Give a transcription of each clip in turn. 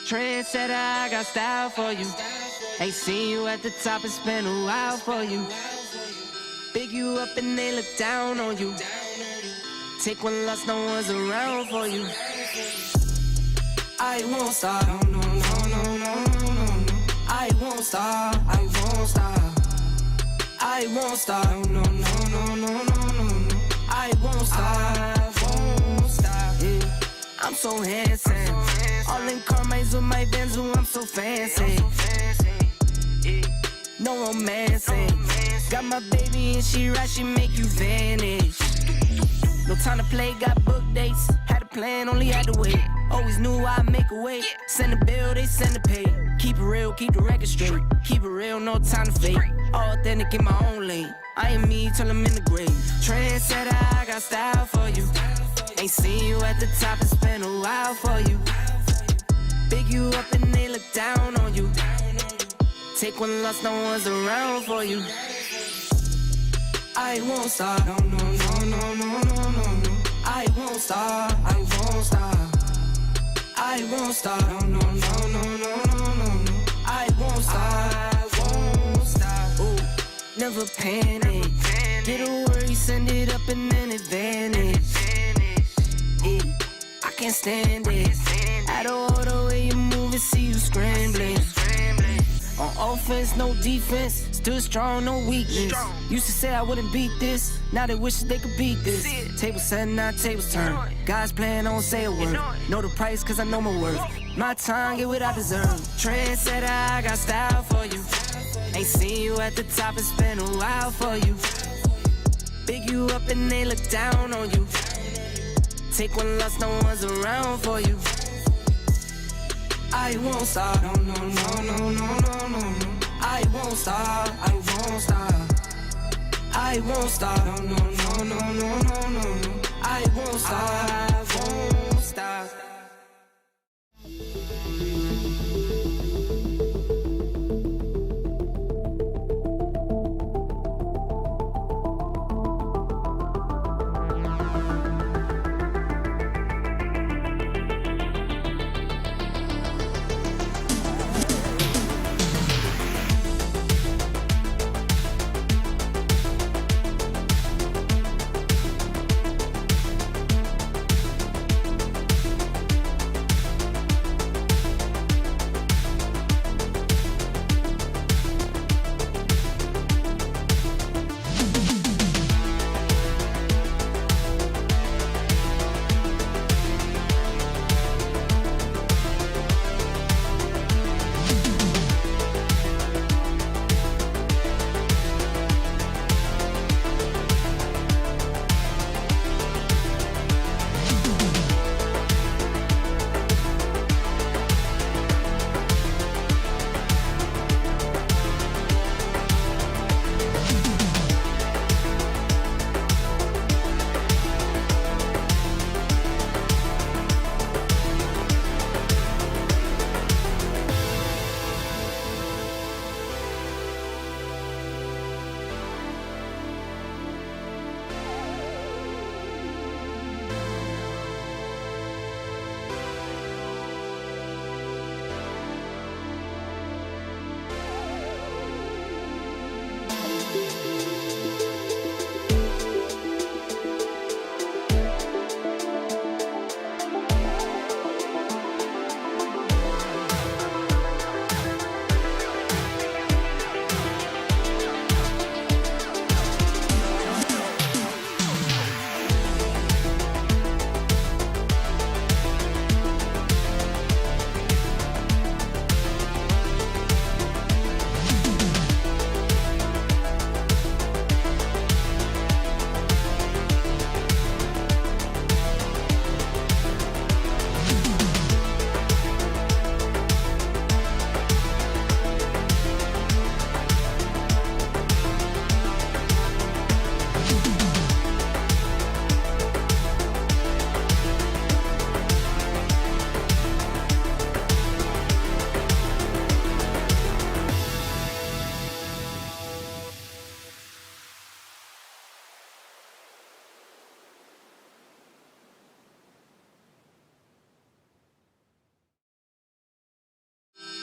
Trendsetter, I got style for you. Ain't seen you at the top, it's been a while for you. Big you up and they look down on you. Take one loss, no one's around for you. I won't stop, no, no, no, no, no, no, no. I won't stop, I won't stop. I won't stop, no, no, no, no, no, no, no. I won't stop, won't stop. Yeah. I'm so handsome. All in Carmine's with my Benzo, I'm so fancy. No romancing. Got my baby and she right, she make you vanish. No time to play, got book dates. Had a plan, only had to wait. Always knew I'd make a way. Send a bill, they send a pay. Keep it real, keep the record straight. Keep it real, no time to fake. All authentic in my own lane. I am me till I'm in the grave. Trendsetter, I got style for you. Ain't seen you at the top, it's been a while for you. Big you up and they look down on you. Take one loss, no one's around for you. I won't stop, no, no, no, no, no, no, no, no. I won't stop, I won't stop. I won't stop, no, no, no, no, no, no, no, no. I won't stop, won't stop. Ooh, never panic. Get a worry, send it up and then advantage. Yeah, I can't stand it. Out of order way you move and see you scrambling. On offense, no defense. Still strong, no weakness. Used to say I wouldn't beat this. Now they wish they could beat this. Tables set, now tables turn. God's plan, I don't say a word. Know the price, cause I know my worth. My time, get what I deserve. Trendsetter, I got style for you. Ain't seen you at the top, it's been a while for you. Big you up and they look down on you. Take one loss, no one's around for you. I won't stop, no, no, no, no, no, no, no, no. I won't stop, I won't stop. I won't stop, no, no, no, no, no, no, no, no. I won't stop, won't stop.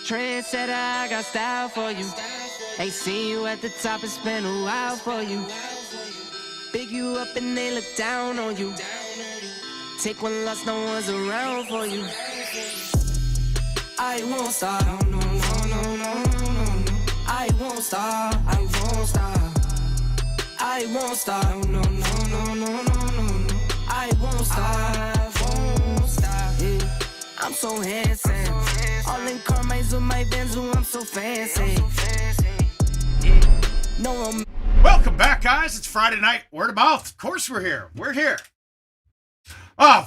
Trendsetter, I got style for you. They see you at the top and spend a while for you. Big you up and they look down on you. Take one loss, no one's around for you. I won't stop, no, no, no, no, no, no. I won't stop, I won't stop. I won't stop, no, no, no, no, no, no. I won't stop, yeah. I'm so handsome. All in Carmine's with my Benz, I'm so fancy. Yeah. No, I'm. Welcome back, guys. It's Friday night. Word of mouth. Of course we're here. We're here.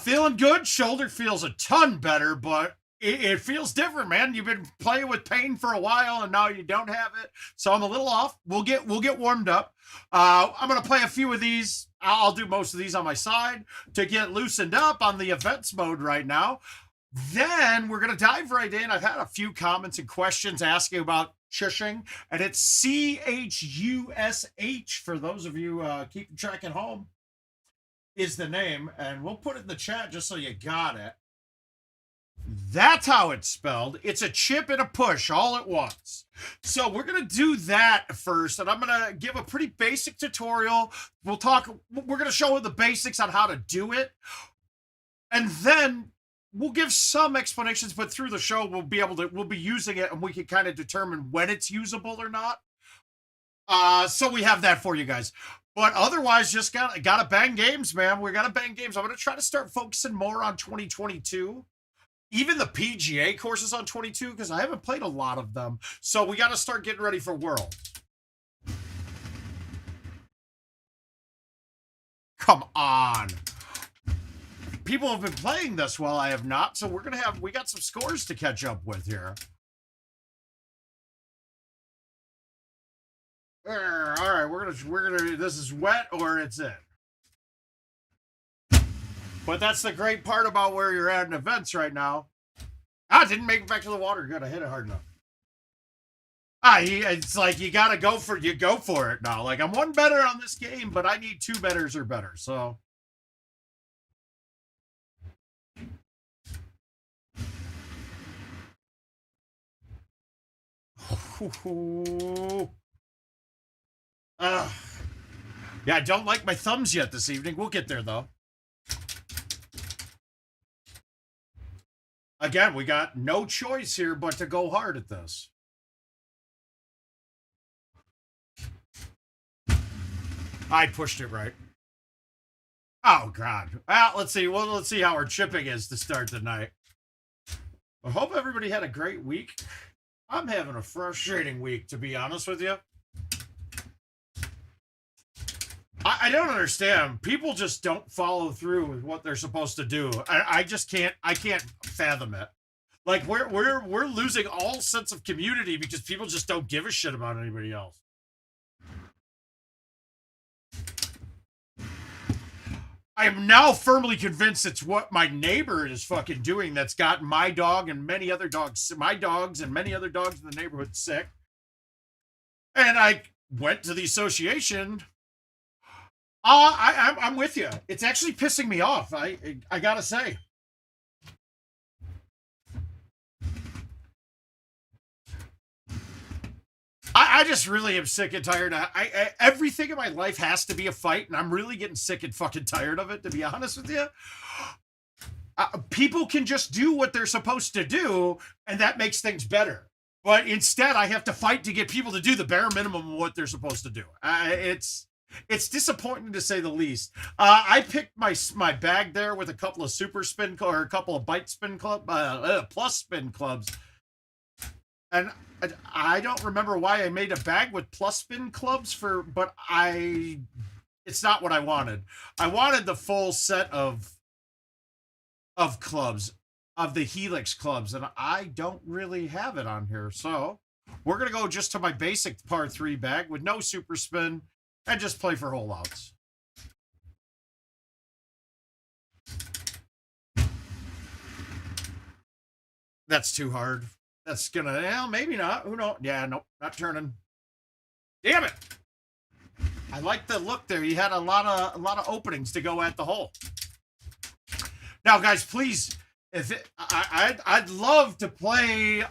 Feeling good. Shoulder feels a ton better, but it feels different, man. You've been playing with pain for a while, and now you don't have it. So I'm a little off. We'll get warmed up. I'm going to play a few of these. I'll do most of these on my side to get loosened up on the events mode right now. Then we're going to dive right in. I've had a few comments and questions asking about Tushing, and it's CHUSH for those of you keeping track at home is the name, and we'll put it in the chat just so you got it. That's how it's spelled. It's a chip and a push all at once. So we're going to do that first, and I'm going to give a pretty basic tutorial. We're going to show the basics on how to do it, and then we'll give some explanations, but through the show, we'll be using it, and we can kind of determine when it's usable or not. So we have that for you guys. But otherwise, just gotta bang games, man. We gotta bang games. I'm gonna try to start focusing more on 2022. Even the PGA courses on 22, because I haven't played a lot of them. So we gotta start getting ready for Worlds. Come on. People have been playing this while I have not, so we got some scores to catch up with here. All right, we're gonna this is wet or it's in. But that's the great part about where you're at in events right now. Didn't make it back to the water. Good, I hit it hard enough. It's like you gotta go for it now. Like, I'm one better on this game, but I need two betters or better, so. Yeah, I don't like my thumbs yet this evening. We'll get there, though. Again, we got no choice here but to go hard at this. I pushed it right. Oh, God. Well, let's see. Well, let's see how our chipping is to start the night. I hope everybody had a great week. I'm having a frustrating week, to be honest with you. I don't understand. People just don't follow through with what they're supposed to do. I can't fathom it. Like, we're losing all sense of community because people just don't give a shit about anybody else. I am now firmly convinced it's what my neighbor is fucking doing that's gotten my dog and many other dogs, my dogs and many other dogs in the neighborhood sick. And I went to the association. I'm with you. It's actually pissing me off. I gotta say. I just really am sick and tired. Everything in my life has to be a fight, and I'm really getting sick and fucking tired of it, to be honest with you. People can just do what they're supposed to do, and that makes things better. But instead, I have to fight to get people to do the bare minimum of what they're supposed to do. It's disappointing to say the least. I picked my bag there with a couple of super spin or a couple of bite spin club, plus spin clubs, and I don't remember why I made a bag with plus spin clubs but it's not what I wanted. I wanted the full set of clubs, of the Helix clubs, and I don't really have it on here. So we're gonna go just to my basic par 3 bag with no super spin and just play for hole outs. That's too hard. That's gonna, yeah, maybe not. Who knows? Yeah, nope, not turning. Damn it! I like the look there. You had a lot of openings to go at the hole. Now, guys, please, I'd love to play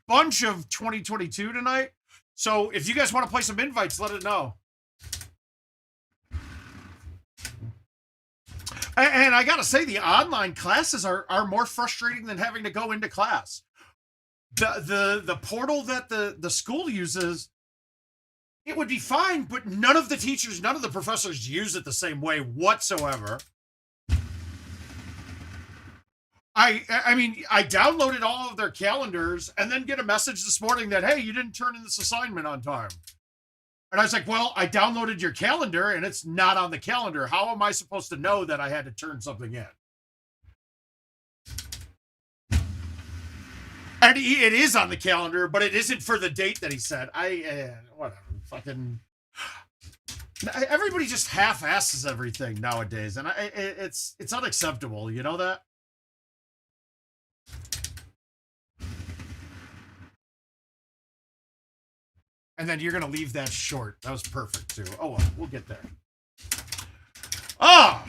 bunch of 2022 tonight. So if you guys want to play some invites, let it know. And I got to say, the online classes are more frustrating than having to go into class. The portal that the school uses, it would be fine, but none of the teachers, none of the professors use it the same way whatsoever. I mean, I downloaded all of their calendars and then get a message this morning that, hey, you didn't turn in this assignment on time. And I was like, well, I downloaded your calendar and it's not on the calendar. How am I supposed to know that I had to turn something in? And it is on the calendar, but it isn't for the date that he said. Whatever, fucking. Everybody just half-asses everything nowadays, and it's unacceptable. You know that? And then you're going to leave that short. That was perfect, too. Oh, well, we'll get there. Oh!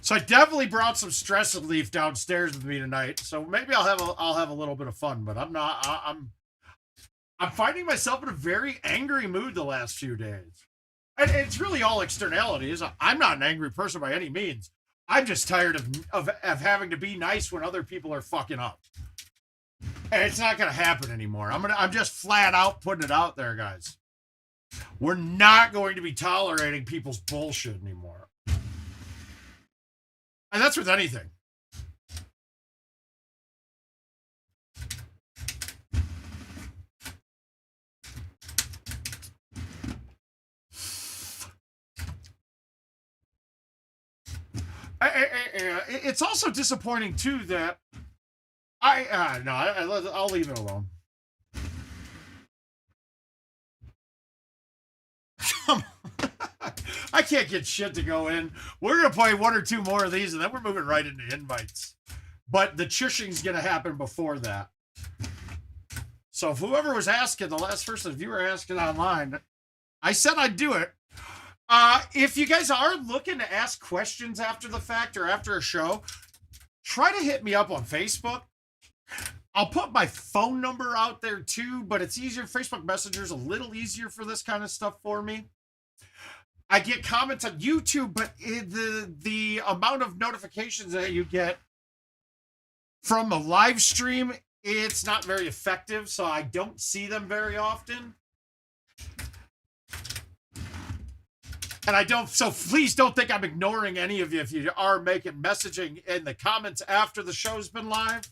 So I definitely brought some stress relief downstairs with me tonight. So maybe I'll have a little bit of fun, but I'm finding myself in a very angry mood the last few days. And it's really all externalities. I'm not an angry person by any means. I'm just tired of having to be nice when other people are fucking up. And it's not going to happen anymore. I'm just flat out putting it out there, guys. We're not going to be tolerating people's bullshit anymore. And that's with anything. It's also disappointing, too, that I'll leave it alone. I can't get shit to go in. We're going to play one or two more of these, and then we're moving right into invites. But the Tushing's going to happen before that. So if whoever was asking, the last person, if you were asking online, I said I'd do it. If you guys are looking to ask questions after the fact or after a show, try to hit me up on Facebook. I'll put my phone number out there too, but it's easier. Facebook Messenger's a little easier for this kind of stuff for me. I get comments on YouTube, but the amount of notifications that you get from a live stream, it's not very effective, so I don't see them very often. And so please don't think I'm ignoring any of you if you are making messaging in the comments after the show's been live.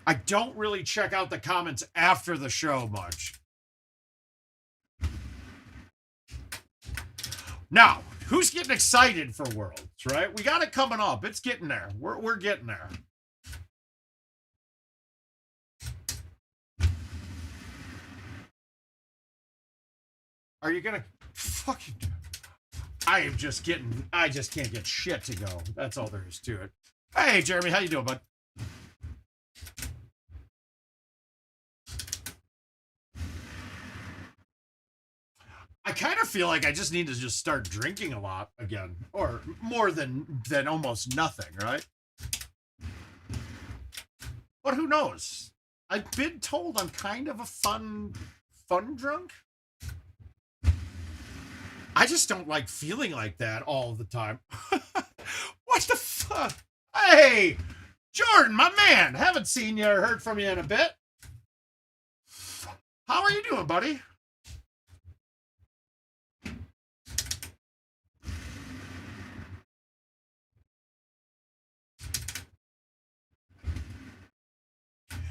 I don't really check out the comments after the show much. Now, who's getting excited for Worlds, right? We got it coming up. It's getting there. We're getting there. Are you gonna fucking? I just can't get shit to go. That's all there is to it. Hey, Jeremy, how you doing, bud? I kind of feel like I just need to just start drinking a lot again, or more than almost nothing, right? But who knows? I've been told I'm kind of a fun drunk. I just don't like feeling like that all the time. What the fuck? Hey, Jordan, my man. Haven't seen you or heard from you in a bit. How are you doing, buddy?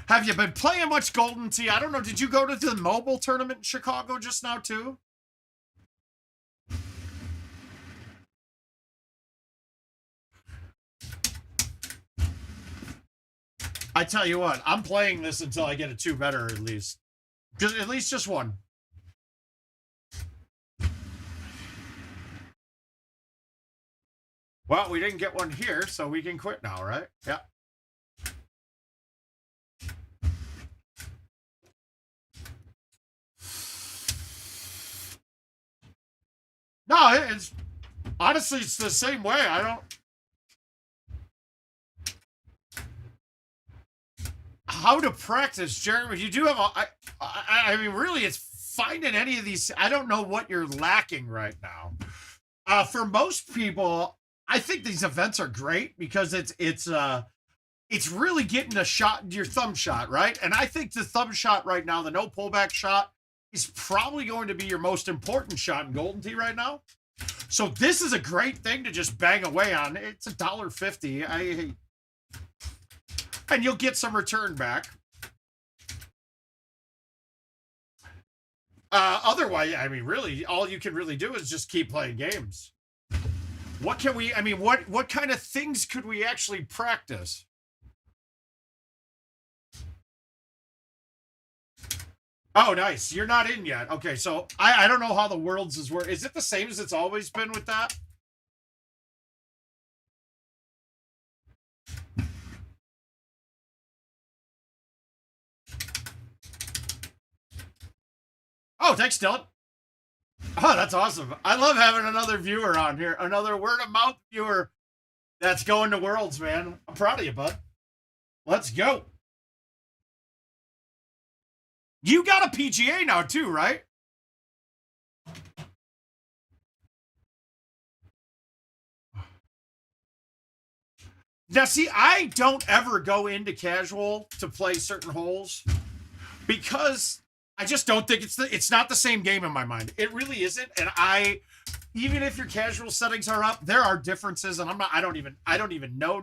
Have you been playing much Golden Tee? I don't know. Did you go to the mobile tournament in Chicago just now, too? I tell you what, I'm playing this until I get a 2 better at least. At least just one. Well, we didn't get one here, so we can quit now, right? Yeah. No, it's honestly, it's the same way. how to practice, Jeremy. You do have I mean, really, it's finding any of these. I don't know what you're lacking right now. For most people, I think these events are great because it's really getting a shot, your thumb shot, right? And I think the thumb shot right now, the no pullback shot, is probably going to be your most important shot in Golden Tee right now. So this is a great thing to just bang away on. It's $1.50. And you'll get some return back. Otherwise, I mean, really, all you can really do is just keep playing games. What can we, I mean, what kind of things could we actually practice? Oh, nice. You're not in yet. Okay, so I don't know how the Worlds is work. Is it the same as it's always been with that? Oh, thanks, Dylan. Oh, that's awesome. I love having another viewer on here. Another word of mouth viewer that's going to Worlds, man. I'm proud of you, bud. Let's go. You got a PGA now, too, right? Now, see, I don't ever go into casual to play certain holes because I just don't think it's not the same game in my mind. It really isn't. And even if your casual settings are up, there are differences, and I don't even know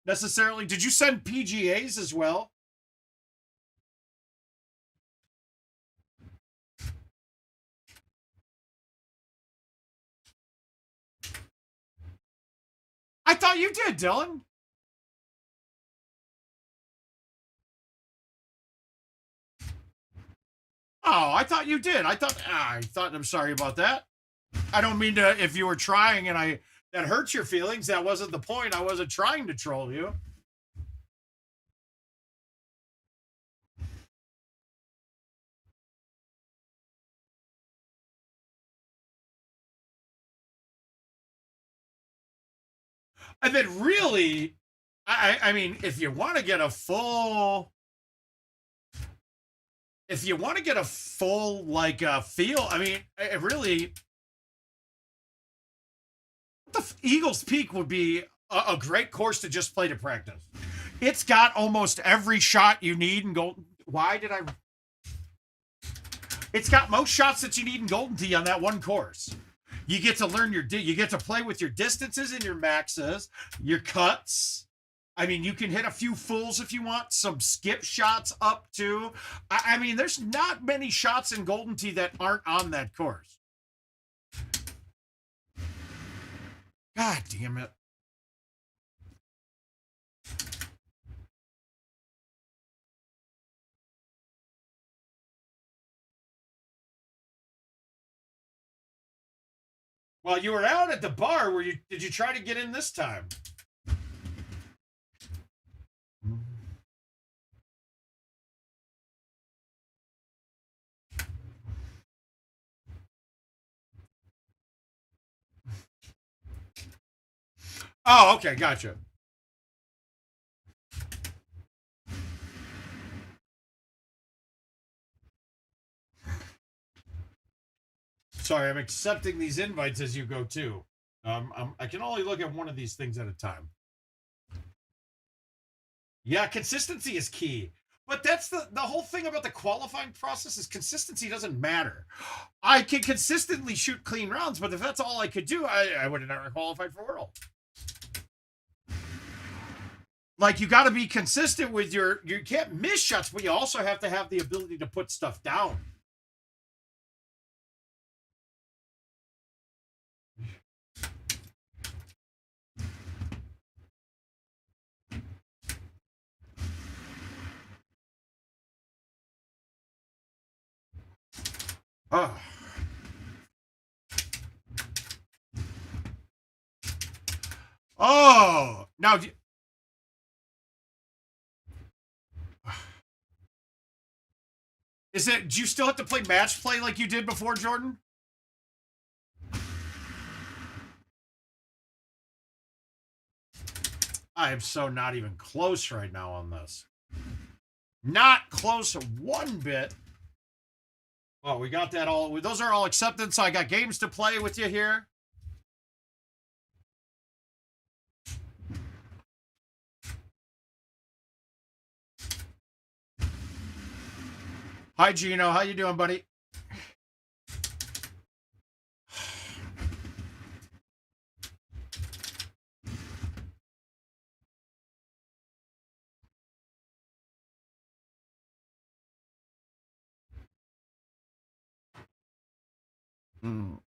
necessarily. Did you send PGAs as well? I thought you did, Dylan. Oh, I thought you did. I'm sorry about that. I don't mean to, if you were trying and that hurts your feelings. That wasn't the point. I wasn't trying to troll you. And then really, I mean, if you want to get a full like feel, I mean, it really, the Eagles Peak would be a great course to just play to practice. It's got almost every shot you need in Golden. It's got most shots that you need in Golden Tee on that one course. You get to learn you get to play with your distances and your maxes, your cuts. I mean, you can hit a few fulls if you want, some skip shots up too. I mean, there's not many shots in Golden Tee that aren't on that course. God damn it. Well, you were out at the bar. Did you try to get in this time? Oh, okay, gotcha. Sorry, I'm accepting these invites as you go too. I can only look at one of these things at a time. Yeah, consistency is key. But that's the whole thing about the qualifying process is consistency doesn't matter. I can consistently shoot clean rounds, but if that's all I could do, I would have never qualified for World. Like, you got to be consistent with you can't miss shots, but you also have to have the ability to put stuff down. Oh. Oh, now do you still have to play match play like you did before, Jordan? I am so not even close right now on this. Not close one bit. Oh, we got that all. Those are all accepted. So I got games to play with you here. Hi, Gino. How you doing, buddy? Mm.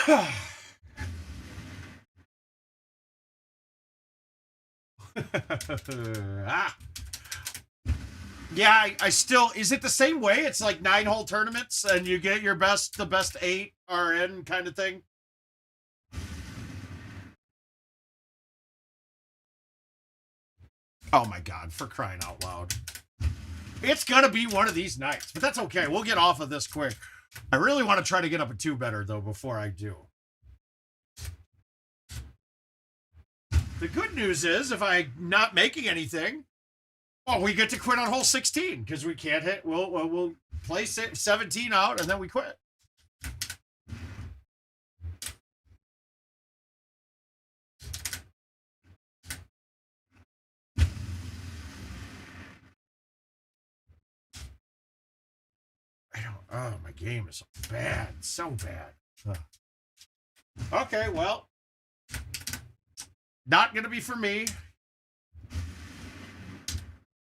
Ah. Yeah, I still, is it the same way? It's like 9-hole tournaments and you get your best, the best 8 are in kind of thing. Oh my God, for crying out loud. It's gonna be one of these nights, but that's okay. We'll get off of this quick. I really want to try to get up a 2-better though before I do. The good news is if I'm not making anything, well, we get to quit on hole 16 because we can't hit. We'll play 17 out and then we quit. Oh, my game is bad. So bad. Ugh. Okay, well. Not going to be for me.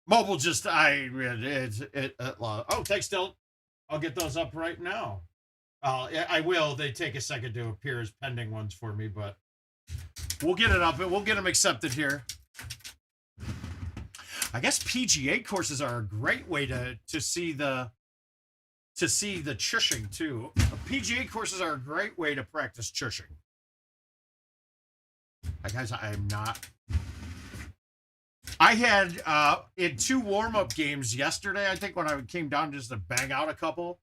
Mobile just, oh, thanks, Dylan. I'll get those up right now. I will. They take a second to appear as pending ones for me, but we'll get it up and we'll get them accepted here. I guess PGA courses are a great way to see the chushing too. PGA courses are a great way to practice chushing. Guys, I'm not. I had in 2 warm-up games yesterday, I think when I came down just to bang out a couple,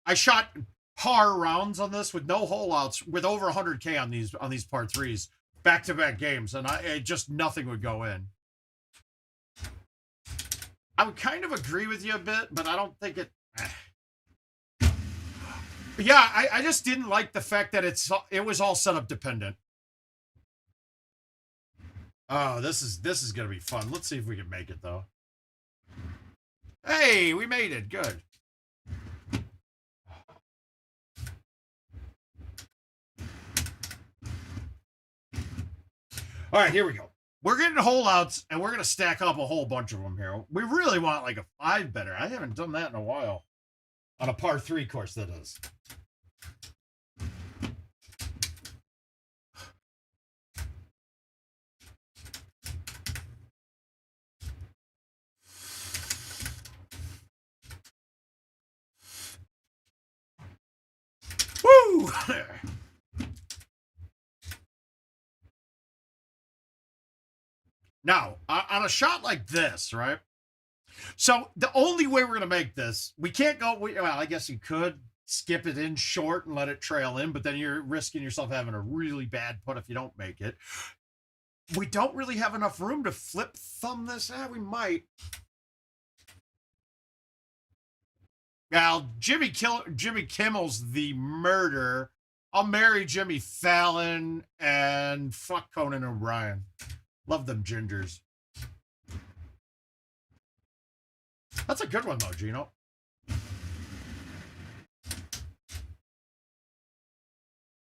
I shot par rounds on this with no hole outs with over 100K on these par 3s, back-to-back games, and just nothing would go in. I would kind of agree with you a bit, but I don't think it. Yeah, I just didn't like the fact that it was all setup dependent. Oh, this is gonna be fun. Let's see if we can make it though. Hey, we made it. Good. All right, here we go. We're getting hole outs, and we're gonna stack up a whole bunch of them here. We really want like a 5-better. I haven't done that in a while. On a par 3 course, that is. Woo! Now, on a shot like this, right? So the only way we're going to make this, we can't go, well, I guess you could skip it in short and let it trail in, but then you're risking yourself having a really bad putt if you don't make it. We don't really have enough room to flip thumb this. We might. Now, Jimmy Kimmel's the murder. I'll marry Jimmy Fallon and fuck Conan O'Brien. Love them gingers. That's a good one, though, Gino.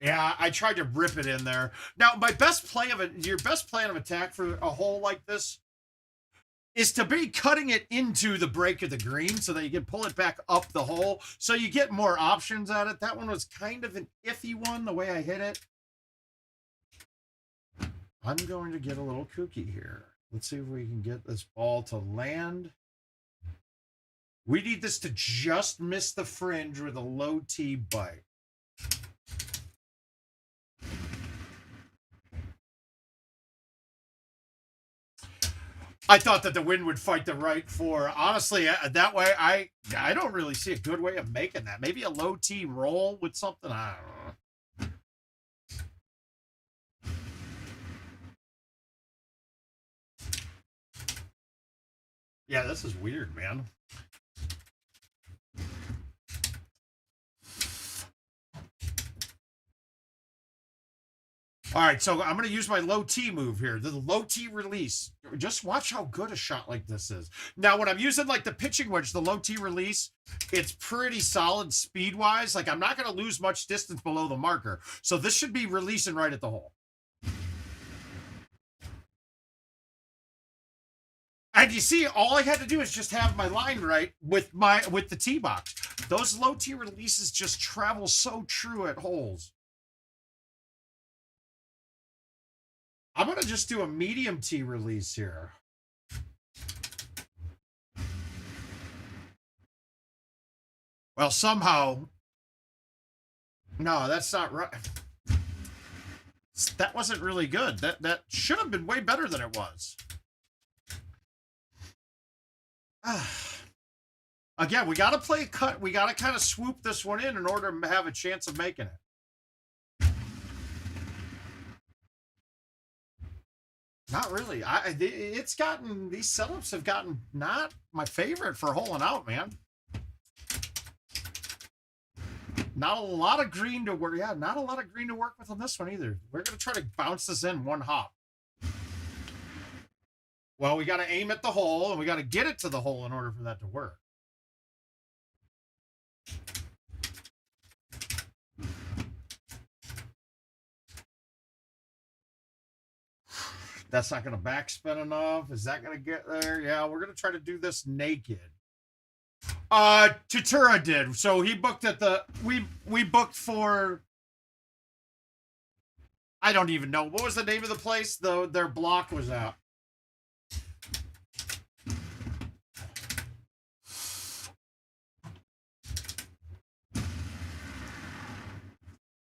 Yeah, I tried to rip it in there. Now, your best plan of attack for a hole like this is to be cutting it into the break of the green so that you can pull it back up the hole so you get more options at it. That one was kind of an iffy one, the way I hit it. I'm going to get a little kooky here. Let's see if we can get this ball to land. We need this to just miss the fringe with a low tee bite. I thought that the wind would fight the right for. Honestly, that way, I don't really see a good way of making that. Maybe a low tee roll with something. I don't know. Yeah, this is weird, man. All right, so I'm going to use my low T move here, the low T release. Just watch how good a shot like this is. Now, when I'm using like the pitching wedge, the low T release, it's pretty solid speed-wise. Like, I'm not going to lose much distance below the marker. So this should be releasing right at the hole. And you see, all I had to do is just have my line right with the tee box. Those low T releases just travel so true at holes. I'm going to just do a medium T release here. Well, somehow... No, that's not right. That wasn't really good. That should have been way better than it was. Again, we got to play a cut. We got to kind of swoop this one in order to have a chance of making it. Not really. It's gotten, these setups have gotten not my favorite for holing out, man. Not a lot of green to work. Yeah, not a lot of green to work with on this one either. We're going to try to bounce this in one hop. Well, we got to aim at the hole and we got to get it to the hole in order for that to work. That's not going to backspin enough. Is that going to get there? Yeah, we're going to try to do this naked. Tutura did. So he booked at the... We booked for... I don't even know. What was the name of the place? Their block was out.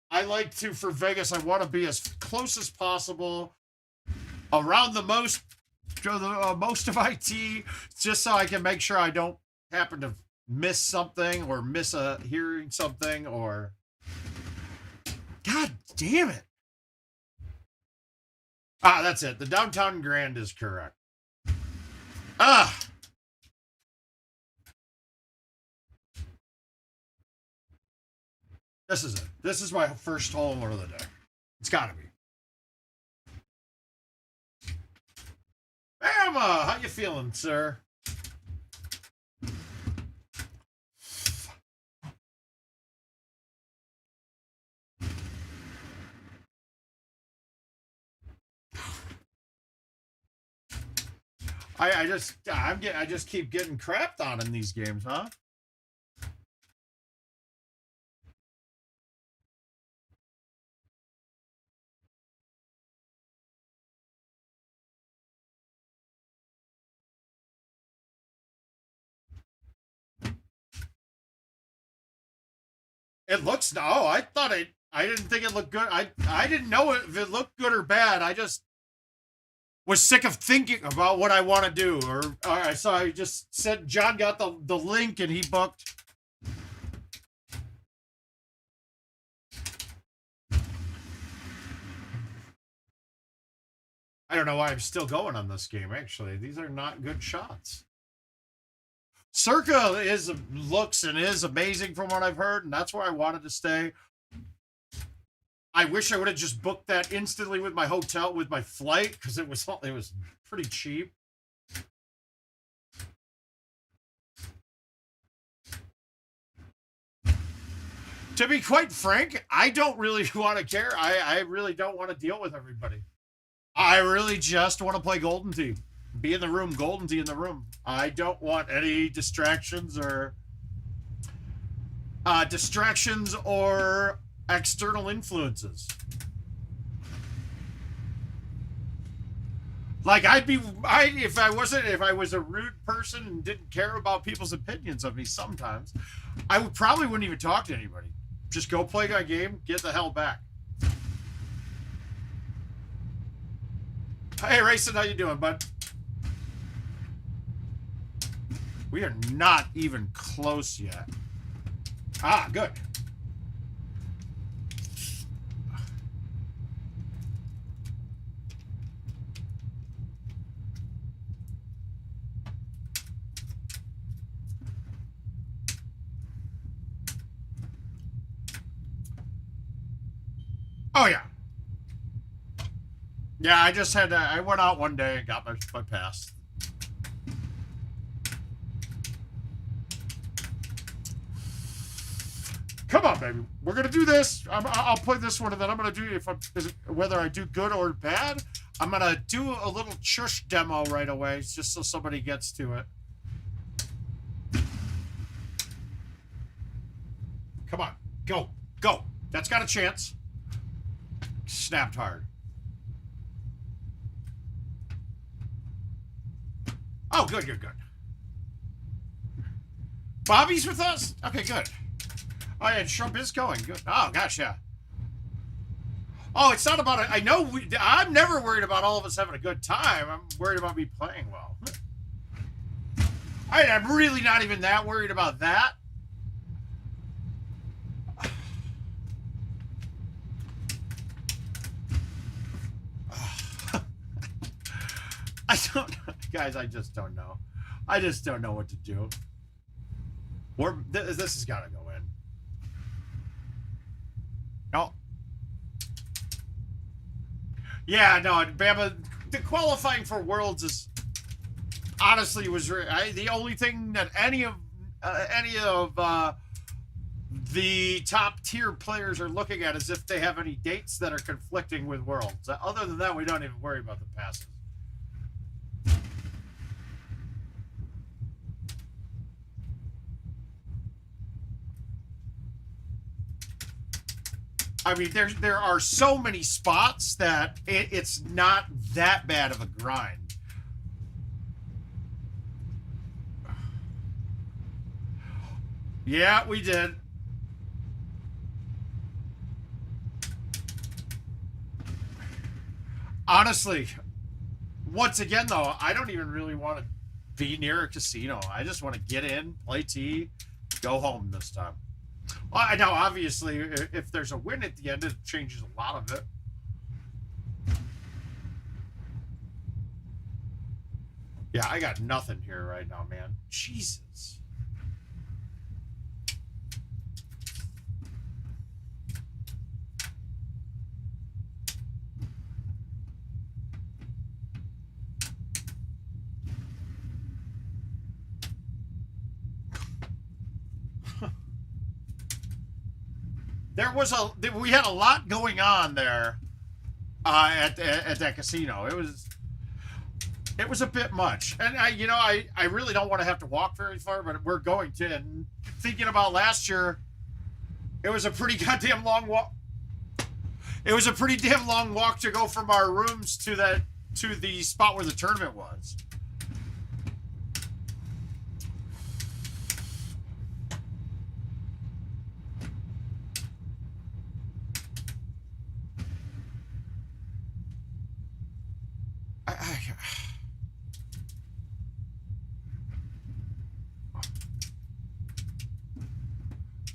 I like to, for Vegas, I want to be as close as possible around the most of IT, just so I can make sure I don't happen to miss something or miss hearing something or... God damn it. Ah, that's it. The downtown grand is correct. Ah. This is it. This is my first hole in one of the day. It's got to be. Bama, how you feeling, sir? I just keep getting crapped on in these games, huh? It looks... Oh, I didn't think it looked good. I didn't know if it looked good or bad. I just was sick of thinking about what I want to do. So I just said John got the link and he booked. I don't know why I'm still going on this game, actually. These are not good shots. Circa looks and is amazing from what I've heard, and that's where I wanted to stay. I wish I would have just booked that instantly with my hotel, with my flight, because it was pretty cheap. To be quite frank, I don't really want to care. I really don't want to deal with everybody. I really just want to play Golden Tee. Be in the room, Golden Tee in the room. I don't want any distractions or external influences. Like if I was a rude person and didn't care about people's opinions of me sometimes, I probably wouldn't even talk to anybody. Just go play my game, get the hell back. Hey, Rayson, how you doing, bud? We are not even close yet. Ah, good. Oh, yeah. Yeah, I just had to, I went out one day and got my pass. Come on, baby. We're going to do this. I'll play this one, and then I'm going to do, whether I do good or bad, I'm going to do a little Chush demo right away, just so somebody gets to it. Come on. Go. Go. That's got a chance. Snapped hard. Oh, good, good, good. Bobby's with us? Okay, good. Oh, yeah, Trump is going. Good. Oh, gosh, yeah. Oh, it's not about it. I know I'm never worried about all of us having a good time. I'm worried about me playing well. I'm really not even that worried about that. I don't know. Guys, I just don't know. I just don't know what to do. This has got to go in. No. Yeah, no, Bama, the qualifying for Worlds is honestly was the only thing that any of the top tier players are looking at is if they have any dates that are conflicting with Worlds. Other than that, we don't even worry about the passes. I mean, there are so many spots that it's not that bad of a grind. Yeah, we did. Honestly, once again, though, I don't even really want to be near a casino. I just want to get in, play tea, go home this time. Well, I know, obviously, if there's a win at the end, it changes a lot of it. Yeah, I got nothing here right now, man. Jesus. We had a lot going on there at that casino. It was a bit much, and I really don't want to have to walk very far, but we're going to. And thinking about last year, it was a pretty goddamn long walk. It was a pretty damn long walk to go from our rooms to the spot where the tournament was.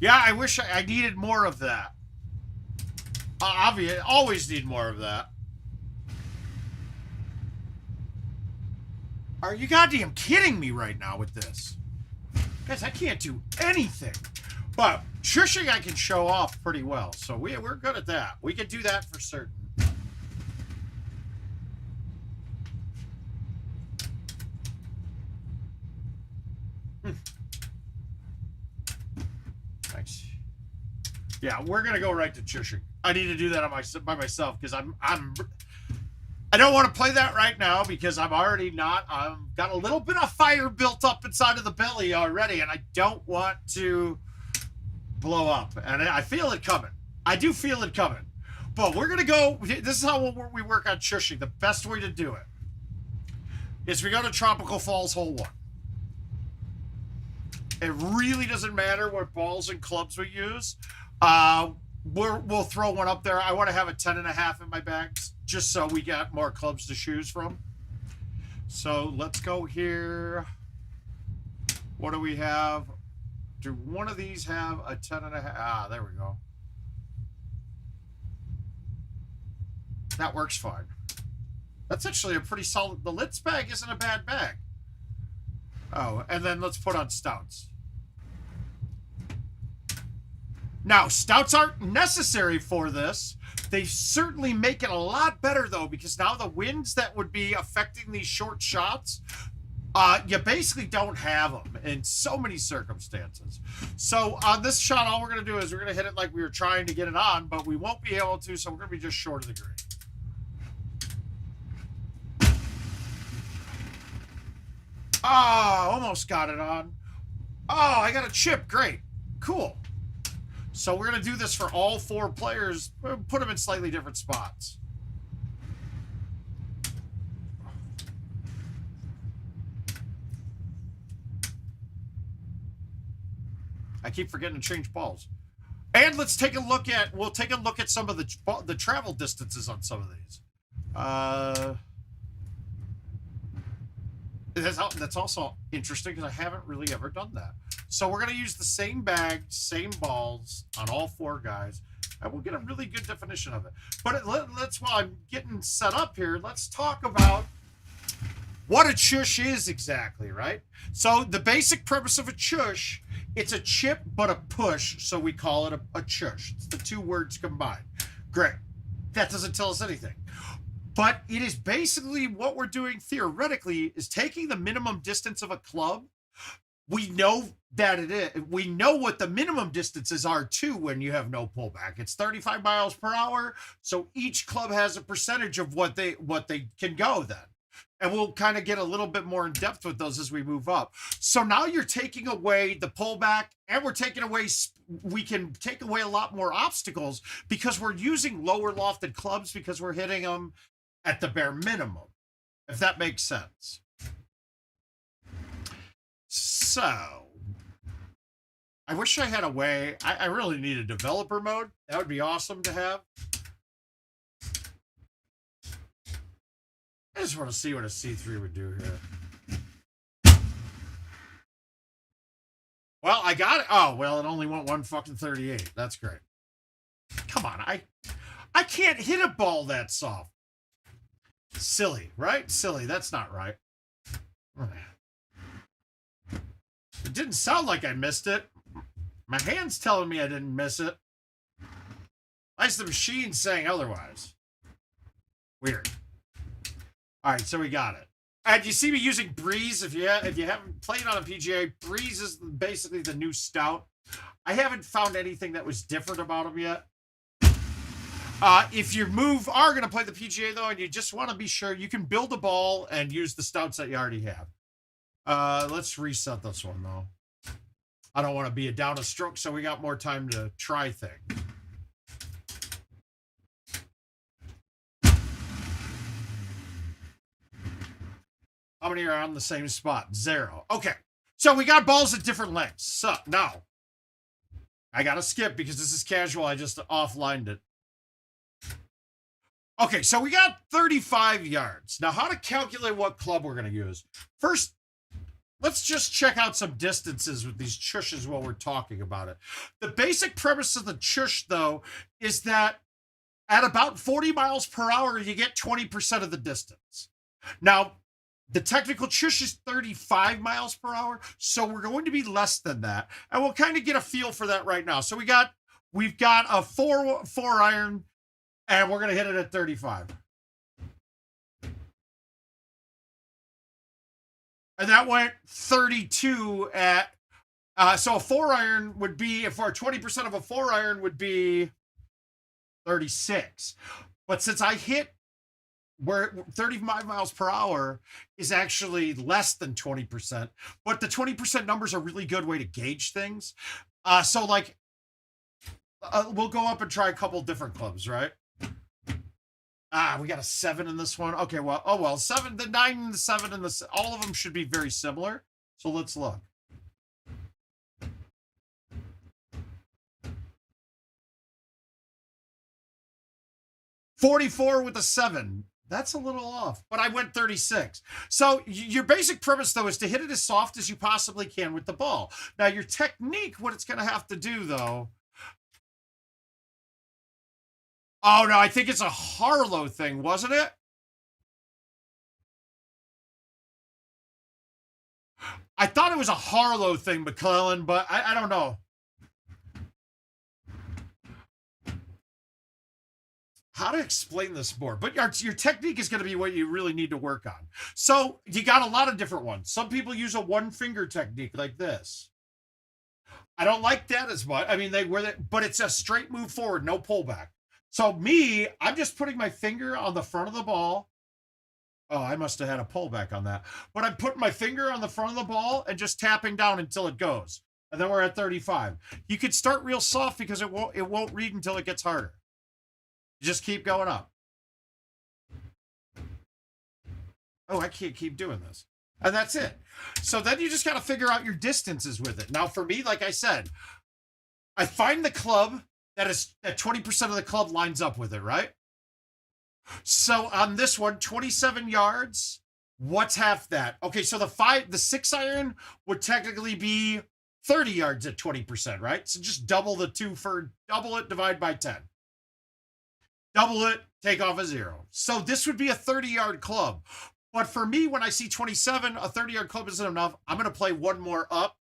Yeah, I wish I needed more of that. Obviously, always need more of that. Are you goddamn kidding me right now with this? Guys, I can't do anything. But Tushing I can show off pretty well. So we're good at that. We can do that for certain. Nice. Yeah, we're gonna go right to Tushing. I need to do that by myself because I don't want to play that right now because I'm already not. I've got a little bit of fire built up inside of the belly already, and I don't want to blow up. And I feel it coming. I do feel it coming. But we're gonna go. This is how we work on Tushing. The best way to do it is we go to Tropical Falls Hole 1. It really doesn't matter what balls and clubs we use. We'll throw one up there. I want to have a 10.5 in my bag just so we got more clubs to choose from. So let's go here. What do we have? Do one of these have a 10.5? Ah, there we go. That works fine. That's actually a pretty solid. The Litz bag isn't a bad bag. Oh, and then let's put on stouts. Now, stouts aren't necessary for this, They certainly make it a lot better, though, because now the winds that would be affecting these short shots, you basically don't have them in so many circumstances. So on this shot, all we're going to do is we're going to hit it like we were trying to get it on, but we won't be able to, so we're going to be just short of the green. Oh, almost got it on. Oh, I got a chip. Great. Cool. So we're going to do this for all 4 players. We'll put them in slightly different spots. I keep forgetting to change balls. And let's take a look at, we'll take a look at some of the travel distances on some of these. That's also interesting because I haven't really ever done that. So we're going to use the same bag, same balls on all 4 guys, and we'll get a really good definition of it. But let's, while I'm getting set up here, let's talk about what a chush is exactly, right? So the basic premise of a chush, it's a chip but a push, so we call it a chush. It's the 2 words combined. Great. That doesn't tell us anything. But it is basically what we're doing theoretically is taking the minimum distance of a club. We know that it is. We know what the minimum distances are too when you have no pullback. It's 35 miles per hour. So each club has a percentage of what they can go then. And we'll kind of get a little bit more in depth with those as we move up. So now you're taking away the pullback, and we're taking away, we can take away a lot more obstacles because we're using lower lofted clubs because we're hitting them at the bare minimum, if that makes sense. So, I wish I had a way. I really need a developer mode. That would be awesome to have. I just want to see what a C3 would do here. Well, I got it. Oh, well, it only went 138. That's great. Come on, I can't hit a ball that soft. Silly, right? Silly. That's not right. It didn't sound like I missed it. My hand's telling me I didn't miss it. Why is the machine saying otherwise? Weird. All right, so we got it. And you see me using Breeze. If you haven't played on a PGA, Breeze is basically the new Stout. I haven't found anything that was different about them yet. If you are going to play the PGA, though, and you just want to be sure, you can build a ball and use the Stouts that you already have. Let's reset this one, though. I don't want to be down a stroke, so we got more time to try things. How many are on the same spot? 0. Okay. So we got balls at different lengths. So now I got to skip because this is casual. I just offlined it. Okay, so we got 35 yards. Now, how to calculate what club we're going to use? First, let's just check out some distances with these chushes while we're talking about it. The basic premise of the chush, though, is that at about 40 miles per hour, you get 20% of the distance. Now, the technical chush is 35 miles per hour, so we're going to be less than that. And we'll kind of get a feel for that right now. So we've got a four iron, and we're going to hit it at 35. And that went 32 at, so a 4 iron would be, if our 20% of a 4 iron would be 36. But since I hit where 35 miles per hour is actually less than 20%, but the 20% numbers are a really good way to gauge things. So like, we'll go up and try a couple different clubs, right? We got a 7 in this one. Okay, well, oh well, 7, the 9 and the 7 and the, all of them should be very similar. So let's look. $44 with a 7. That's a little off, but I went 36. So your basic premise, though, is to hit it as soft as you possibly can with the ball. Now, your technique, what it's going to have to do, though. Oh, no, I think it's a Harlow thing, wasn't it? I thought it was a Harlow thing, McClellan, but I don't know. how to explain this more, but your technique is going to be what you really need to work on. So you got a lot of different ones. Some people use a one finger technique like this. I don't like that as much. I mean, but it's a straight move forward, no pullback. So me, I'm just putting my finger on the front of the ball. Oh, I must have had a pullback on that. But I'm putting my finger on the front of the ball and just tapping down until it goes. And then we're at 35. You could start real soft because it won't read until it gets harder. Just keep going up. Oh, I can't keep doing this. And that's it. So then you just got to figure out your distances with it. Now, for me, like I said, I find the club that 20% of the club lines up with it, right? So on this one, 27 yards, what's half that? Okay, so the 6 iron would technically be 30 yards at 20%, right? So just double it, divide by 10. Double it, take off a 0. So this would be a 30-yard club. But for me, when I see 27, a 30-yard club isn't enough. I'm going to play one more up.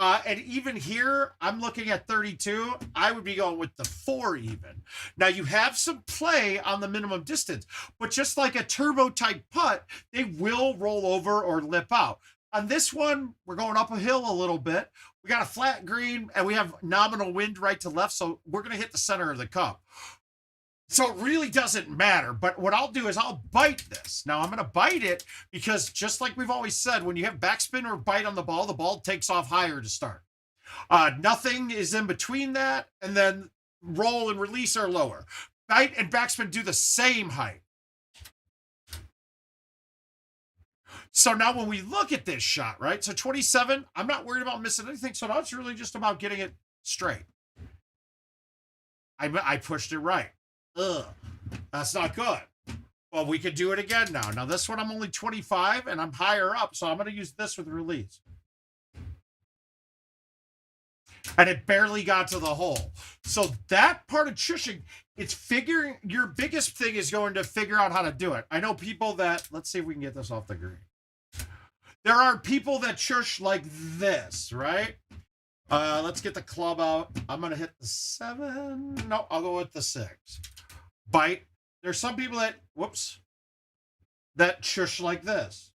And even here, I'm looking at 32. I would be going with the 4 even. Now, you have some play on the minimum distance, but just like a turbo-type putt, they will roll over or lip out. On this one, we're going up a hill a little bit. We got a flat green, and we have nominal wind right to left, so we're going to hit the center of the cup. So it really doesn't matter, but what I'll do is I'll bite this. Now, I'm going to bite it because just like we've always said, when you have backspin or bite on the ball takes off higher to start. Nothing is in between that, and then roll and release are lower. Bite and backspin do the same height. So now when we look at this shot, right, so 27, I'm not worried about missing anything, so now it's really just about getting it straight. I pushed it right. Ugh, that's not good. Well, we could do it again now. Now, this one, I'm only 25, and I'm higher up, so I'm going to use this with release. And it barely got to the hole. So that part of chushing, it's figuring, your biggest thing is going to figure out how to do it. I know people that, let's see if we can get this off the green. There are people that chush like this, right? Let's get the club out. I'm going to hit the 7. No, I'll go with the 6. Bite. There's some people that, that chush like this.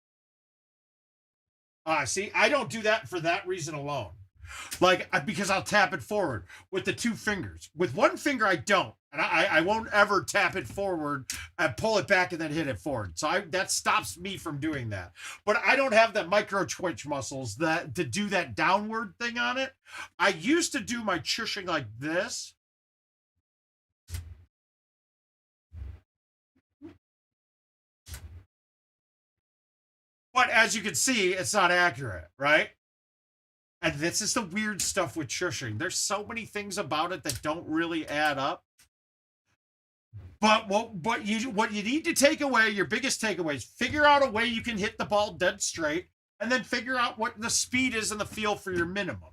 See, I don't do that for that reason alone. Because I'll tap it forward with the 2 fingers. With 1 finger, I don't. And I won't ever tap it forward and pull it back and then hit it forward. So that stops me from doing that. But I don't have the micro twitch muscles to do that downward thing on it. I used to do my chushing like this. But as you can see, it's not accurate, right? And this is the weird stuff with chushing. There's so many things about it that don't really add up. But what you need to take away, your biggest takeaway is figure out a way you can hit the ball dead straight, and then figure out what the speed is and the feel for your minimum.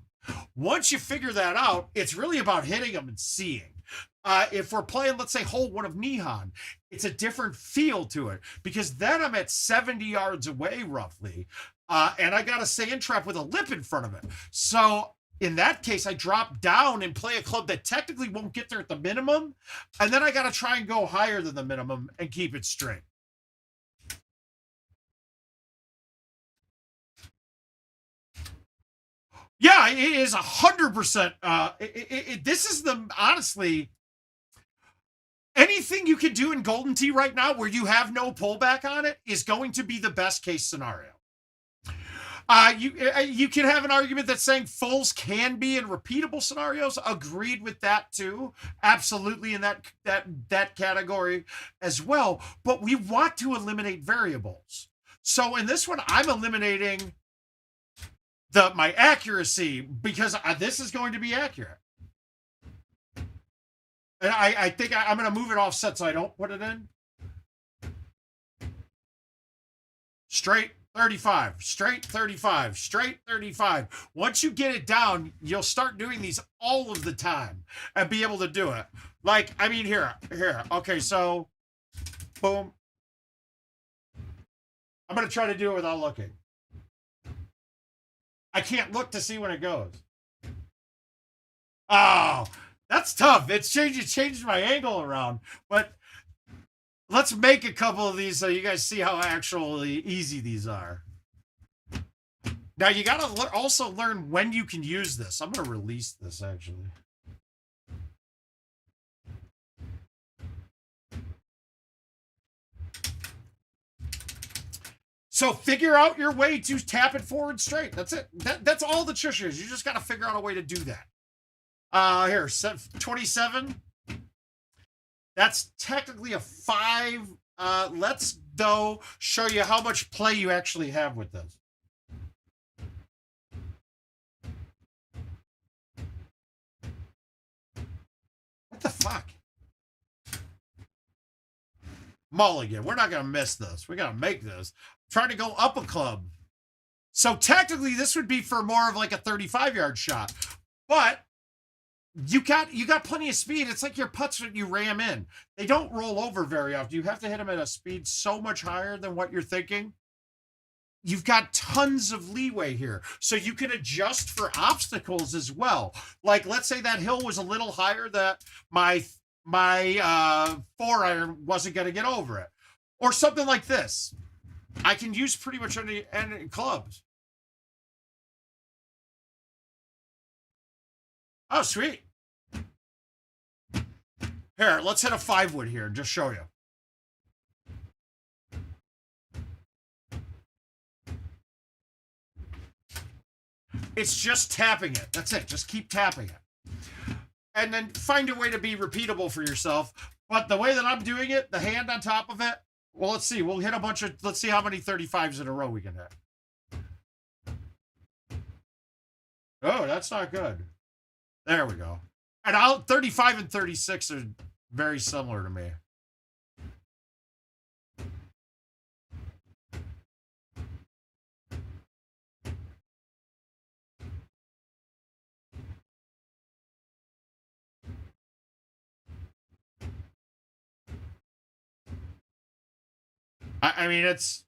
Once you figure that out, it's really about hitting them and seeing. If we're playing, let's say, hole 1 of Nihon, it's a different feel to it because then I'm at 70 yards away roughly, and I got a sand trap with a lip in front of it. So in that case, I drop down and play a club that technically won't get there at the minimum, and then I got to try and go higher than the minimum and keep it straight. Yeah, it is 100%. This is honestly, anything you can do in Golden Tee right now where you have no pullback on it is going to be the best case scenario. You can have an argument that saying fulls can be in repeatable scenarios. Agreed with that too. Absolutely in that category as well. But we want to eliminate variables. So in this one, I'm eliminating my accuracy because this is going to be accurate. And I think I'm going to move it offset so I don't put it in. Straight 35, straight 35, straight 35. Once you get it down, you'll start doing these all of the time and be able to do it. Here. Okay, so boom. I'm going to try to do it without looking. I can't look to see when it goes. Oh, that's tough. It's changed my angle around. But Let's make a couple of these so you guys see how actually easy these are. Now, you got to also learn when you can use this. I'm going to release this, actually. So figure out your way to tap it forward straight. That's it. That's all the Chush is. You just got to figure out a way to do that. Here, 27. That's technically a 5. Let's, though, show you how much play you actually have with this. What the fuck? Mulligan. We're not going to miss this. We got to make this. Trying to go up a club. So technically, this would be for more of like a 35-yard shot. But you got plenty of speed. It's like your putts that you ram in. They don't roll over very often. You have to hit them at a speed so much higher than what you're thinking. You've got tons of leeway here. So you can adjust for obstacles as well. Like, let's say that hill was a little higher that my 4-iron wasn't going to get over it. Or something like this. I can use pretty much any clubs. Oh, sweet. Here, let's hit a 5-wood here and just show you. It's just tapping it. That's it. Just keep tapping it. And then find a way to be repeatable for yourself. But the way that I'm doing it, the hand on top of it, well, let's see. We'll hit a bunch of, let's see how many 35s in a row we can hit. Oh, that's not good. There we go. And 35 and 36 are very similar to me. I mean, it's...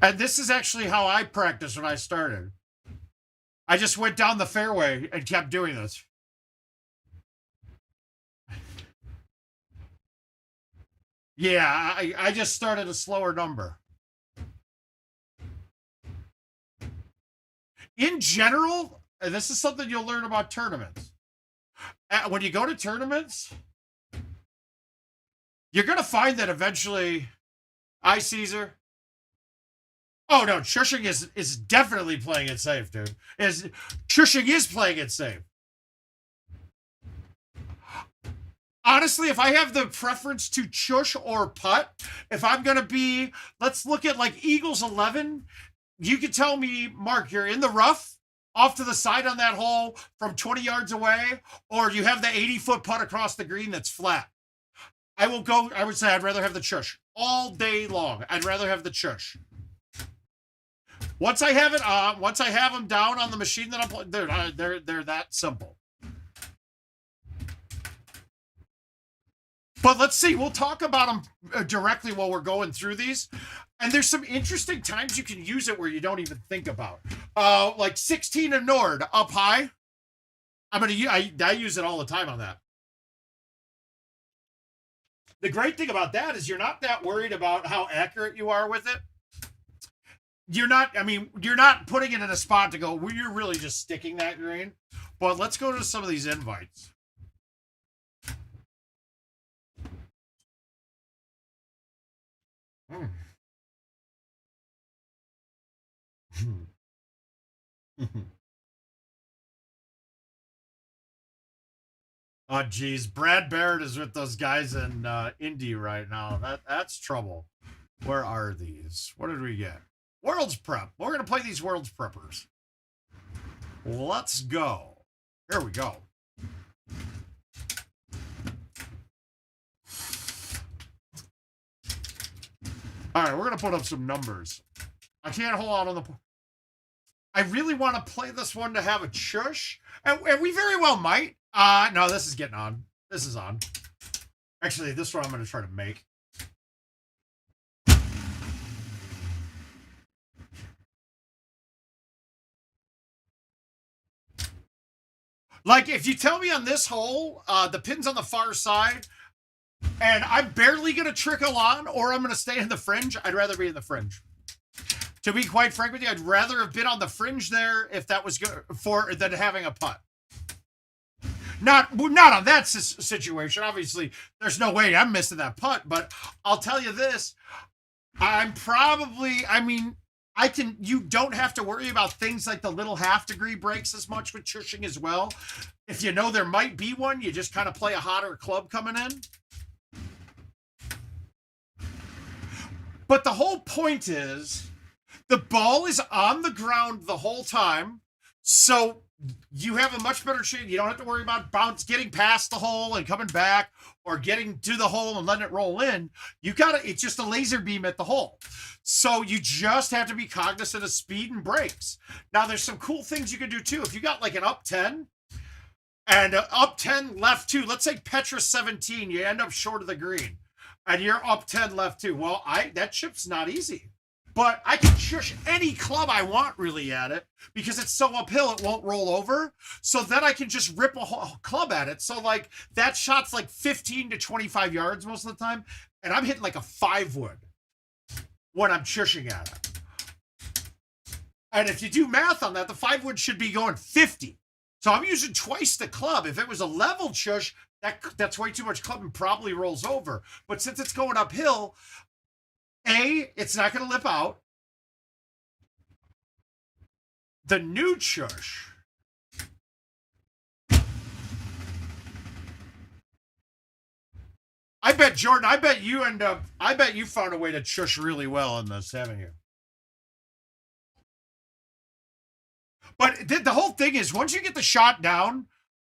And this is actually how I practiced when I started. I just went down the fairway and kept doing this. Yeah, I just started a slower number. In general, and this is something you'll learn about tournaments. When you go to tournaments, you're going to find that eventually... Caesar. Oh, no, Tushing is definitely playing it safe, dude. Tushing is playing it safe. Honestly, if I have the preference to Chush or putt, if I'm going to be... Let's look at, like, Eagles 11. You could tell me, Mark, you're in the rough, off to the side on that hole from 20 yards away, or you have the 80-foot putt across the green that's flat. I would say I'd rather have the Chush all day long. I'd rather have the Chush. Once I have it on, once I have them down on the machine that I'm playing, they're that simple. But let's see. We'll talk about them directly while we're going through these. And there's some interesting times you can use it where you don't even think about. Like 16 and Nord up high. I use it all the time on that. The great thing about that is you're not that worried about how accurate you are with it. You're not putting it in a spot to go, well, you're really just sticking that green. But let's go to some of these invites. Oh, geez. Brad Barrett is with those guys in Indy right now. That's trouble. Where are these? What did we get? World's Prep. We're going to play these World's Preppers. Let's go. Here we go. All right, we're going to put up some numbers. I can't hold out on the... I really want to play this one to have a Chush. And we very well might. No, this is getting on. This is on. Actually, this one I'm going to try to make. Like, if you tell me on this hole, the pin's on the far side, And I'm barely going to trickle on, or I'm going to stay in the fringe. I'd rather be in the fringe. To be quite frank with you, I'd rather have been on the fringe there if that was good for than having a putt. Not on that situation. Obviously, there's no way I'm missing that putt. But I'll tell you this: you don't have to worry about things like the little half-degree breaks as much with Tushing as well. If you know there might be one, you just kind of play a hotter club coming in. But the whole point is the ball is on the ground the whole time, so you have a much better chance. You don't have to worry about getting past the hole and coming back, or getting to the hole and letting it roll in. It's just a laser beam at the hole. So you just have to be cognizant of speed and breaks. Now, there's some cool things you can do too. If you got like an up 10 and up 10 left 2, let's say Petra 17, you end up short of the green, and you're up 10 left 2. Well, that chip's not easy. But I can shush any club I want really at it because it's so uphill it won't roll over. So then I can just rip a whole club at it. So like that shot's like 15 to 25 yards most of the time. And I'm hitting like a 5-wood when I'm shushing at it. And if you do math on that, the 5-wood should be going 50. So I'm using twice the club. If it was a level shush, that's way too much club and probably rolls over. But since it's going uphill, it's not going to lip out. The new Chush. I bet, Jordan, I bet you found a way to Chush really well in this, haven't you? But the whole thing is, once you get the shot down,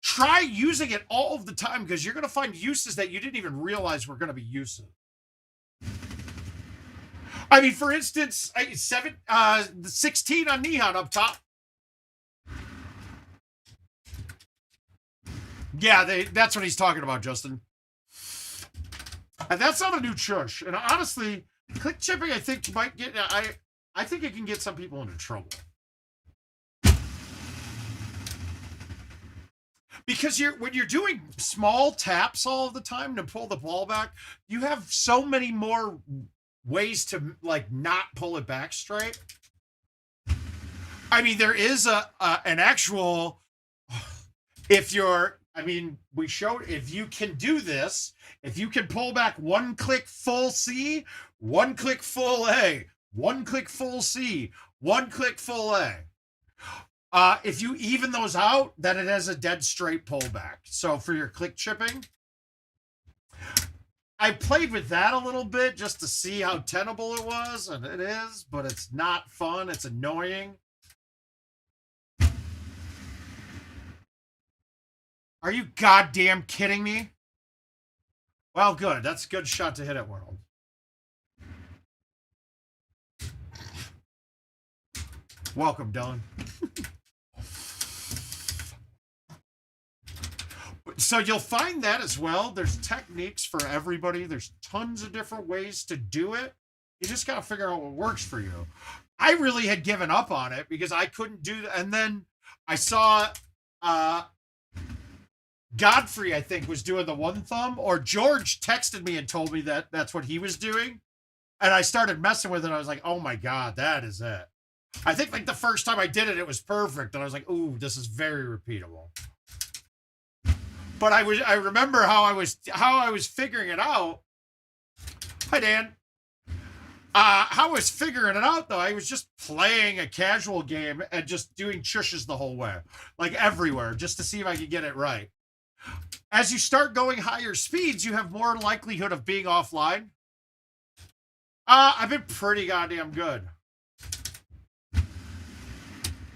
try using it all of the time, because you're going to find uses that you didn't even realize were going to be uses. I mean, for instance, 16 on Neon up top. Yeah, that's what he's talking about, Justin. And that's not a new Chush. And honestly, click chipping, I think might get. I think it can get some people into trouble. Because when you're doing small taps all the time to pull the ball back, you have so many more ways to like not pull it back straight. I mean, there is an actual, we showed, if you can do this, if you can pull back one click full C, one click full A, one click full C, one click full A. If you even those out, then it has a dead straight pullback. So for your click chipping, I played with that a little bit just to see how tenable it was, and it is, but it's not fun. It's annoying. Are you goddamn kidding me? Well, good. That's a good shot to hit it, World. Welcome, Dylan. So you'll find that as well. There's techniques for everybody. There's tons of different ways to do it. You just got to figure out what works for you. I really had given up on it because I couldn't do that. And then I saw Godfrey, I think, was doing the one thumb, or George texted me and told me that that's what he was doing. And I started messing with it. I was like, oh my God, that is it. I think like the first time I did it, it was perfect. And I was like, ooh, this is very repeatable. But I remember how I was figuring it out. Hi, Dan. How I was figuring it out, though, I was just playing a casual game and just doing chushes the whole way, like everywhere, just to see if I could get it right. As you start going higher speeds, you have more likelihood of being offline. I've been pretty goddamn good.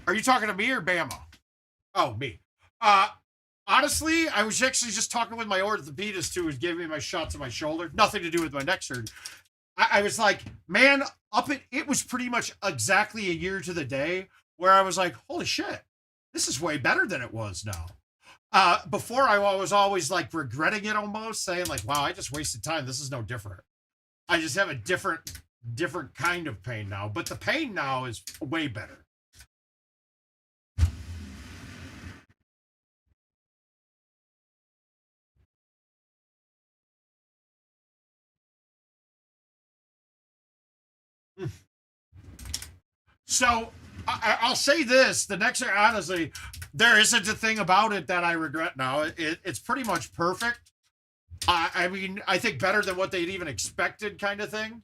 Are you talking to me or Bama? Oh, me. Honestly, I was actually just talking with my orthopedist who was giving me my shots on my shoulder. Nothing to do with my neck surgery. I was like, man, it was pretty much exactly a year to the day where I was like, holy shit, this is way better than it was now. Before I was always like regretting it almost, saying like, wow, I just wasted time. This is no different. I just have a different kind of pain now. But the pain now is way better. So I'll say this: the next, honestly, there isn't a thing about it that I regret now. It's pretty much perfect. I mean, I think better than what they'd even expected, kind of thing.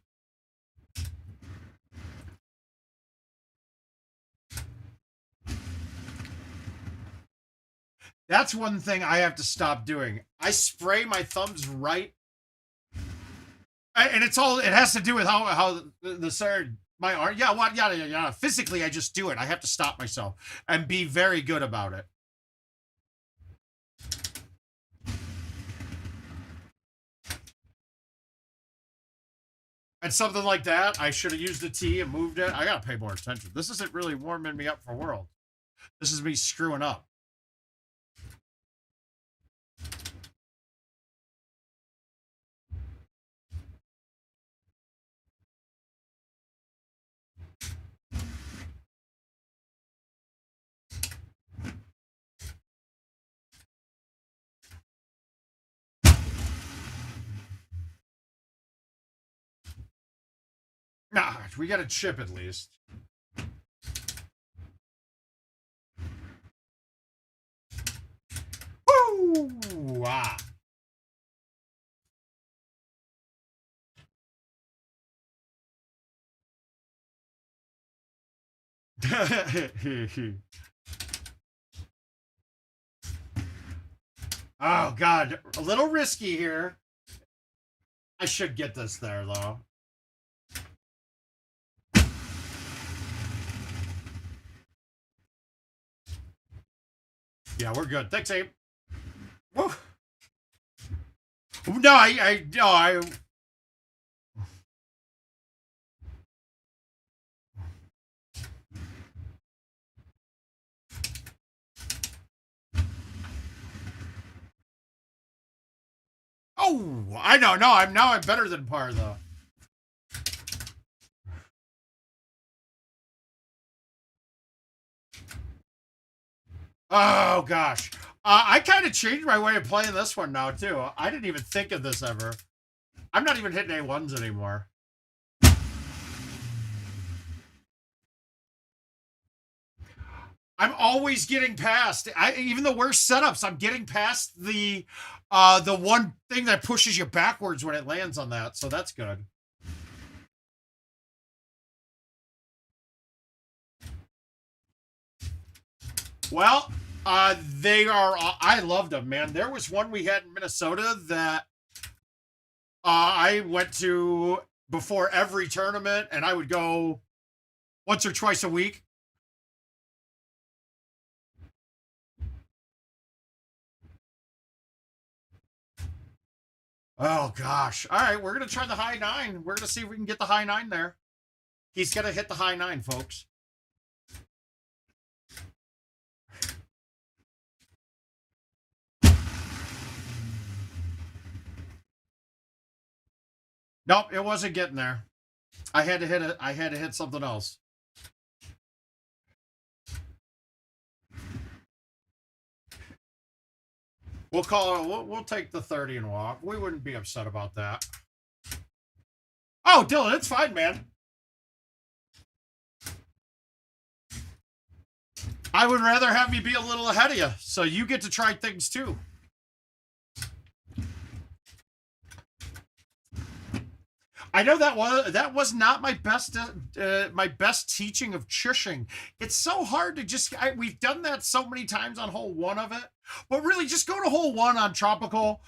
That's one thing I have to stop doing. I spray my thumbs right, and it's all. It has to do with how the side my arm. Yeah, what? Yeah. Physically, I just do it. I have to stop myself and be very good about it. And something like that, I should have used the T and moved it. I gotta pay more attention. This isn't really warming me up for World. This is me screwing up. Nah, we got a chip at least. Woo! Ah. Oh, God. A little risky here. I should get this there, though. Yeah, we're good. Thanks, Abe. Woo. No, I. Oh, I know. No, I'm better than par, though. Oh, gosh. I kind of changed my way of playing this one now, too. I didn't even think of this ever. I'm not even hitting A1s anymore. I'm always getting past. Even the worst setups, I'm getting past the one thing that pushes you backwards when it lands on that. So that's good. Well, they are. I loved them, man. There was one we had in Minnesota that I went to before every tournament, and I would go once or twice a week. Oh gosh! All right, we're gonna try the high nine. We're gonna see if we can get the high nine there. He's gonna hit the high nine, folks. Nope, it wasn't getting there. I had to hit it. I had to hit something else. We'll call it. We'll take the 30 and walk. We wouldn't be upset about that. Oh, Dylan, it's fine, man. I would rather have you be a little ahead of you, so you get to try things too. I know that was not my best teaching of chushing. It's so hard to just we've done that so many times on hole one of it, but really just go to hole one on tropical,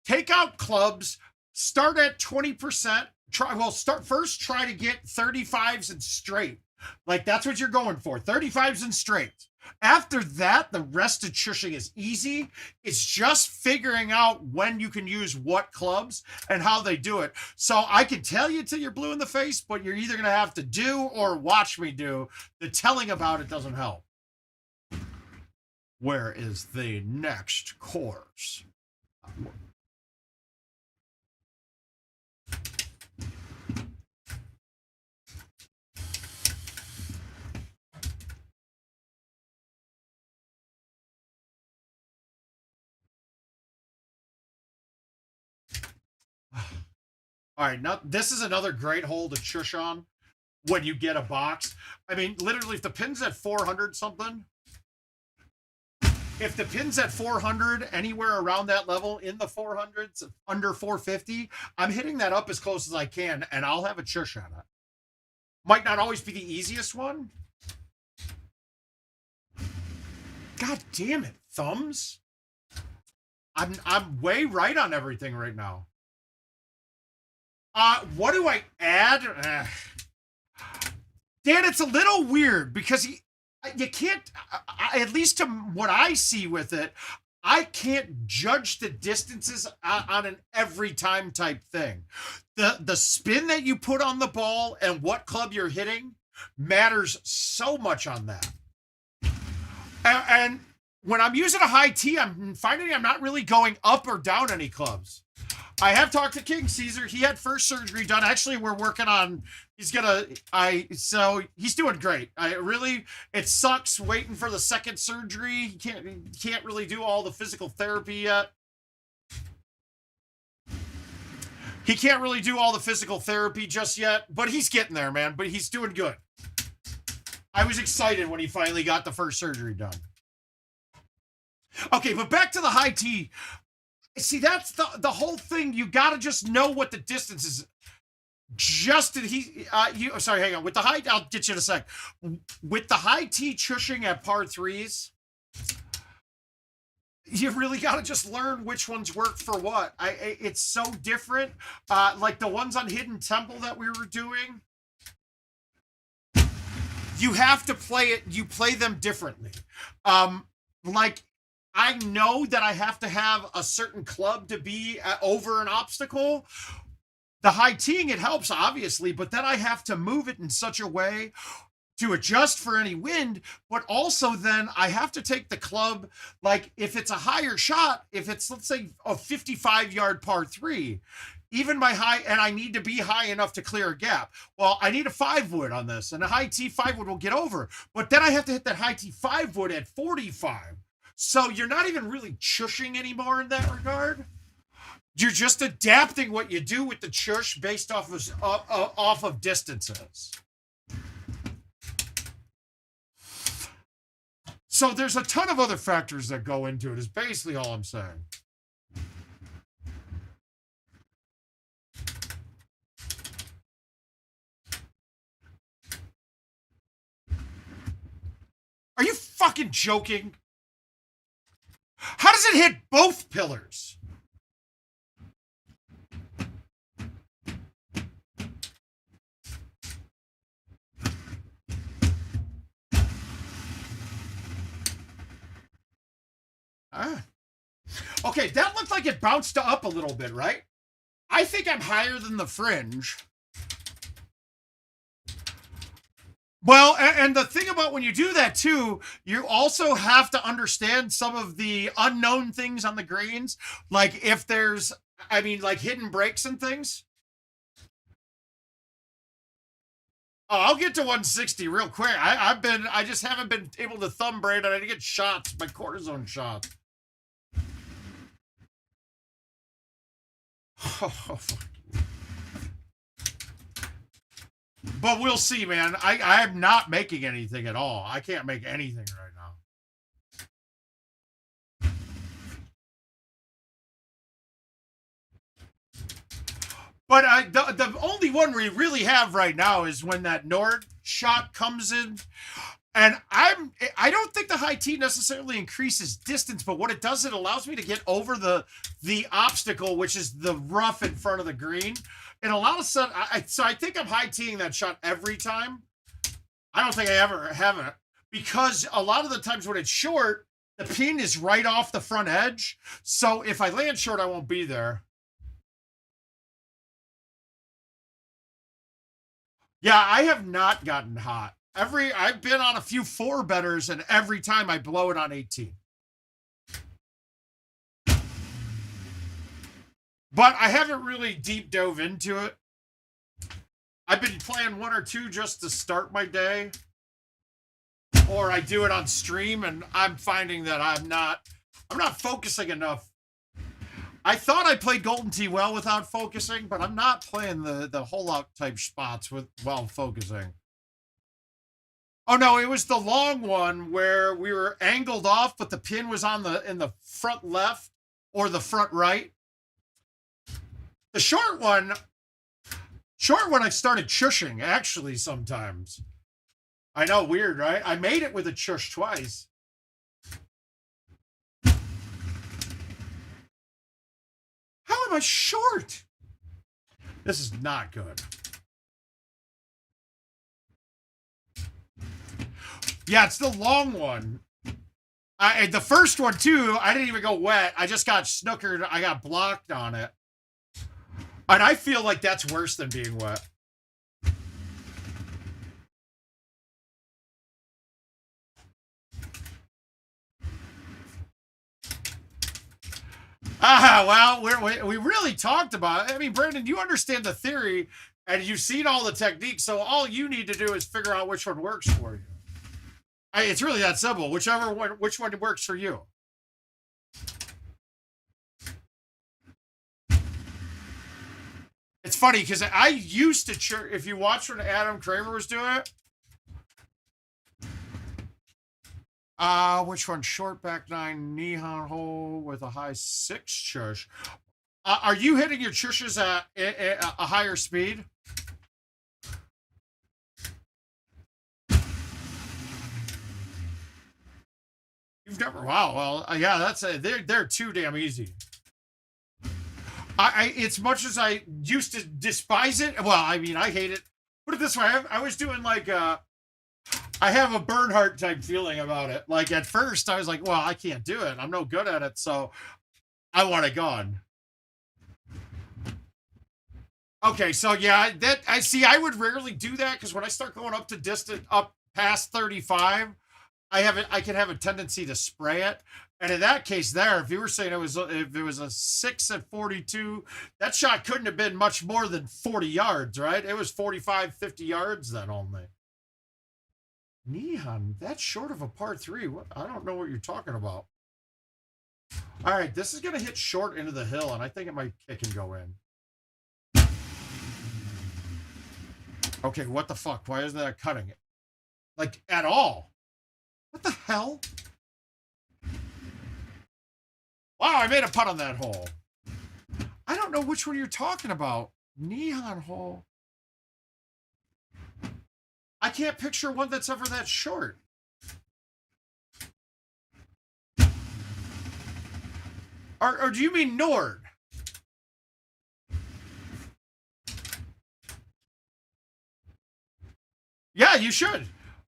take out clubs, start at 20%. Try to get 35s and straight. Like that's what you're going for, 35s and straight. After that, the rest of chushing is easy. It's just figuring out when you can use what clubs and how they do it. So I can tell you till you're blue in the face, but you're either going to have to do or watch me do. The telling about it doesn't help. Where is the next course? All right, now this is another great hole to chush on. when you get a box. I mean, literally, if the pin's at 400 something, if the pin's at 400, anywhere around that level in the 400s, under 450, I'm hitting that up as close as I can, and I'll have a chush on it. Might not always be the easiest one. God damn it, thumbs. I'm way right on everything right now. What do I add? Dan, it's a little weird because you can't, at least to what I see with it, I can't judge the distances on an every time type thing. The spin that you put on the ball and what club you're hitting matters so much on that. And when I'm using a high tee, I'm finding I'm not really going up or down any clubs. I have talked to King Caesar. He had first surgery done. Actually, we're working on, so he's doing great. It sucks waiting for the second surgery. He can't really do all the physical therapy yet. He can't really do all the physical therapy just yet, but he's getting there, man. But he's doing good. I was excited when he finally got the first surgery done. Okay, but back to the high tee. See, that's the whole thing. You got to just know what the distance is. Sorry, hang on. With the high, I'll get you in a sec. With the high tee chushing at par threes, you really got to just learn which ones work for what. It's so different. Like the ones on Hidden Temple that we were doing. You have to play it. You play them differently. Like, I know that I have to have a certain club to be over an obstacle. The high teeing, it helps, obviously, but then I have to move it in such a way to adjust for any wind, but also then I have to take the club, like if it's a higher shot, if it's, let's say, a 55-yard par three, even my high, and I need to be high enough to clear a gap. Well, I need a 5-wood on this, and a high tee 5-wood will get over, but then I have to hit that high tee 5-wood at 45. So you're not even really chushing anymore in that regard. You're just adapting what you do with the chush based off of distances. So there's a ton of other factors that go into it, is basically all I'm saying. Are you fucking joking? How does it hit both pillars? Okay, that looked like it bounced up a little bit, right? I think I'm higher than the fringe. Well, and the thing about when you do that too, you also have to understand some of the unknown things on the greens. Like if there's, like hidden breaks and things. Oh, I'll get to 160 real quick. I just haven't been able to thumb braid and I get shots, my cortisone shot. But we'll see, man. I am not making anything at all. I can't make anything right now. But the only one we really have right now is when that Nord shot comes in. And I don't think the high tee necessarily increases distance, but what it does, it allows me to get over the obstacle, which is the rough in front of the green. And a lot of sudden, so I think I'm high teeing that shot every time. I don't think I ever haven't, because a lot of the times when it's short, the pin is right off the front edge. So if I land short, I won't be there. Yeah, I have not gotten hot. I've been on a few 4-betters, and every time I blow it on 18. But I haven't really deep dove into it. I've been playing 1 or 2 just to start my day. Or I do it on stream, and I'm finding that I'm not focusing enough. I thought I played Golden Tee well without focusing, but I'm not playing the hole out type spots while focusing. Oh no, it was the long one where we were angled off, but the pin was in the front left or the front right. The short one I started chushing actually sometimes. I know, weird, right? I made it with a chush twice. How am I short? This is not good. Yeah, it's the long one. The first one, too, I didn't even go wet. I just got snookered. I got blocked on it. And I feel like that's worse than being wet. Well, we really talked about it. I mean, Brandon, you understand the theory, and you've seen all the techniques, so all you need to do is figure out which one works for you. It's really that simple. Which one works for you. It's funny because I used to if you watch when Adam Kramer was doing it. Which one? Short back 9 Nihon hole with a high 6 chush. Are you hitting your chushes at a higher speed? You've never. Wow. Well, yeah. That's they're too damn easy. It's much as I used to despise it. Well, I mean, I hate it. Put it this way: I was doing like I have a Bernhardt type feeling about it. Like at first, I was like, well, I can't do it. I'm no good at it, so I want it gone. Okay, so yeah, I would rarely do that because when I start going up past 35, I can have a tendency to spray it. And in that case there, if you were saying if it was a 6 at 42, that shot couldn't have been much more than 40 yards, right? It was 45, 50 yards then only. Nihon, that's short of a par 3. What? I don't know what you're talking about. All right, this is going to hit short into the hill, and I think it might kick and go in. Okay, what the fuck? Why isn't that cutting it? Like, at all? What the hell? Wow, I made a putt on that hole. I don't know which one you're talking about. Nihon hole. I can't picture one that's ever that short. Or do you mean Nord? Yeah, you should.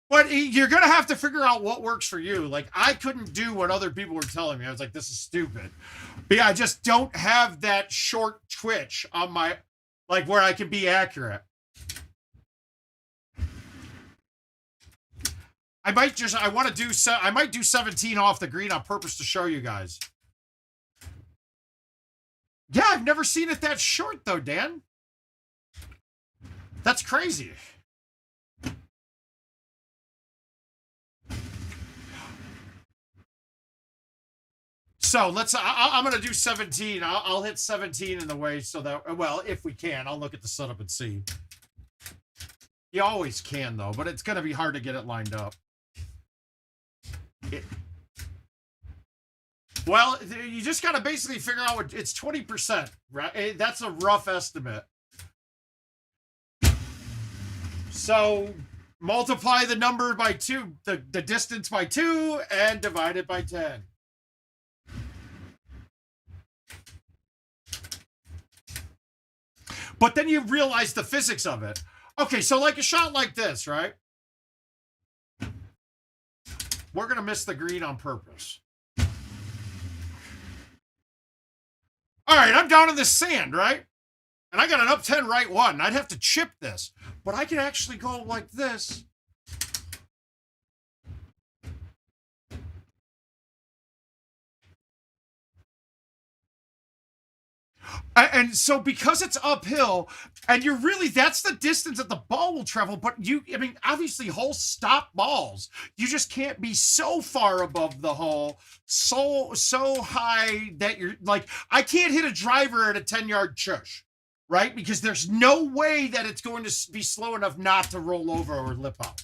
But you're going to have to figure out what works for you. Like, I couldn't do what other people were telling me. I was like, this is stupid. But yeah, I just don't have that short twitch on my, like, where I can be accurate. I might do 17 off the green on purpose to show you guys. Yeah, I've never seen it that short, though, Dan. That's crazy. So I'm going to do 17. I'll hit 17 in the way so that, well, if we can, I'll look at the setup and see. You always can, though, but it's going to be hard to get it lined up. Well, you just got to basically figure out what it's 20%, right? That's a rough estimate. So multiply the number by 2, the distance by 2, and divide it by 10. But then you realize the physics of it. Okay, so like a shot like this, right? We're going to miss the green on purpose. All right, I'm down in the sand, right? And I got an up 10 right 1. I'd have to chip this. But I can actually go like this. And so because it's uphill, and you're really, that's the distance that the ball will travel. But I mean, obviously holes stop balls. You just can't be so far above the hole, so high that you're like, I can't hit a driver at a 10-yard chush, right? Because there's no way that it's going to be slow enough not to roll over or lip out.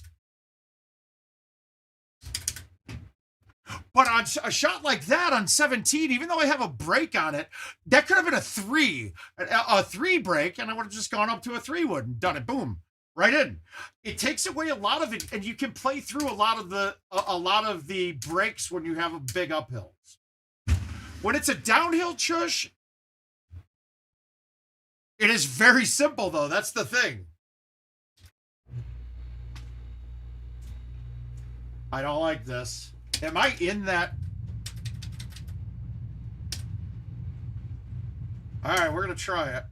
But on a shot like that on 17, even though I have a break on it, that could have been a 3 break, and I would have just gone up to a 3 wood and done it. Boom, right in. It takes away a lot of it, and you can play through a lot of the breaks when you have a big uphills. When it's a downhill chush, it is very simple, though. That's the thing. I don't like this. Am I in that? All right, we're going to try it.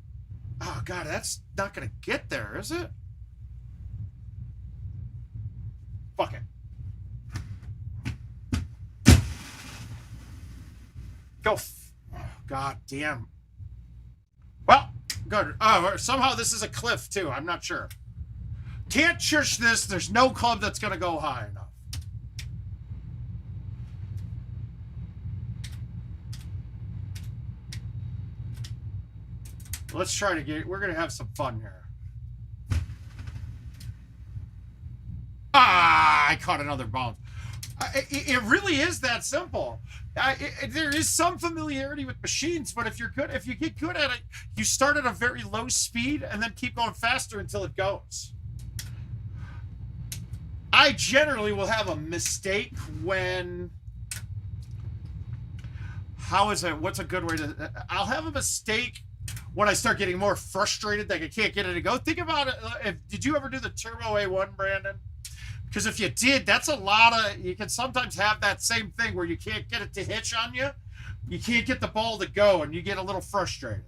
Oh, God, that's not going to get there, is it? Fuck it. Go. Oh, God damn. Well, good. Oh, somehow this is a cliff, too. I'm not sure. Can't chush this. There's no club that's going to go high enough. Let's try to we're going to have some fun here. Ah, I caught another bounce. It really is that simple. There is some familiarity with machines, but if you get good at it, you start at a very low speed and then keep going faster until it goes. I generally will have a mistake when... What's a good way to... I'll have a mistake when I start getting more frustrated that I can't get it to go. Think about it. Did you ever do the Turbo A1, Brandon? Because if you did, that's a lot of... You can sometimes have that same thing where you can't get it to hitch on you. You can't get the ball to go, and you get a little frustrated.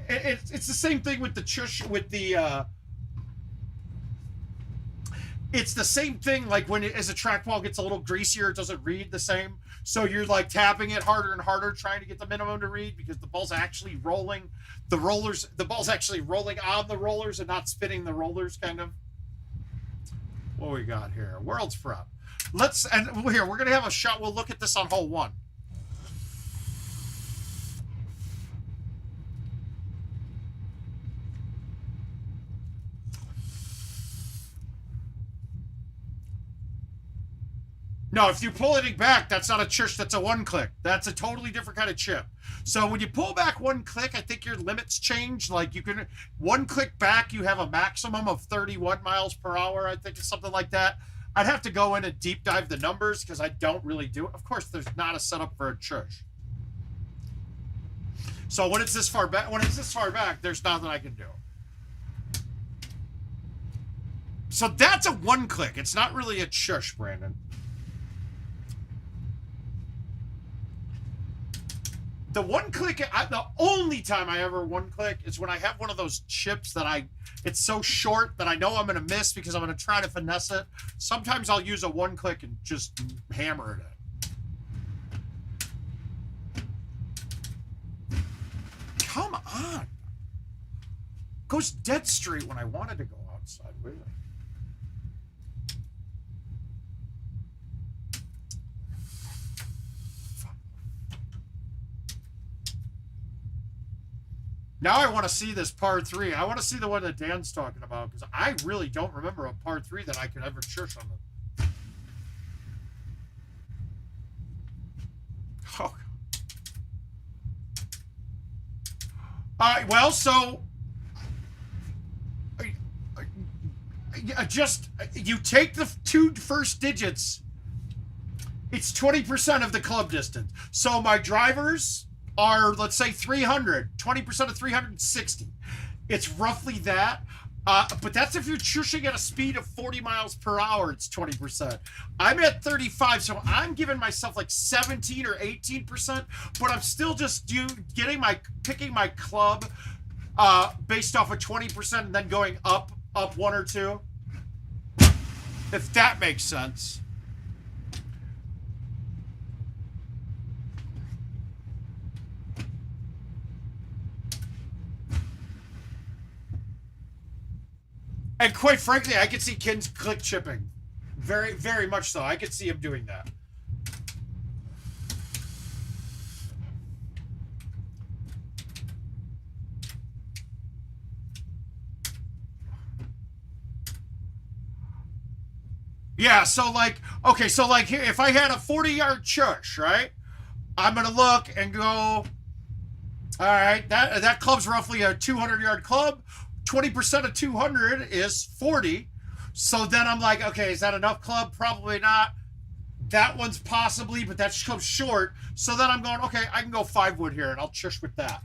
It's the same thing with the Chush, with the... It's the same thing like when as a trackball gets a little greasier, it doesn't read the same. So you're like tapping it harder and harder, trying to get the minimum to read because the ball's actually rolling. The ball's actually rolling on the rollers and not spinning the rollers, kind of. What we got here? World's prep. We're going to have a shot. We'll look at this on hole 1. No, if you pull it back, that's not a chush, that's a 1-click. That's a totally different kind of chip. So when you pull back 1 click, I think your limits change. Like you can 1 click back, you have a maximum of 31 miles per hour. I think it's something like that. I'd have to go in and deep dive the numbers because I don't really do it. Of course, there's not a setup for a chush. So when it's this far back, there's nothing I can do. So that's a 1-click. It's not really a chush, Brandon. The 1-click, the only time I ever 1-click is when I have one of those chips that it's so short that I know I'm going to miss because I'm going to try to finesse it. Sometimes I'll use a 1-click and just hammer it. Come on. Goes dead straight when I wanted to go outside, really. Now I want to see this par 3. I want to see the one that Dan's talking about because I really don't remember a par 3 that I could ever chush on them. Oh. Well, so you take the 2 first digits. It's 20% of the club distance. So my drivers are, let's say, 300. 20% of 360. It's roughly that. But that's if you're chushing at a speed of 40 miles per hour, it's 20%. I'm at 35, so I'm giving myself like 17 or 18%, but I'm still just picking my club based off of 20% and then going up 1 or 2. If that makes sense. And quite frankly, I could see Kins click chipping. Very, very much so. I could see him doing that. Yeah, so like, okay, so like here, if I had a 40-yard chush, right? I'm going to look and go, all right, that club's roughly a 200-yard club. 20% of 200 is 40. So then I'm like, okay, is that enough club? Probably not. That one's possibly, but that comes short. So then I'm going, okay, I can go 5 wood here, and I'll chush with that.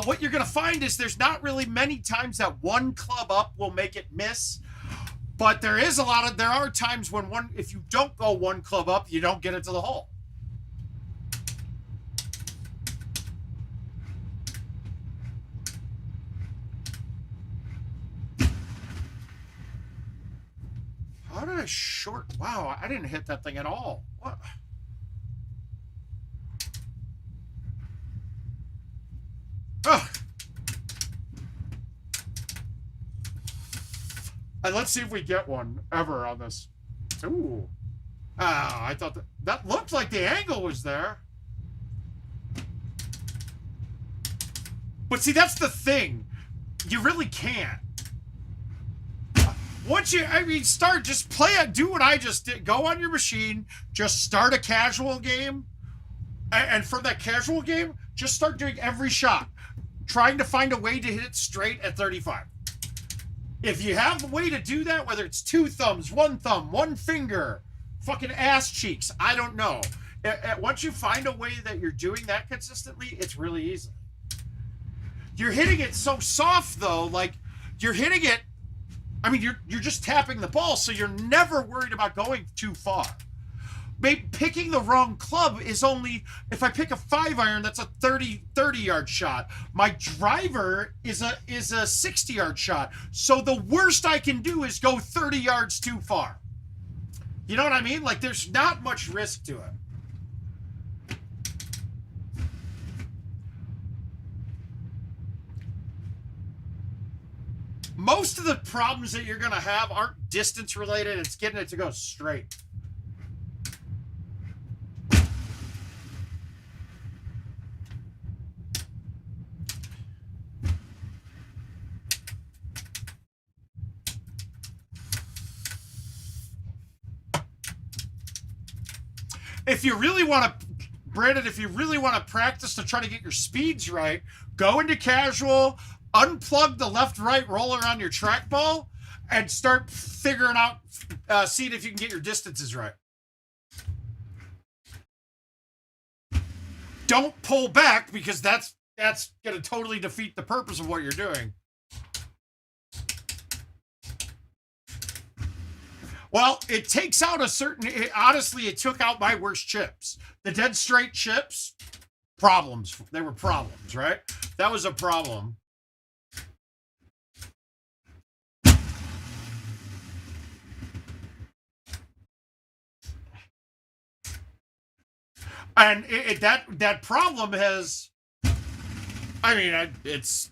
What you're going to find is there's not really many times that one club up will make it miss. But there are times when if you don't go one club up, you don't get into the hole. How did I short? Wow, I didn't hit that thing at all. What? Ugh. And let's see if we get one ever on this. Ooh. Ah, I thought that looked like the angle was there. But see, that's the thing. You really can't. Once you, just play it, do what I just did. Go on your machine, just start a casual game. And for that casual game, just start doing every shot. Trying to find a way to hit it straight at 35. If you have the way to do that, whether it's 2 thumbs, 1 thumb, 1 finger, fucking ass cheeks, I don't know. Once you find a way that you're doing that consistently, it's really easy. You're hitting it so soft, though. Like, you're hitting it, you're just tapping the ball, so you're never worried about going too far. Maybe picking the wrong club is only, if I pick a 5-iron, that's a 30-yard shot. My driver is a 60-yard shot. So the worst I can do is go 30 yards too far. You know what I mean? Like, there's not much risk to it. Most of the problems that you're going to have aren't distance related. It's getting it to go straight. If you really want to, Brandon, if you really want to practice to try to get your speeds right, go into casual, unplug the left-right roller on your trackball, and start figuring out, seeing if you can get your distances right. Don't pull back, because that's going to totally defeat the purpose of what you're doing. Well, it takes out honestly, it took out my worst chips. The dead straight chips, problems. They were problems, right? That was a problem. And that problem has, it's,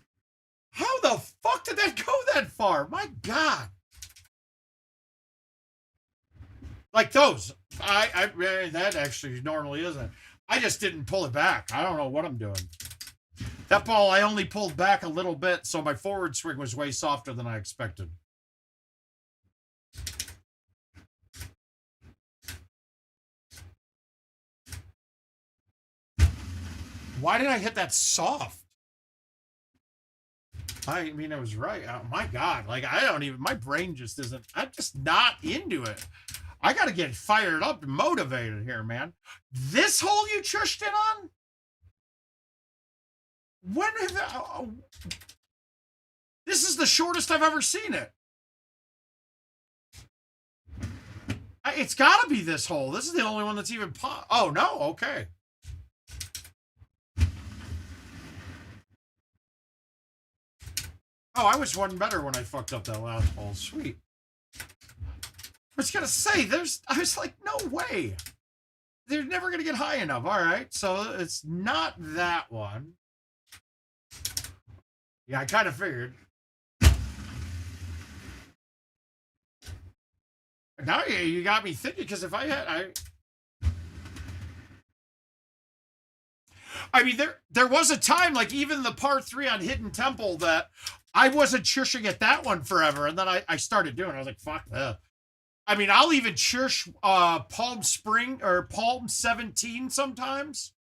how the fuck did that go that far? My God. Like those, that actually normally isn't. I just didn't pull it back. I don't know what I'm doing. That ball, I only pulled back a little bit, so my forward swing was way softer than I expected. Why did I hit that soft? I was right. Oh my God. Like, my brain just isn't, I'm just not into it. I got to get fired up and motivated here, man. This hole you chushed in on? When have this is the shortest I've ever seen it. It's got to be this hole. This is the only one that's even oh, no. Okay. Oh, I was one better when I fucked up that last hole. Sweet. I was going to say, I was like, no way. They're never going to get high enough. All right. So it's not that one. Yeah, I kind of figured. Now you got me thinking, because if I had, I mean, there was a time, like even the par 3 on Hidden Temple, that I wasn't chushing at that one forever, and then I started doing it. I was like, fuck that. I mean, I'll even chush Palm Spring or Palm 17 sometimes.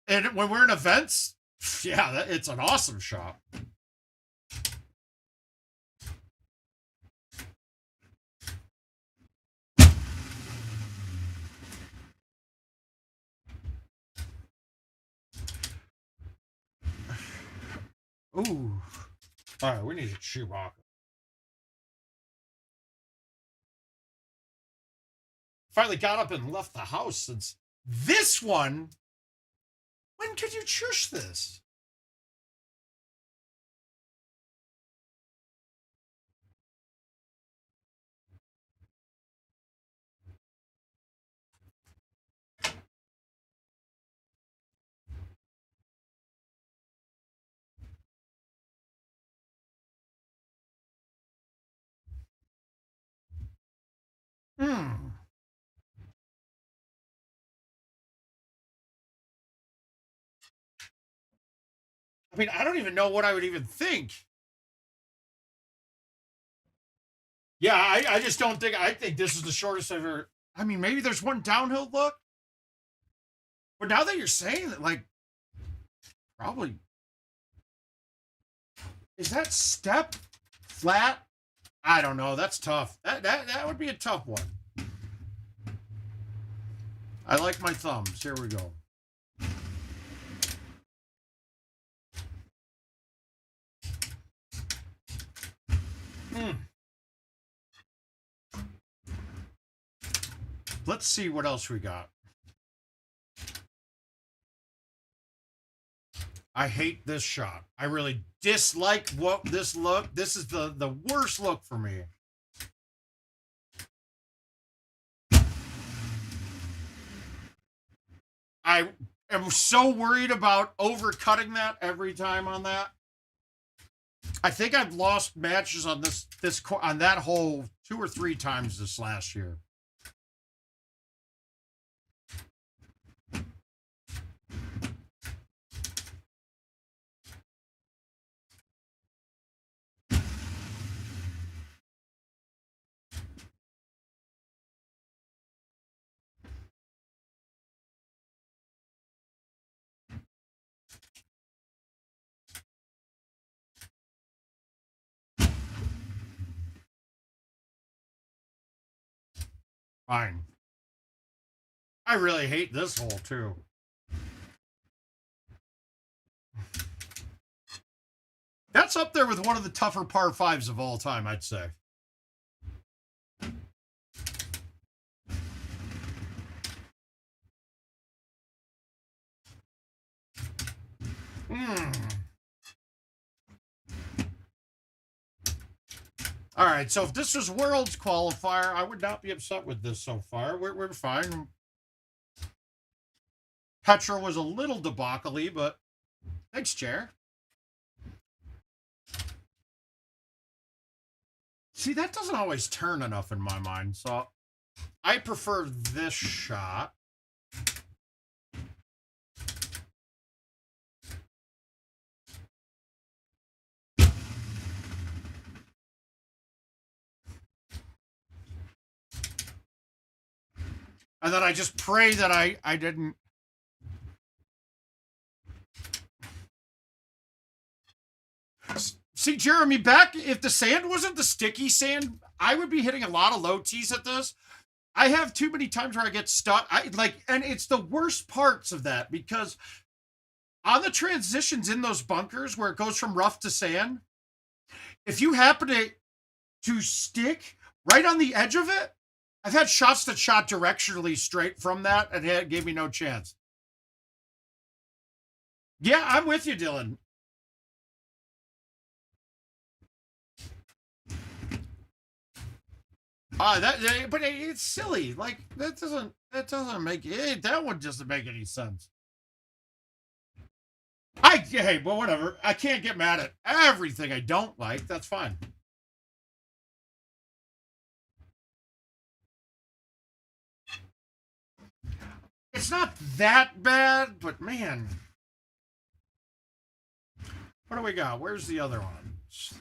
And when we're in events, yeah, it's an awesome shot. Ooh. All right, we need a Chewbacca. Finally got up and left the house since this one. When could you chush this? Hmm. I mean, I don't even know what I would even think. Yeah, I just don't think, I think this is the shortest I've ever, I mean, maybe there's one downhill look. But now that you're saying that, like, probably, is that step flat? I don't know. That's tough. That would be a tough one. I like my thumbs. Here we go. Let's see what else we got. I hate this shot. I really dislike what this look. This is the worst look for me. I am so worried about overcutting that every time on that. I think I've lost matches on this on that hole 2 or 3 times this last year. Fine. I really hate this hole too. That's up there with one of the tougher par 5s of all time, I'd say. All right, so if this was Worlds qualifier, I would not be upset with this so far. We're fine. Petra was a little debacle-y, but thanks, Chair. See, that doesn't always turn enough in my mind, so I prefer this shot. And then I just pray that I didn't. See, Jeremy, back, if the sand wasn't the sticky sand, I would be hitting a lot of low tees at this. I have too many times where I get stuck. And it's the worst parts of that, because on the transitions in those bunkers where it goes from rough to sand, if you happen to stick right on the edge of it, I've had shots that shot directionally straight from that, and it gave me no chance. Yeah, I'm with you, Dylan. But it's silly. Like, that doesn't make it. That one doesn't make any sense. Hey, but whatever. I can't get mad at everything I don't like. That's fine. It's not that bad, but man. What do we got? Where's the other ones?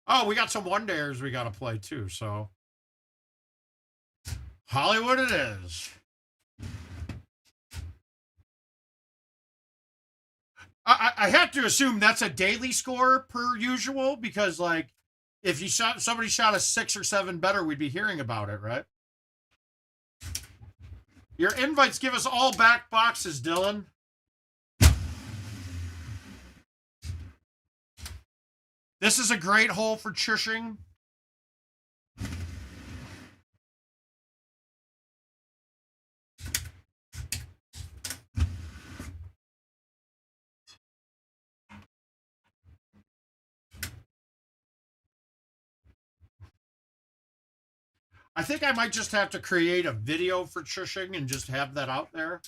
Oh, we got some one-dayers we got to play too, so. Hollywood it is. I have to assume that's a daily score per usual, because like if you somebody shot a 6 or 7 better, we'd be hearing about it, right? Your invites give us all back boxes, Dylan. This is a great hole for Tushing. I think I might just have to create a video for Tushing and just have that out there.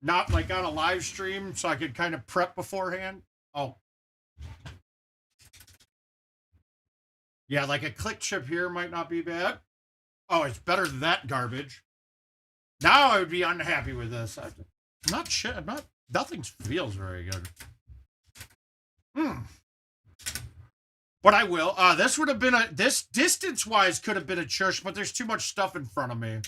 Not like on a live stream, so I could kind of prep beforehand. Oh. Yeah, like a click chip here might not be bad. Oh, it's better than that garbage. Now I would be unhappy with this. I'm not shit. Nothing feels very good. But I will. This would have been this distance-wise could have been a Chush, but there's too much stuff in front of me.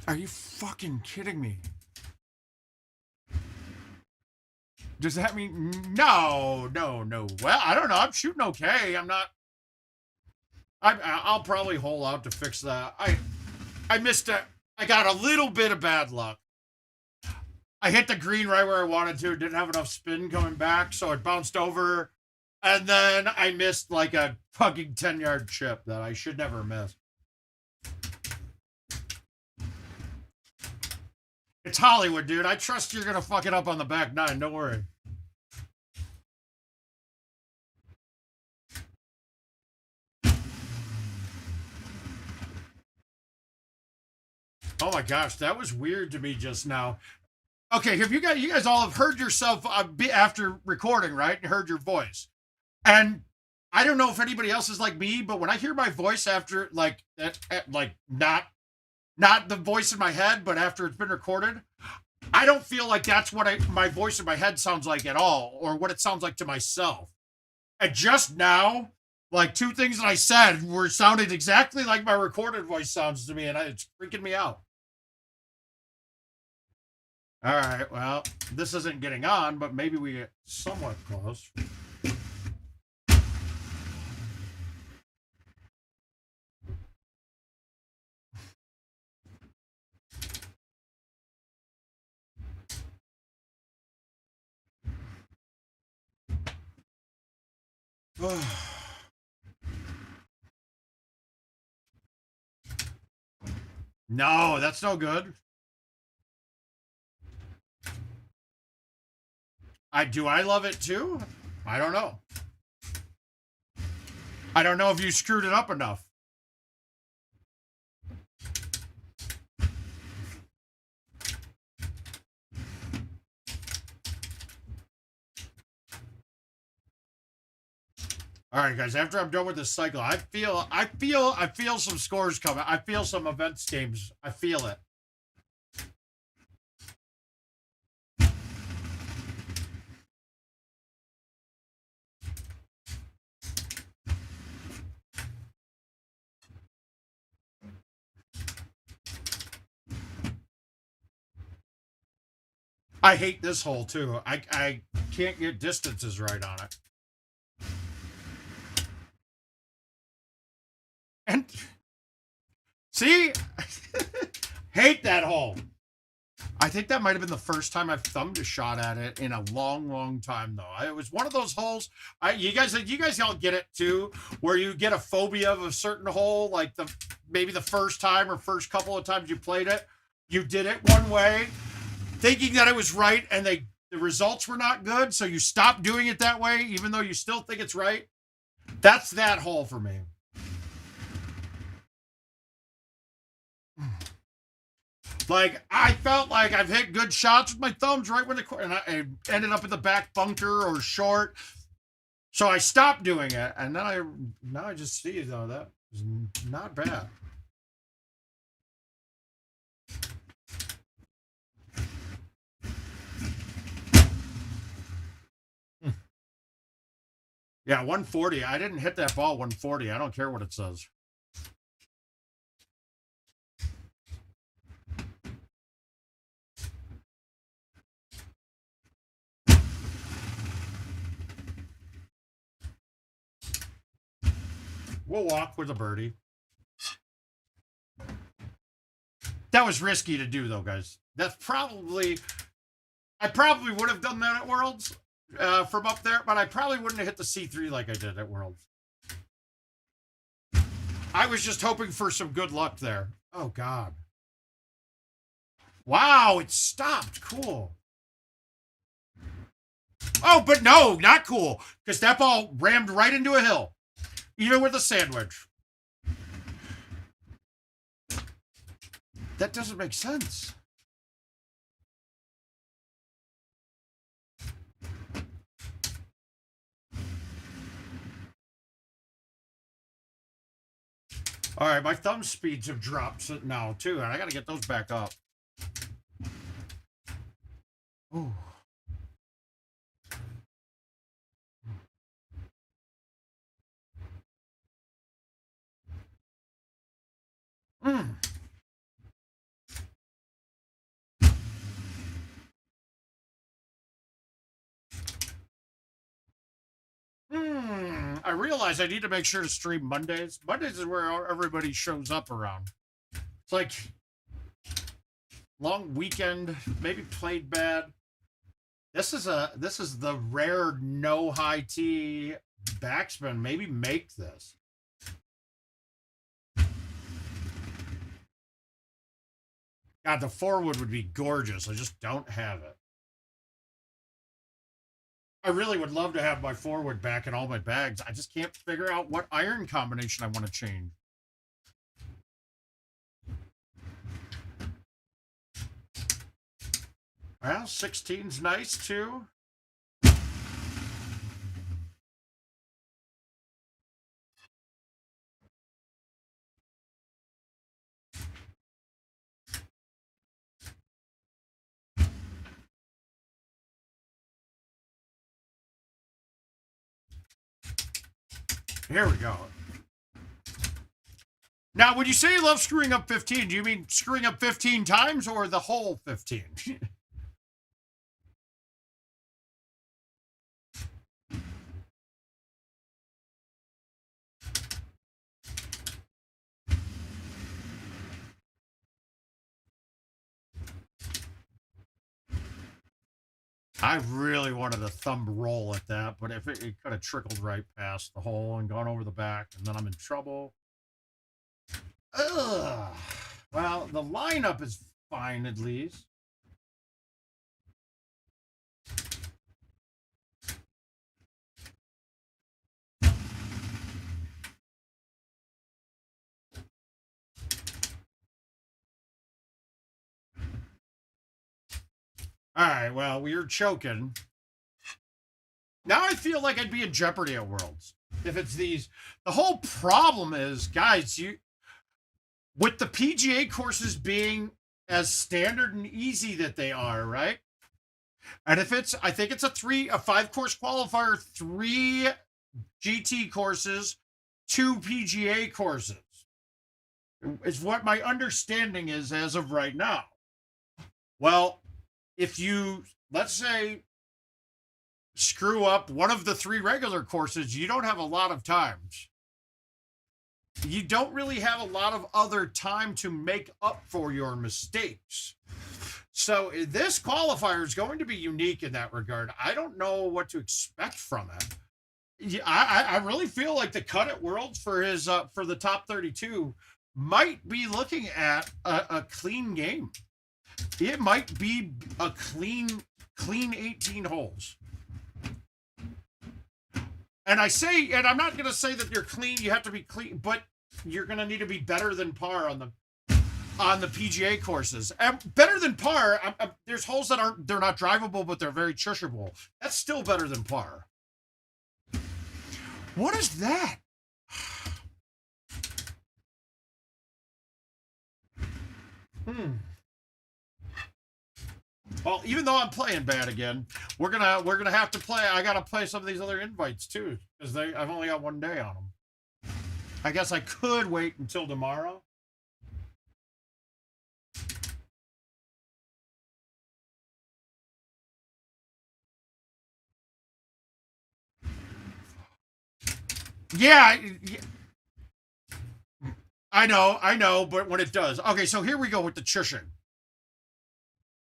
Are you fucking kidding me? Does that mean no? Well, I don't know. I'm shooting okay. I'm not. I'll probably hole out to fix that. I missed it. I got a little bit of bad luck. I hit the green right where I wanted to. Didn't have enough spin coming back, so it bounced over. And then I missed like a fucking 10-yard chip that I should never miss. It's Hollywood, dude. I trust you're going to fuck it up on the back nine. Don't worry. Oh my gosh, that was weird to me just now. Okay, have you guys all have heard yourself after recording, right? And heard your voice. And I don't know if anybody else is like me, but when I hear my voice after like not the voice in my head, but after it's been recorded, I don't feel like that's what my voice in my head sounds like at all, or what it sounds like to myself. And just now, like 2 things that I said sounded exactly like my recorded voice sounds to me, and it's freaking me out. All right, well, this isn't getting on, but maybe we get somewhat close. No, that's no good. Do I love it too? I don't know. I don't know if you screwed it up enough. All right, guys, after I'm done with this cycle, I feel some scores coming. I feel some events games. I feel it. I hate this hole too. I can't get distances right on it. And see, hate that hole. I think that might have been the first time I've thumbed a shot at it in a long time, though. It was one of those holes. You guys all get it too, where you get a phobia of a certain hole, like maybe the first time or first couple of times you played it, you did it one way, thinking that it was right, and the results were not good, so you stop doing it that way, even though you still think it's right. That's that hole for me. Like, I felt like I've hit good shots with my thumbs right when and I ended up in the back bunker or short. So I stopped doing it, and then now I just see, though, that was not bad. Yeah, 140. I didn't hit that ball 140. I don't care what it says. We'll walk with a birdie. That was risky to do, though, guys. That's probably... I probably would have done that at Worlds from up there, but I probably wouldn't have hit the C3 like I did at Worlds. I was just hoping for some good luck there. Oh, God. Wow, it stopped. Cool. Oh, but no, not cool, because that ball rammed right into a hill, even with a sandwich. That doesn't make sense. All right, my thumb speeds have dropped now, too, and I got to get those back up. Ooh. I realize I need to make sure to stream Mondays. Mondays is where everybody shows up around. It's like long weekend, maybe played bad. This is the rare no high tee backspin. Maybe make this. God, the forward would be gorgeous. I just don't have it. I really would love to have my forward back in all my bags. I just can't figure out what iron combination I want to change. Well, 16's nice too. Here we go. Now, when you say you love screwing up 15, do you mean screwing up 15 times or the whole 15? I really wanted a thumb roll at that, but if it could have trickled right past the hole and gone over the back, and then I'm in trouble. Ugh. Well, the lineup is fine at least. All right, well, we are choking. Now I feel like I'd be in jeopardy at Worlds if it's these. The whole problem is, guys, with the PGA courses being as standard and easy that they are, right? And if it's, I think it's a 5-course qualifier, 3 GT courses, 2 PGA courses. Is what my understanding is as of right now. Well, if you, let's say, screw up one of the 3 regular courses, you don't have a lot of times. You don't really have a lot of other time to make up for your mistakes. So this qualifier is going to be unique in that regard. I don't know what to expect from it. I really feel like the cut at Worlds for his for the top 32 might be looking at a clean game. It might be a clean 18 holes. And I'm not going to say that you're clean, you have to be clean, but you're going to need to be better than par on the on the PGA courses. And better than par. There's holes that they're not drivable, but they're very chushable. That's still better than par. What is that? Well, even though I'm playing bad again, we're gonna have to play. I gotta play some of these other invites too, because I've only got one day on them. I guess I could wait until tomorrow. Yeah, I know, but when it does. Okay, so here we go with the Tushing.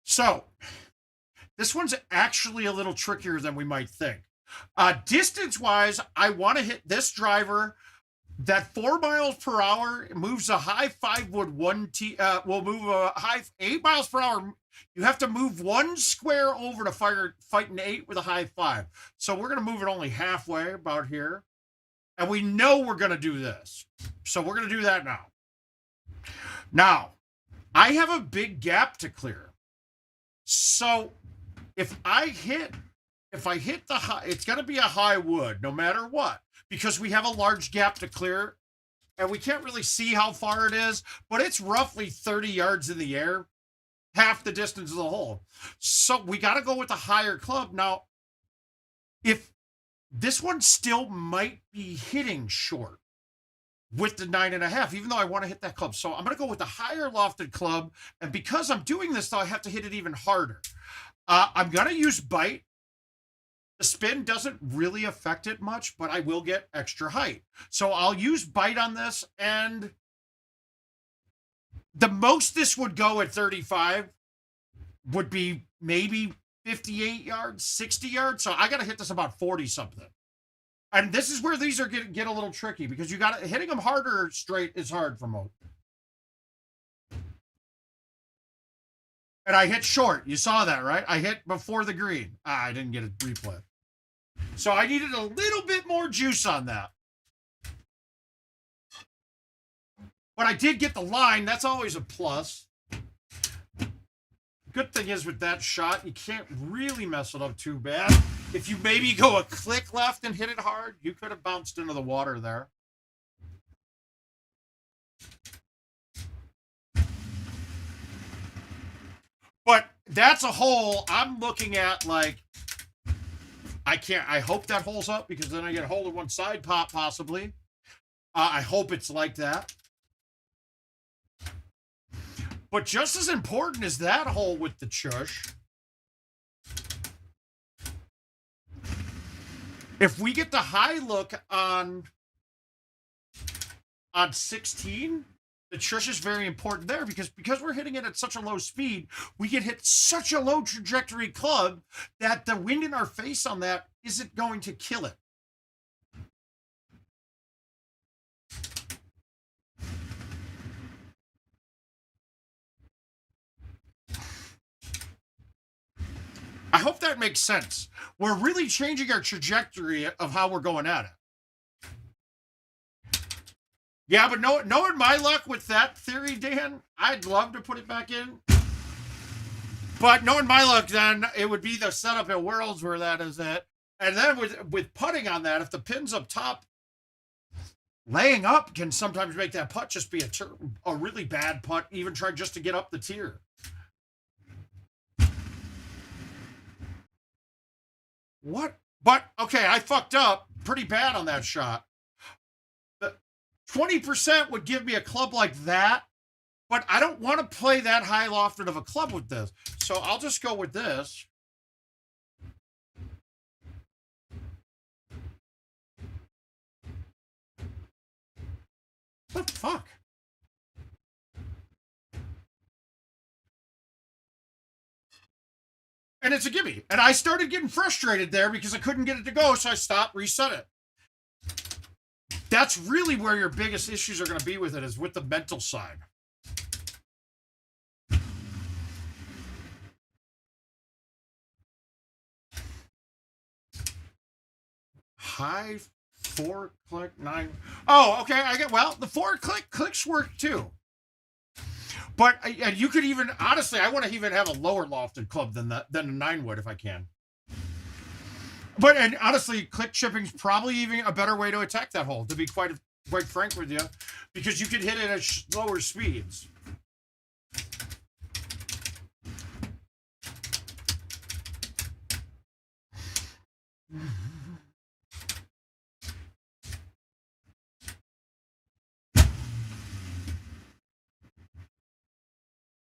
So, this one's actually a little trickier than we might think. Distance-wise, I want to hit this driver that 4 miles per hour moves a high 5 wood 1 will move a high 8 miles per hour. You have to move 1 square over to fight an 8 with a high 5. So we're going to move it only halfway, about here. And we know we're going to do this. So we're going to do that now. Now, I have a big gap to clear. So if I hit the high, it's going to be a high wood no matter what, because we have a large gap to clear and we can't really see how far it is, but it's roughly 30 yards in the air, half the distance of the hole. So we got to go with a higher club. Now, if this one still might be hitting short with the 9.5, even though I want to hit that club. So I'm going to go with the higher lofted club. And because I'm doing this, though, I have to hit it even harder. I'm going to use bite. The spin doesn't really affect it much, but I will get extra height. So I'll use bite on this. And the most this would go at 35 would be maybe 58 yards, 60 yards. So I got to hit this about 40 something. And this is where these are get a little tricky, because you got hitting them harder straight is hard for most. And I hit short. You saw that, right? I hit before the green. I didn't get a replay. So I needed a little bit more juice on that. But I did get the line. That's always a plus. Good thing is with that shot, you can't really mess it up too bad. If you maybe go a click left and hit it hard, you could have bounced into the water there. But that's a hole I'm looking at like, I hope that hole's up, because then I get a hole in one side pop possibly. I hope it's like that. But just as important as that hole with the Chush, if we get the high look on 16, the Chush is very important there, because we're hitting it at such a low speed, we can hit such a low trajectory club that the wind in our face on that isn't going to kill it. I hope that makes sense. We're really changing our trajectory of how we're going at it. Yeah, but knowing my luck with that theory, Dan, I'd love to put it back in. But knowing my luck, then it would be the setup at Worlds where that is it. And then with putting on that, if the pin's up top, laying up can sometimes make that putt just be a really bad putt, even try just to get up the tier. What? But, okay, I fucked up pretty bad on that shot. 20% would give me a club like that, but I don't want to play that high lofted of a club with this. So I'll just go with this. What the fuck? And it's a gimme. And I started getting frustrated there because I couldn't get it to go, so I stopped, reset it. That's really where your biggest issues are going to be with it, is with the mental side. High 4-click 9. Oh, okay. Well, the 4-click clicks work too. But and you could even, honestly, I want to even have a lower lofted club than a 9 wood if I can. But, and honestly, click chipping's probably even a better way to attack that hole, to be quite frank with you, because you can hit it at slower speeds.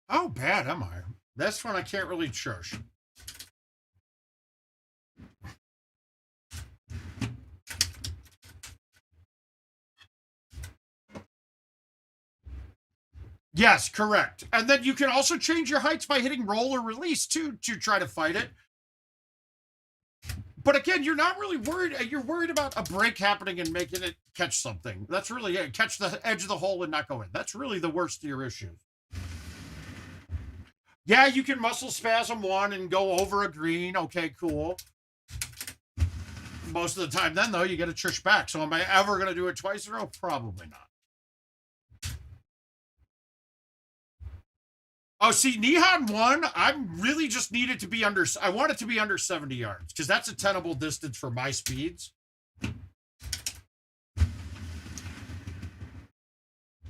How bad am I? That's when I can't really chush. Yes, correct. And then you can also change your heights by hitting roll or release too to try to fight it. But again, you're not really worried. You're worried about a break happening and making it catch something. That's really it. Catch the edge of the hole and not go in. That's really the worst of your issues. Yeah, you can muscle spasm one and go over a green. Okay, cool. Most of the time then, though, you get a chush back. So am I ever going to do it twice in a row? Probably not. Oh, see, Nihon 1, I really just need it to be under, I want it to be under 70 yards, because that's a tenable distance for my speeds.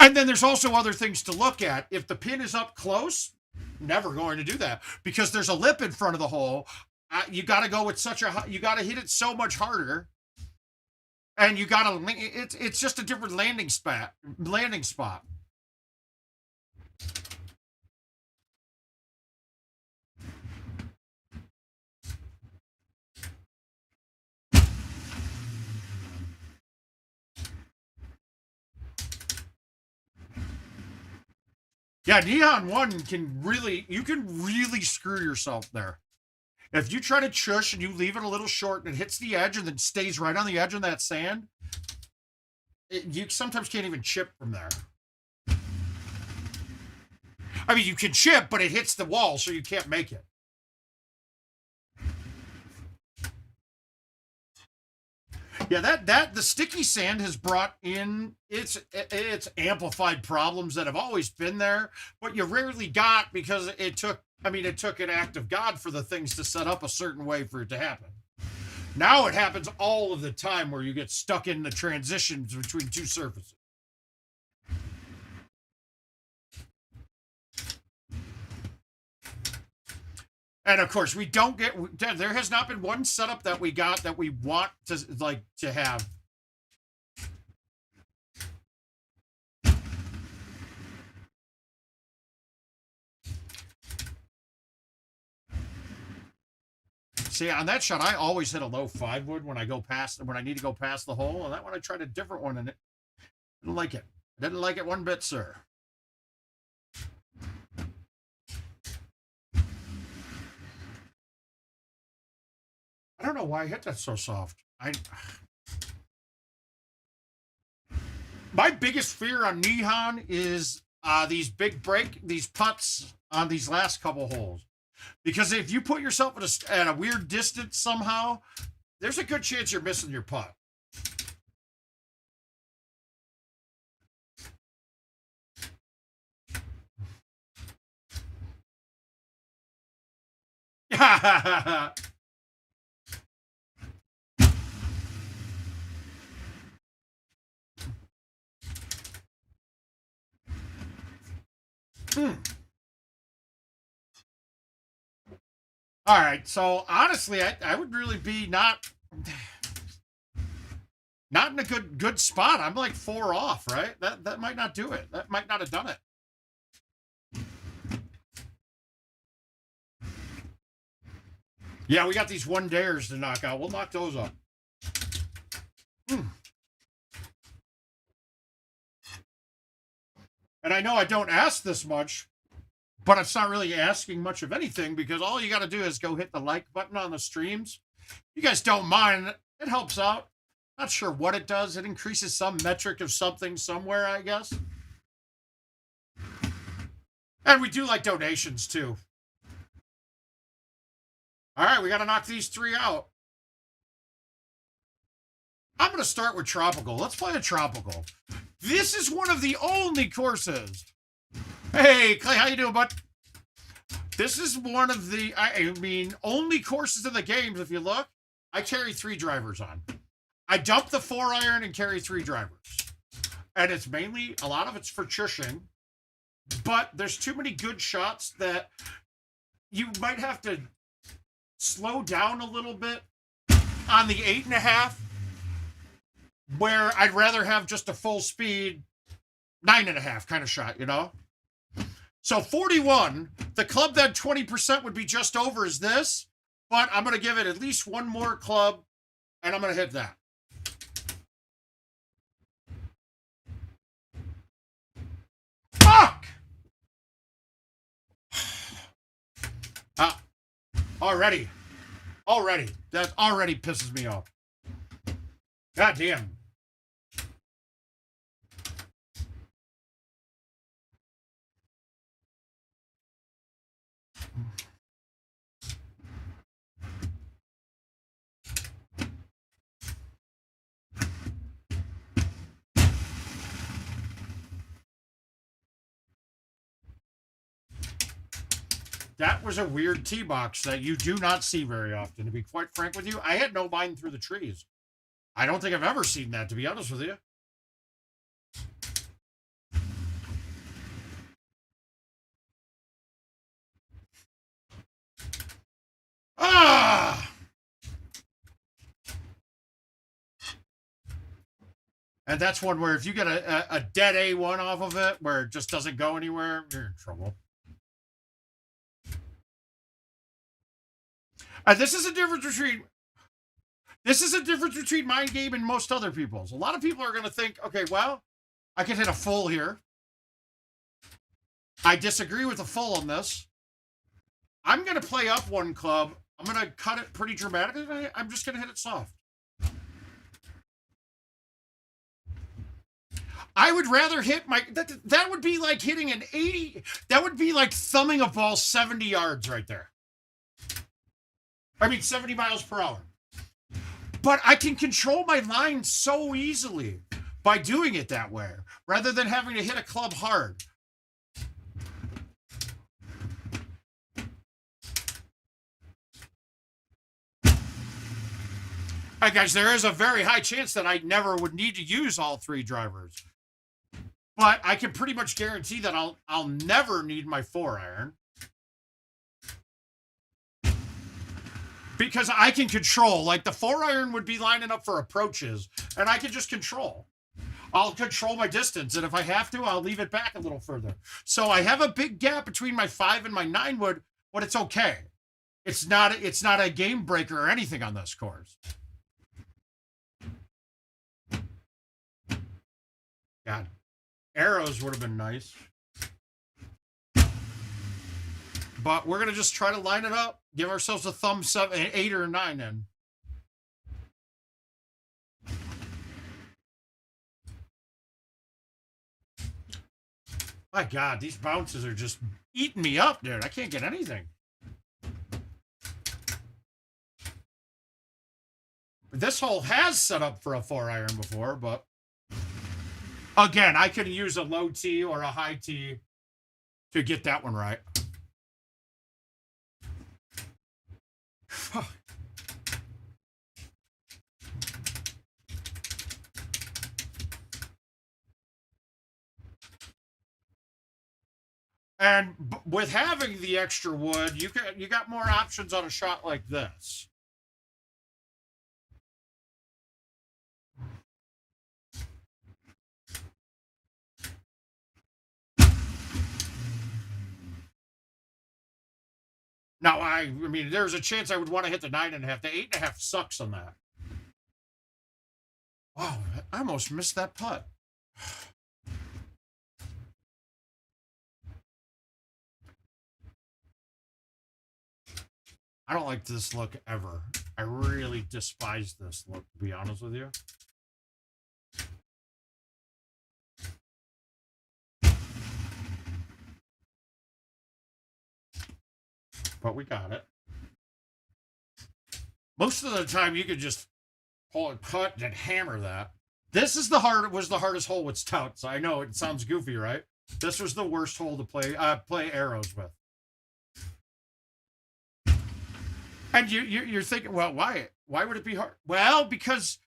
And then there's also other things to look at. If the pin is up close, never going to do that, because there's a lip in front of the hole. You got to go with such a, you got to hit it so much harder. And you got to, it's just a different landing spot. Yeah, Nihon 1 can really, you can really screw yourself there. If you try to chush and you leave it a little short and it hits the edge and then stays right on the edge of that sand, you sometimes can't even chip from there. I mean, you can chip, but it hits the wall, so you can't make it. Yeah, the sticky sand has brought in it's amplified problems that have always been there, but you rarely got because it took an act of God for the things to set up a certain way for it to happen. Now it happens all of the time where you get stuck in the transitions between two surfaces. And of course, we don't get, there has not been one setup that we got that we want to have. See, on that shot, I always hit a low 5 wood when I need to go past the hole. And that one, I tried a different one and it didn't like it. I didn't like it one bit, sir. I don't know why I hit that so soft. My biggest fear on Nihon is these putts on these last couple holes. Because if you put yourself at a weird distance somehow, there's a good chance you're missing your putt. All right, so honestly, I would really be not in a good spot. I'm like 4 off, right? That might not do it. That might not have done it. Yeah, we got these 1-dayers to knock out. We'll knock those up. And I know I don't ask this much, but it's not really asking much of anything because all you got to do is go hit the like button on the streams. You guys don't mind. It helps out. Not sure what it does. It increases some metric of something somewhere, I guess. And we do like donations, too. All right, we got to knock these 3 out. I'm going to start with Tropical. Let's play a Tropical. This is one of the only courses Hey, Clay, how you doing, bud? This is one of the, I mean, only courses in the games, if you look, I carry 3 drivers on. I dump the 4-iron and carry 3 drivers. And it's mainly, a lot of it's for Tushing, but there's too many good shots that you might have to slow down a little bit on the 8.5, where I'd rather have just a full speed 9.5 kind of shot, you know? So 41, the club that 20% would be just over is this, but I'm going to give it at least one more club, and I'm going to hit that. Fuck! Already. That already pisses me off. God damn. That was a weird tee box that you do not see very often, to be quite frank with you. I had no line through the trees. I don't think I've ever seen that, to be honest with you. Ah! And that's one where if you get a dead A1 off of it, where it just doesn't go anywhere, you're in trouble. This is a difference between my game and most other people's. A lot of people are going to think, okay, well, I can hit a full here. I disagree with the full on this. I'm going to play up one club. I'm going to cut it pretty dramatically. I'm just going to hit it soft. I would rather hit my... That would be like hitting an 80... That would be like thumbing a ball 70 yards right there. I mean, 70 miles per hour. But I can control my line so easily by doing it that way, rather than having to hit a club hard. All right, guys, there is a very high chance that I never would need to use all 3 drivers. But I can pretty much guarantee that I'll never need my 4-iron. Because I can control, like the 4-iron would be lining up for approaches, and I can just control. I'll control my distance, and if I have to, I'll leave it back a little further. So I have a big gap between my 5 and my 9 wood, but it's okay. It's not a game breaker or anything on this course. God, arrows would have been nice. But we're going to just try to line it up. Give ourselves a thumb 7, 8 or 9 in. My God, these bounces are just eating me up, dude. I can't get anything. This hole has set up for a 4-iron before, but... Again, I could use a low tee or a high tee to get that one right. And with having the extra wood, you got more options on a shot like this. Now, I mean, there's a chance I would want to hit the 9.5. The 8.5 sucks on that. Wow, I almost missed that putt. I don't like this look ever. I really despise this look, to be honest with you. But we got it. Most of the time, you could just pull a cut and hammer that. This is was the hardest hole with Stout. So I know it sounds goofy, right? This was the worst hole to play arrows with. And you're thinking, well, why would it be hard? Well, because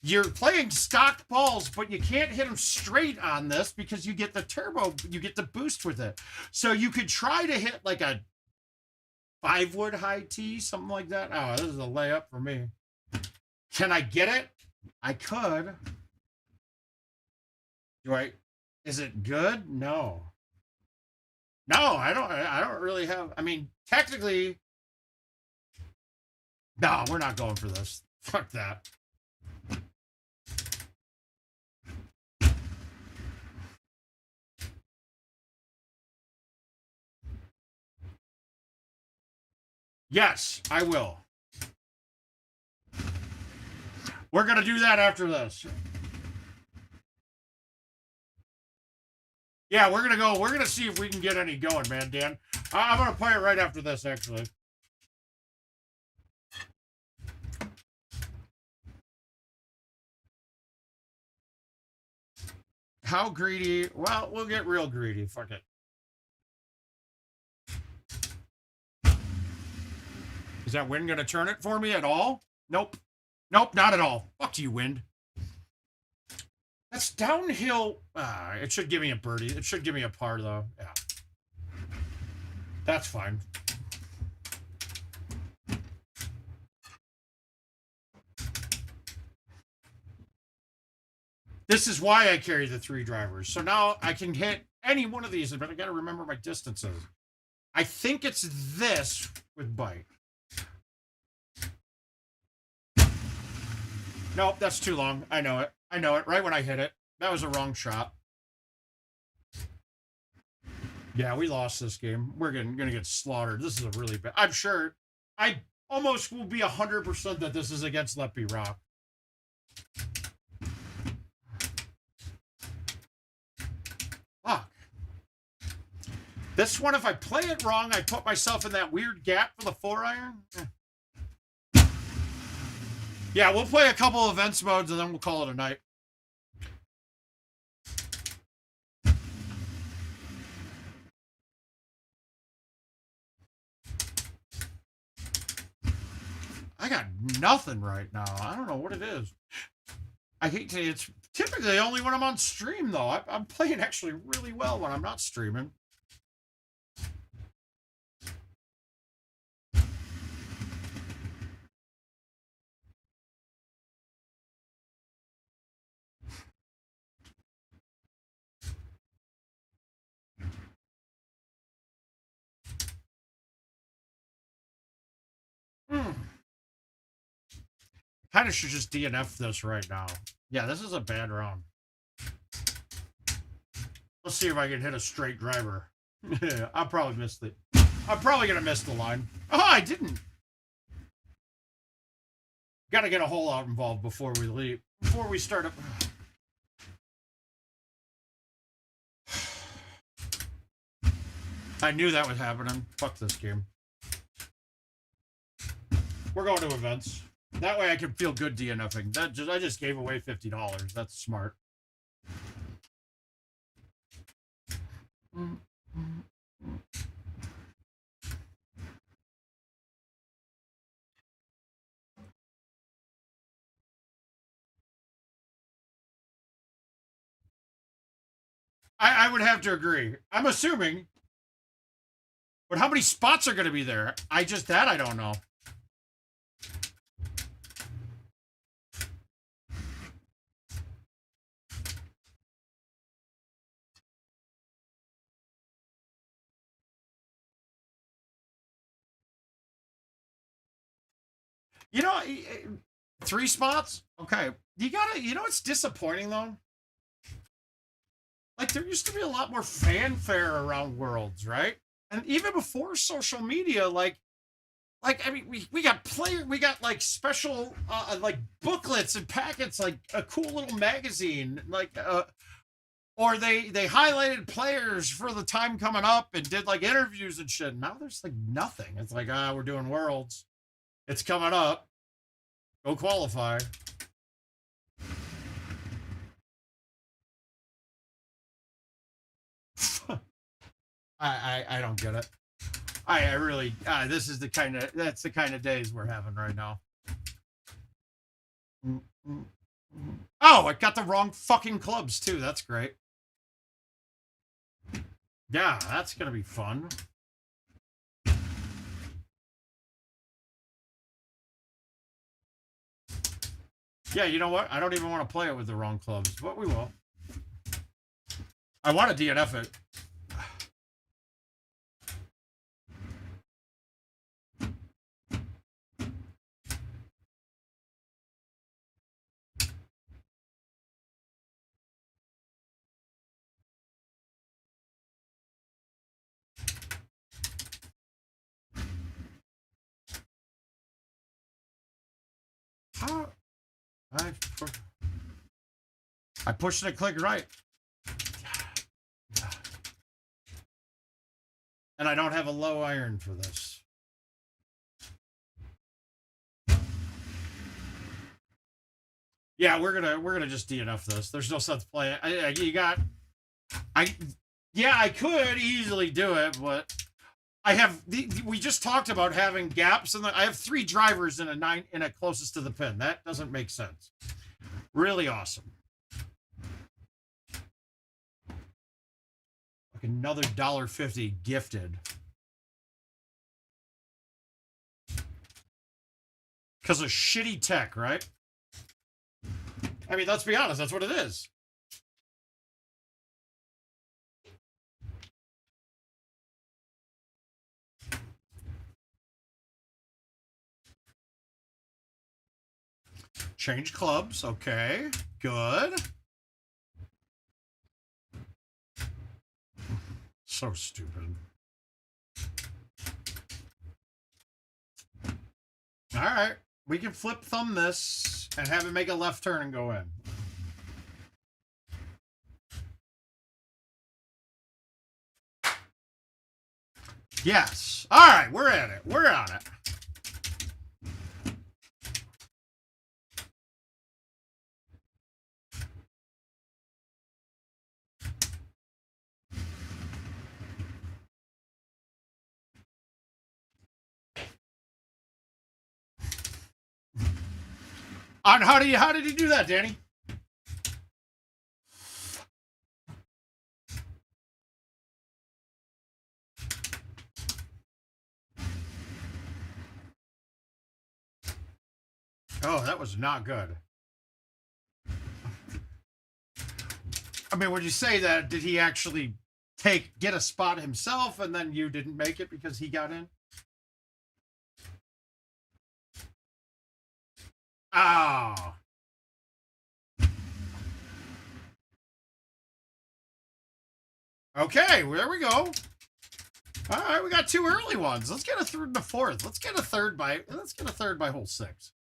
you're playing stock balls, but you can't hit them straight on this because you get the turbo, you get the boost with it. So you could try to hit like a 5-wood high tee, something like that. Oh, this is a layup for me. Can I get it? I could. Is it good? No. No, I don't really have, I mean, technically, no, we're not going for this. Fuck that. Yes, I will. We're going to do that after this. Yeah, we're going to go. We're going to see if we can get any going, man, Dan. I'm going to play it right after this, actually. How greedy? Well, we'll get real greedy. Fuck it. Is that wind going to turn it for me at all? Nope. Nope, not at all. Fuck you, wind. That's downhill. It should give me a birdie. It should give me a par, though. Yeah. That's fine. This is why I carry the 3 drivers. So now I can hit any one of these, but I got to remember my distances. I think it's this with bite. Nope, that's too long. I know it. I know it. Right when I hit it. That was a wrong shot. Yeah, we lost this game. We're gonna get slaughtered. This is a really bad. I'm sure. I almost will be 100% that this is against Leppy Rock. Fuck. This one, if I play it wrong, I put myself in that weird gap for the 4-iron. Yeah, we'll play a couple events modes and then we'll call it a night. I got nothing right now. I don't know what it is. I hate to. It's typically only when I'm on stream, though. I'm playing actually really well when I'm not streaming. Kind of should just DNF this right now. Yeah, this is a bad round. Let's see if I can hit a straight driver. I'll probably miss the. I'm probably gonna miss the line. Oh, I didn't. Got to get a hole out involved before we leave. Before we start up. I knew that was happening. Fuck this game. We're going to events. That way I can feel good DNFing. I just gave away $50. That's smart. I would have to agree. I'm assuming. But how many spots are going to be there? I don't know. You know, 3 spots? Okay. You know what's disappointing, though? Like, there used to be a lot more fanfare around Worlds, right? And even before social media, like I mean, we got like special, like booklets and packets, like a cool little magazine, like, or they highlighted players for the time coming up and did like interviews and shit. Now there's like nothing. It's like, we're doing Worlds. It's coming up. Go qualify. I don't get it. I really, this is that's the kind of days we're having right now. Oh, I got the wrong fucking clubs too. That's great. Yeah, that's gonna be fun. Yeah, you know what? I don't even want to play it with the wrong clubs, but we will. I want to DNF it. How? I pushed it, click right. And I don't have a low iron for this. Yeah, we're gonna just DNF this. There's no sense playing. Yeah, I could easily do it, but I have we just talked about having gaps in I have 3 drivers in a closest to the pin. That doesn't make sense. Really awesome. Like another $1.50 gifted. Because of shitty tech, right? I mean, let's be honest, that's what it is. Change clubs, okay. Good. So stupid. All right. We can flip thumb this and have it make a left turn and go in. Yes. All right. We're at it. We're on it. How did he do that, Danny? Oh, that was not good. I mean, would you say that? Did he actually get a spot himself and then you didn't make it because he got in? Oh. Okay, there we go. All right, we got 2 early ones. Let's get a third and a fourth. Let's get a third by hole 6.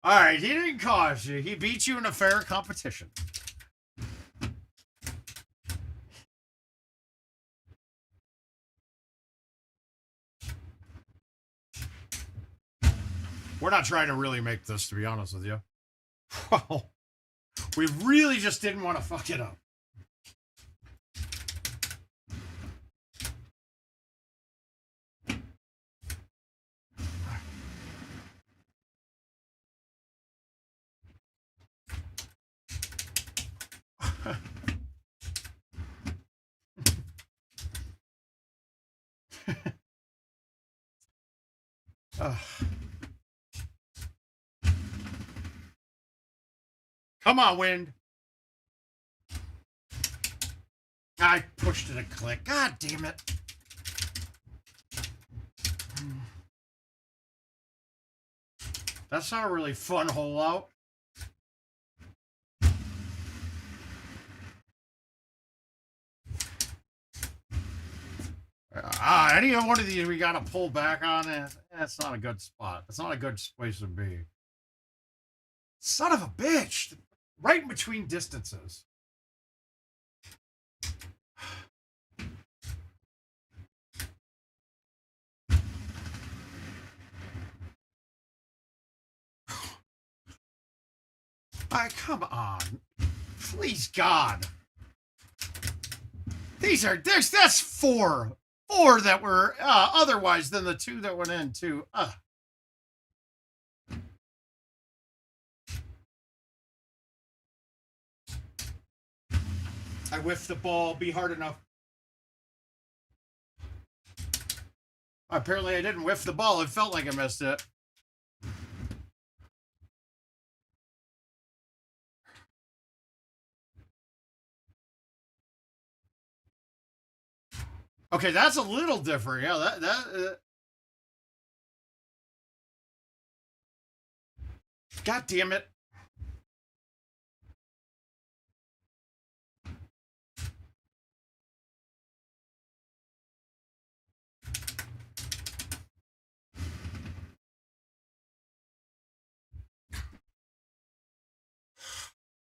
All right, he didn't cost you. He beat you in a fair competition. We're not trying to really make this, to be honest with you. Well, we really just didn't want to fuck it up. Come on, wind. I pushed it a click. God damn it. That's not a really fun hole out. Any one of these we got to pull back on. That's not a good spot. That's not a good place to be. Son of a bitch. Right in between distances. Come on. Please, God. That's four. Four that were otherwise than the two that went in, too. I whiffed the ball. Be hard enough. Apparently, I didn't whiff the ball. It felt like I missed it. Okay, that's a little different. Yeah, God damn it.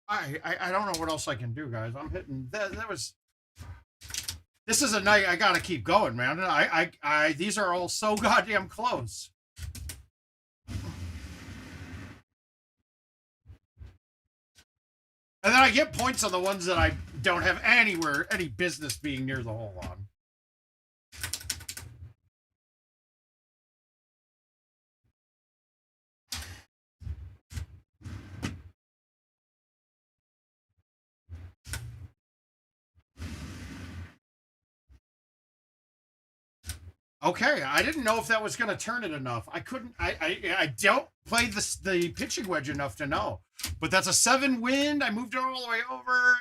I don't know what else I can do, guys. I'm hitting that was. This is a night I gotta keep going, man. These are all so goddamn close. And then I get points on the ones that I don't have any business being near the hole on. Okay, I didn't know if that was going to turn it enough. I couldn't. I don't play the pitching wedge enough to know. But that's a 7 wind. I moved it all the way over.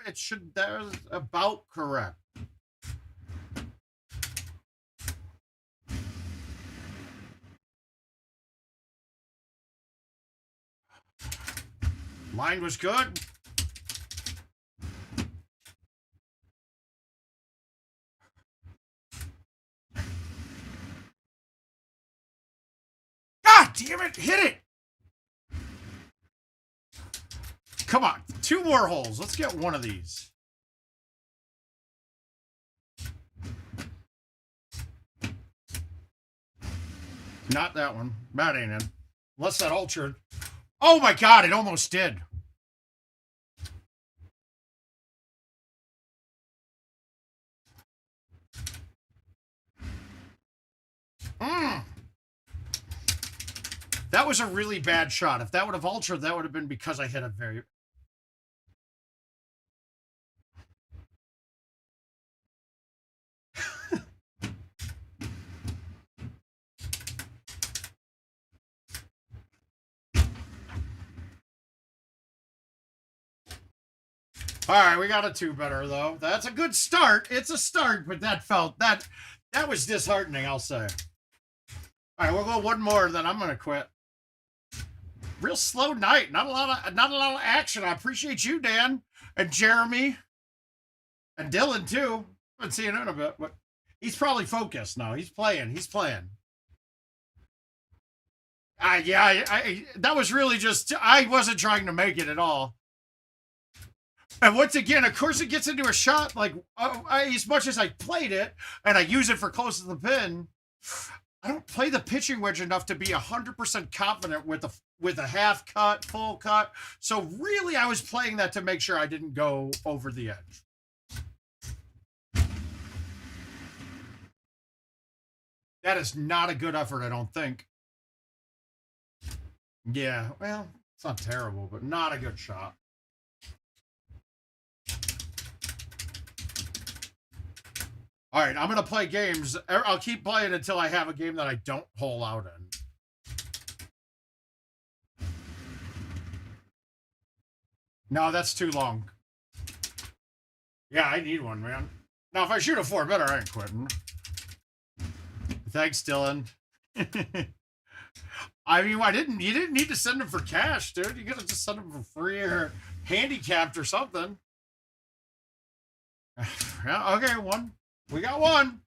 That was about correct. Line was good. God damn it, hit it! Come on, 2 more holes. Let's get one of these. Not that one. That ain't in. Unless that altered. Oh my God, it almost did. That was a really bad shot. If that would have altered, that would have been because I hit a very... All right, we got a 2 better, though. That's a good start. It's a start, but that was disheartening, I'll say. All right, we'll go one more, then I'm going to quit. Real slow night. Not a lot of action. I appreciate you, Dan, and Jeremy, and Dylan, too. I haven't seen him in a bit, but he's probably focused now. He's playing. That was really just... I wasn't trying to make it at all. And once again, of course, it gets into a shot like as much as I played it and I use it for close to the pin, I don't play the pitching wedge enough to be 100% confident with a half cut, full cut. So really, I was playing that to make sure I didn't go over the edge. That is not a good effort, I don't think. Yeah, well, it's not terrible, but not a good shot. All right, I'm going to play games. I'll keep playing until I have a game that I don't hole out in. No, that's too long. Yeah, I need one, man. Now, if I shoot a 4 better, I ain't quitting. Thanks, Dylan. I mean, you didn't need to send them for cash, dude. You could have just sent them for free or handicapped or something. Yeah, okay, 1. We got 1.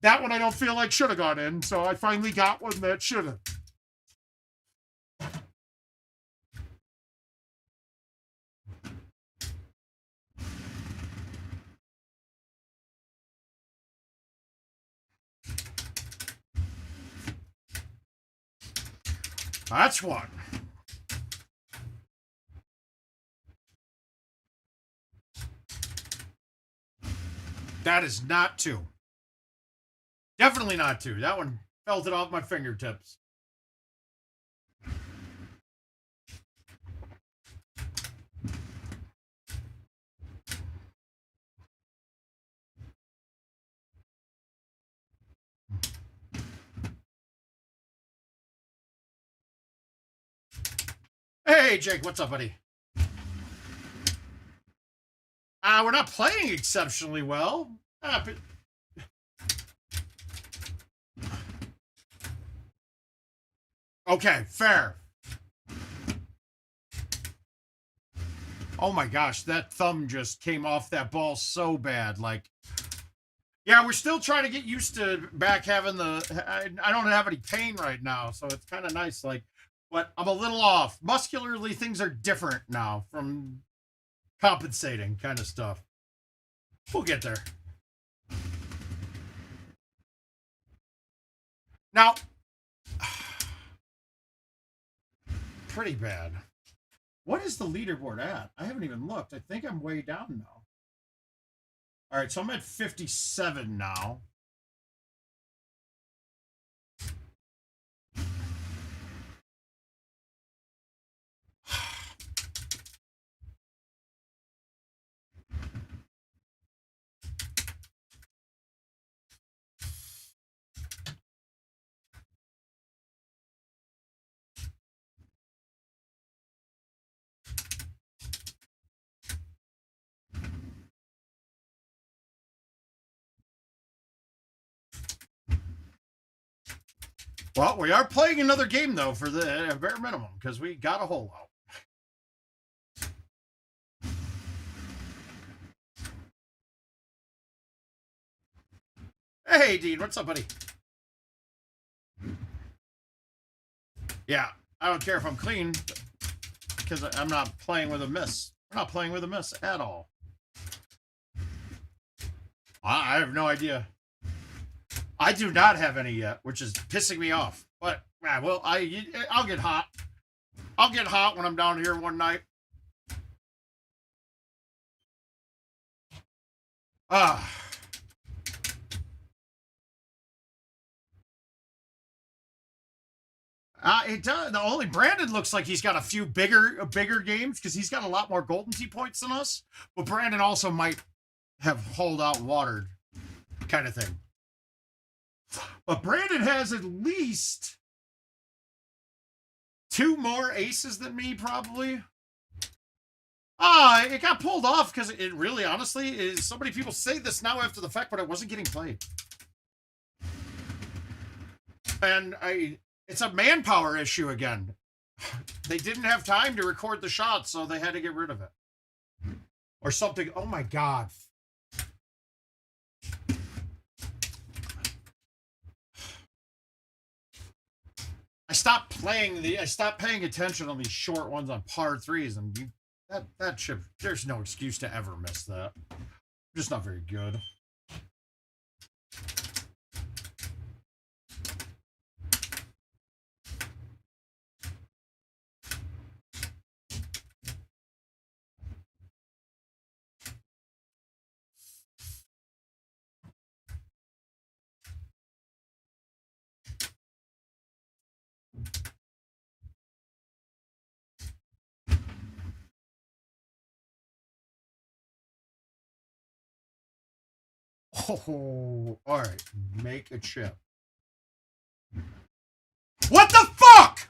That one I don't feel like should have gone in, so I finally got one that should have. That's 1. That is not 2. Definitely not 2. That one felt it off my fingertips. Hey, Jake, what's up, buddy? We're not playing exceptionally well. But... Okay, fair. Oh my gosh, that thumb just came off that ball so bad. Like, yeah, we're still trying to get used to back having the... I don't have any pain right now, so it's kind of nice. Like, but I'm a little off. Muscularly, things are different now from compensating kind of stuff. We'll get there. Now, pretty bad. What is the leaderboard at? I haven't even looked. I think I'm way down now. All right, so I'm at 57 now. Well, we are playing another game, though, for the bare minimum, because we got a hole out. Hey, Dean, what's up, buddy? Yeah, I don't care if I'm clean, because I'm not playing with a miss. I'm not playing with a miss at all. I have no idea. I do not have any yet, which is pissing me off. But, well, I'll get hot. I'll get hot when I'm down here one night. It does. The only Brandon looks like he's got a few bigger games because he's got a lot more Golden Tee points than us. But Brandon also might have holed out and watered, kind of thing. But Brandon has at least 2 more aces than me, probably. It got pulled off because it really, honestly, is. So many people say this now after the fact, but it wasn't getting played. And it's a manpower issue again. They didn't have time to record the shot, so they had to get rid of it. Or something. Oh my God. I stopped paying attention on these short ones on par 3s, and that chip, there's no excuse to ever miss that. Just not very good. Oh, all right. Make a chip. What the fuck?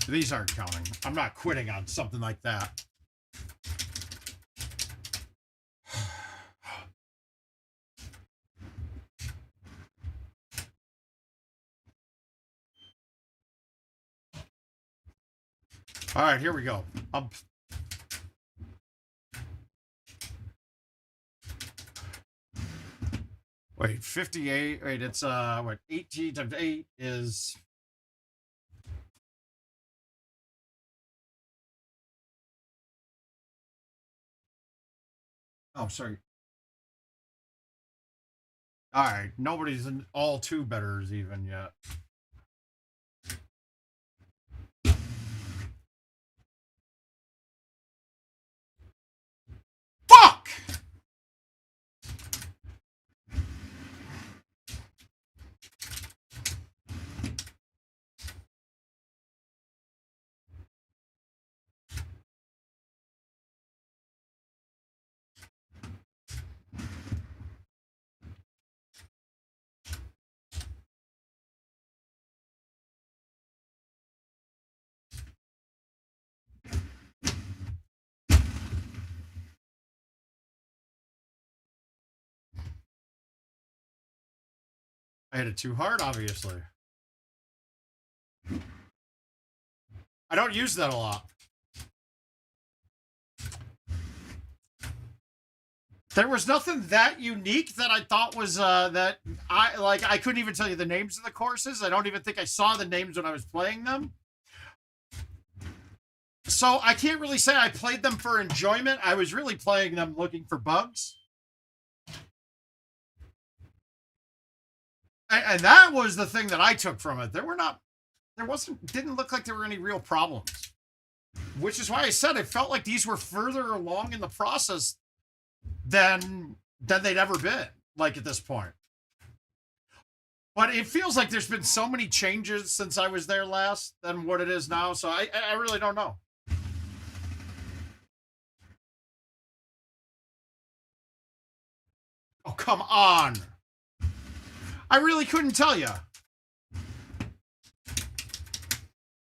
These aren't counting. I'm not quitting on something like that. All right, here we go. Wait, 58. Wait, it's what? 18 times 8 is. Oh, sorry. All right, nobody's in all 2 betters even yet. I hit it too hard, obviously. I don't use that a lot. There was nothing that unique that I thought was that I couldn't even tell you the names of the courses. I don't even think I saw the names when I was playing them. So I can't really say I played them for enjoyment. I was really playing them looking for bugs. And that was the thing that I took from it. Didn't look like there were any real problems. Which is why I said it felt like these were further along in the process than they'd ever been, like at this point. But it feels like there's been so many changes since I was there last than what it is now. So I really don't know. Oh, come on. I really couldn't tell you.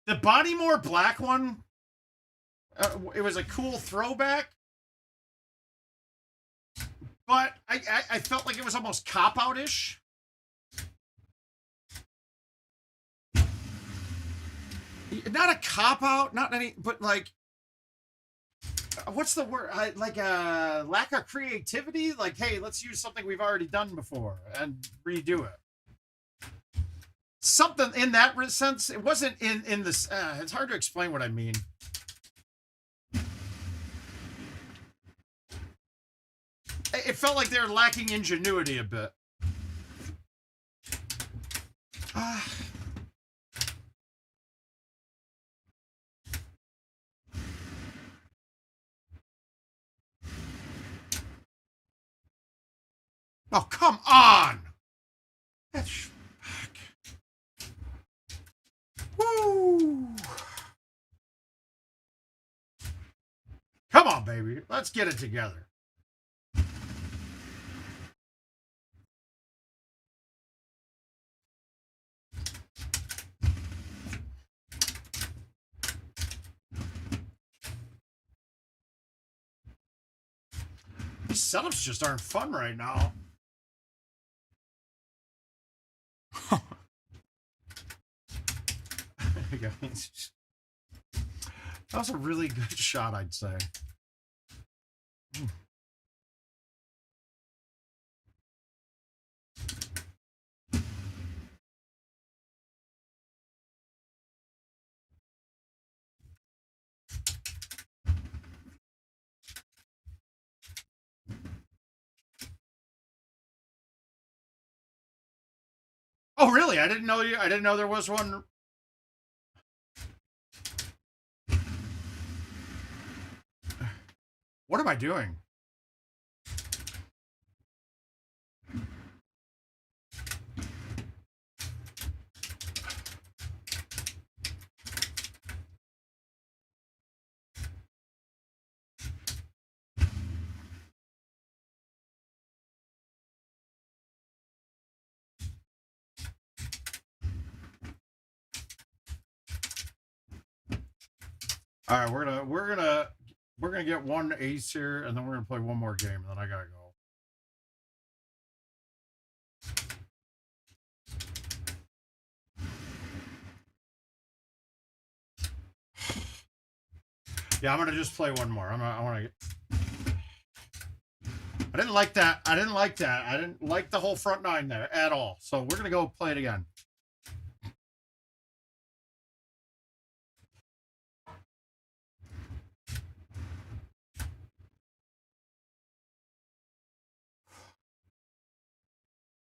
The Bodymore Black one, it was a cool throwback. But I felt like it was almost cop-out-ish. Not a cop-out, not any, but like, what's the word? Like a lack of creativity? Like, hey, let's use something we've already done before and redo it. Something in that sense. It wasn't in this. It's hard to explain what I mean. It felt like they were lacking ingenuity a bit. Oh, come on! That's... Woo! Come on, baby. Let's get it together. These setups just aren't fun right now. That was a really good shot, I'd say. Oh, really? I didn't know there was one. What am I doing? All right, we're gonna get one ace here, and then we're gonna play one more game, and then I gotta go. Yeah, I'm gonna just play one more. I want to get. I didn't like that. I didn't like the whole front nine there at all. So we're gonna go play it again.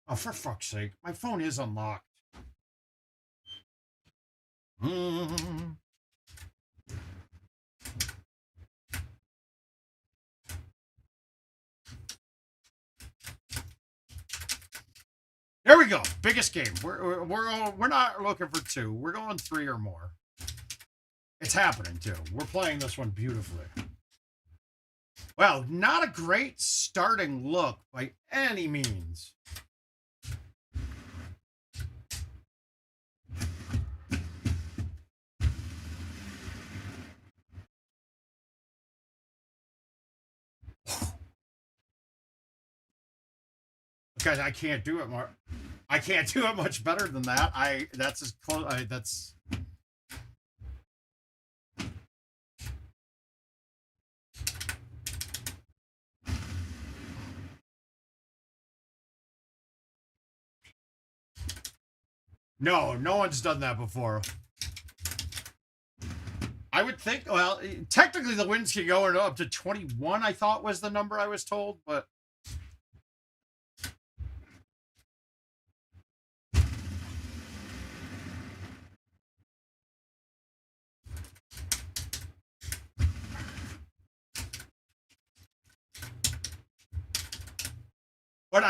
Oh, for fuck's sake. My phone is unlocked. There we go. Biggest game. We're not looking for 2. We're going 3 or more. It's happening too. We're playing this one beautifully. Well, not a great starting look by any means. Guys, I can't do it, Marc. I can't do it much better than that. That's as close. That's. No one's done that before. I would think, well, technically the wins can go up to 21, I thought was the number I was told, but. But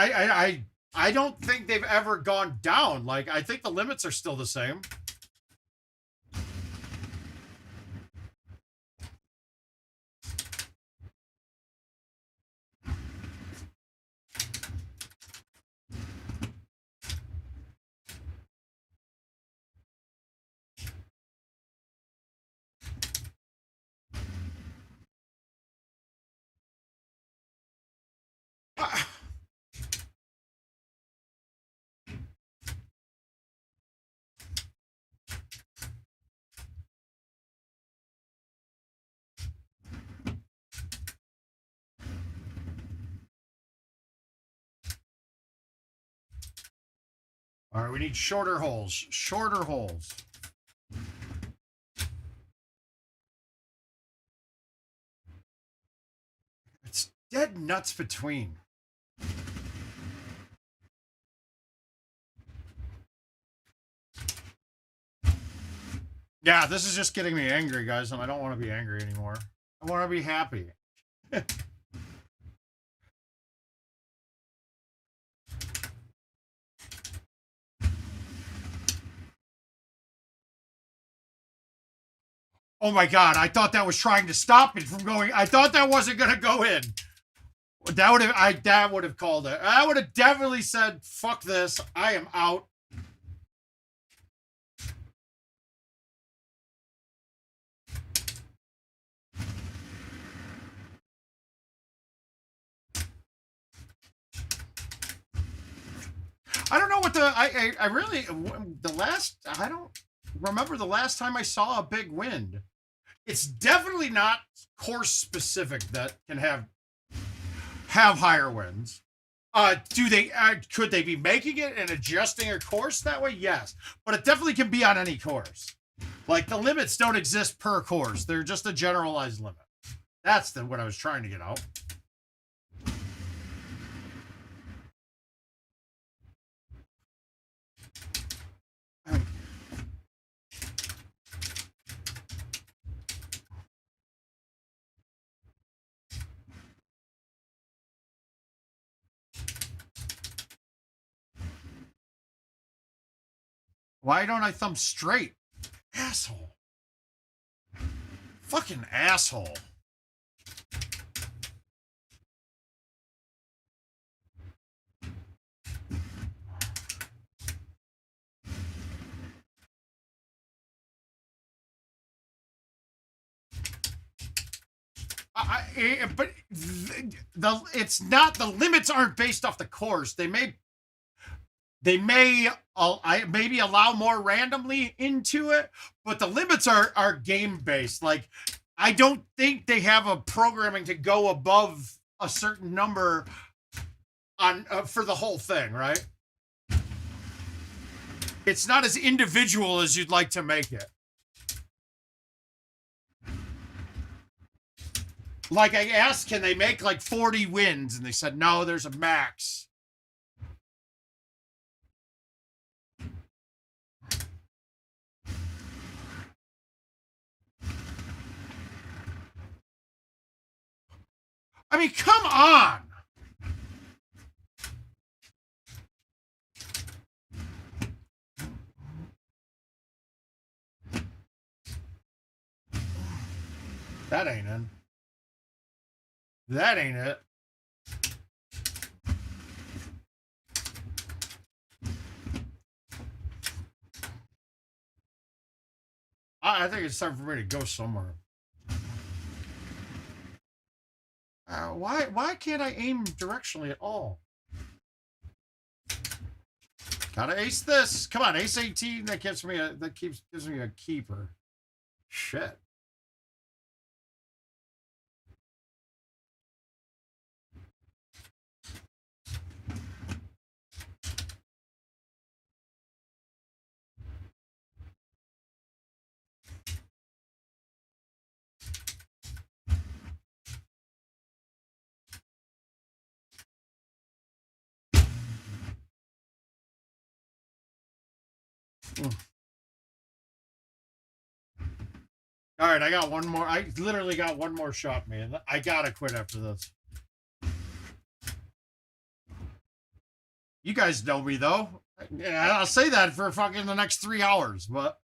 I don't think they've ever gone down. Like, I think the limits are still the same. All right, we need shorter holes. Shorter holes. It's dead nuts between. Yeah, this is just getting me angry, guys, and I don't want to be angry anymore. I want to be happy. Oh my God, I thought that was trying to stop it from going. I thought that wasn't going to go in. That would have called it. I would have definitely said, fuck this. I am out. I don't know what I really, I don't remember the last time I saw a big wind. It's definitely not course specific that can have higher winds. Could they be making it and adjusting a course that way? Yes, but it definitely can be on any course. Like, the limits don't exist per course. They're just a generalized limit. That's what I was trying to get out. Why don't I thumb straight? Asshole. Fucking asshole. But it's not, the limits aren't based off the course. They may maybe allow more randomly into it, but the limits are game based. Like, I don't think they have a programming to go above a certain number on for the whole thing, right? It's not as individual as you'd like to make it. Like, I asked, can they make like 40 wins? And they said, no, there's a max. I mean, come on. That ain't it. That ain't it. I think it's time for me to go somewhere. Why can't I aim directionally at all? Gotta ace this. Come on, ace 18. That gives me a keeper. Shit. All right, I got one more. I literally got one more shot, man. I gotta quit after this. You guys know me though. Yeah, I'll say that for fucking the next 3 hours, but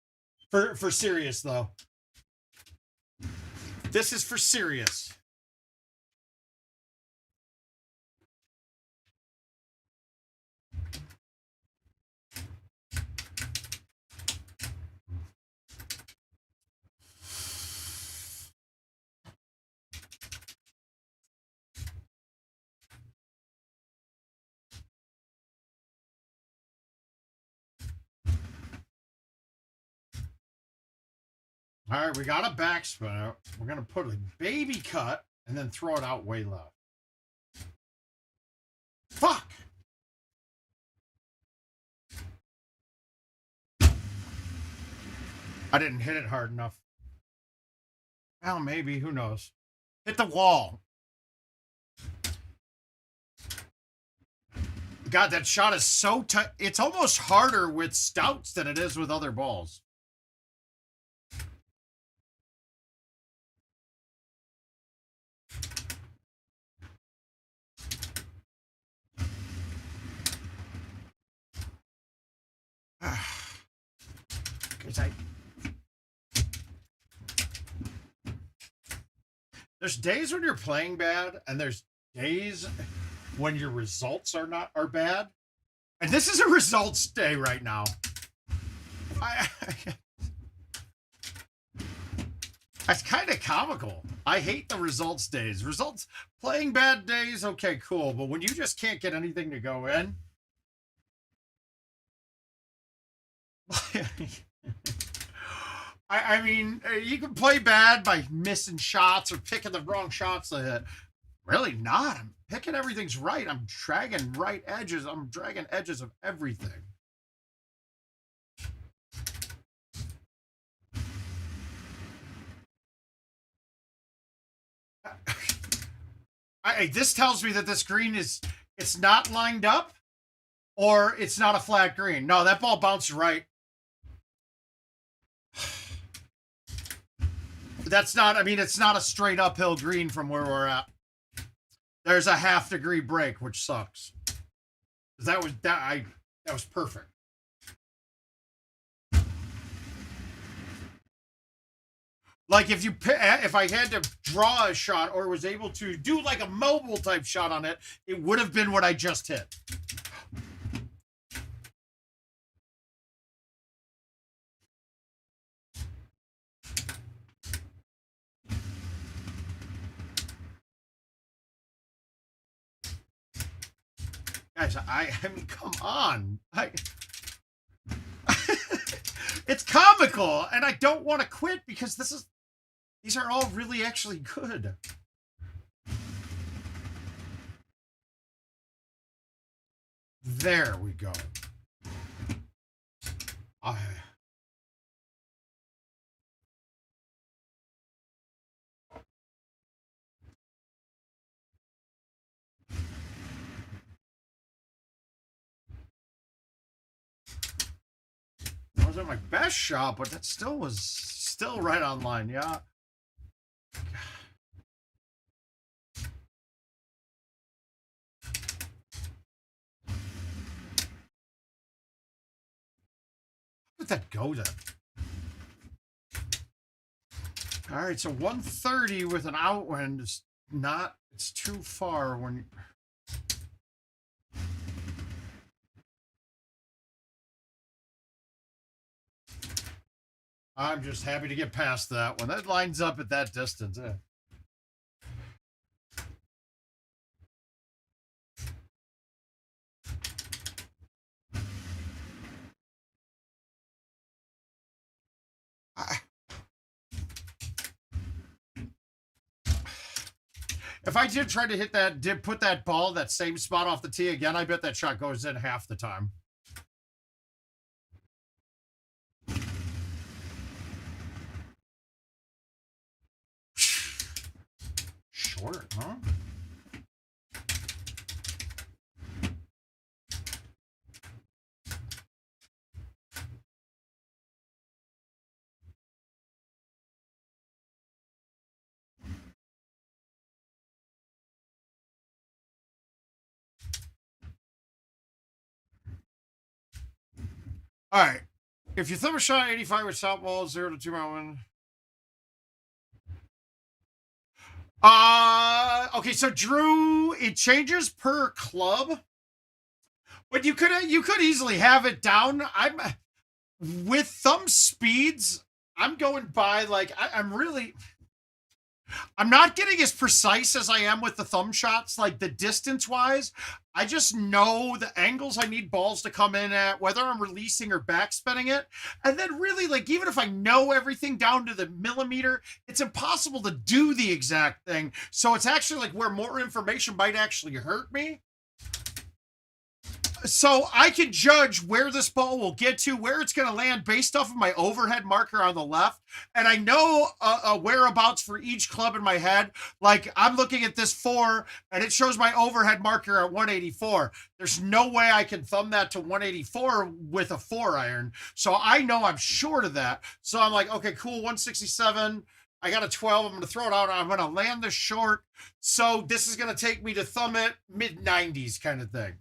for serious though. This is for serious. All right, we got a backspin. We're going to put a baby cut and then throw it out way left. Fuck! I didn't hit it hard enough. Well, maybe. Who knows? Hit the wall. God, that shot is so tight. It's almost harder with stouts than it is with other balls. There's days when you're playing bad, and there's days when your results are bad. And this is a results day right now. That's kind of comical. I hate the results days. Playing bad days, okay, cool. But when you just can't get anything to go in. I mean, you can play bad by missing shots or picking the wrong shots to hit. Really not. I'm picking everything's right. I'm dragging right edges. I'm dragging edges of everything. This tells me that this green it's not lined up or it's not a flat green. No, that ball bounced right. That's not, I mean, it's not a straight uphill green from where we're at. There's a half-degree break, which sucks. That was perfect. Like if I had to draw a shot or was able to do like a mobile type shot on it, it would have been what I just hit. Guys, I mean, come on. It's comical, and I don't want to quit because these are all really actually good. There we go. Wasn't my best shot, but that still was right on line. Yeah. How did that go then? All right, so 130 with an outwind is not. It's too far when you. I'm just happy to get past that one. That lines up at that distance. If I did try to hit that, put that ball that same spot off the tee again, I bet that shot goes in half the time. Short, huh? All right. If you thumb a shot 85 with south ball, 0 to 2 mile wind. Okay, so Drew, it changes per club, but you could easily have it down. I'm with thumb speeds. I'm going by like I'm not getting as precise as I am with the thumb shots, like the distance wise. I just know the angles I need balls to come in at, whether I'm releasing or backspinning it. And then really, like, even if I know everything down to the millimeter, it's impossible to do the exact thing. So it's actually like where more information might actually hurt me. So I can judge where this ball will get to, where it's going to land based off of my overhead marker on the left. And I know a whereabouts for each club in my head. Like I'm looking at this 4 and it shows my overhead marker at 184. There's no way I can thumb that to 184 with a 4 iron. So I know I'm short of that. So I'm like, okay, cool. 167. I got a 12. I'm going to throw it out. I'm going to land this short. So this is going to take me to thumb it mid 90s kind of thing.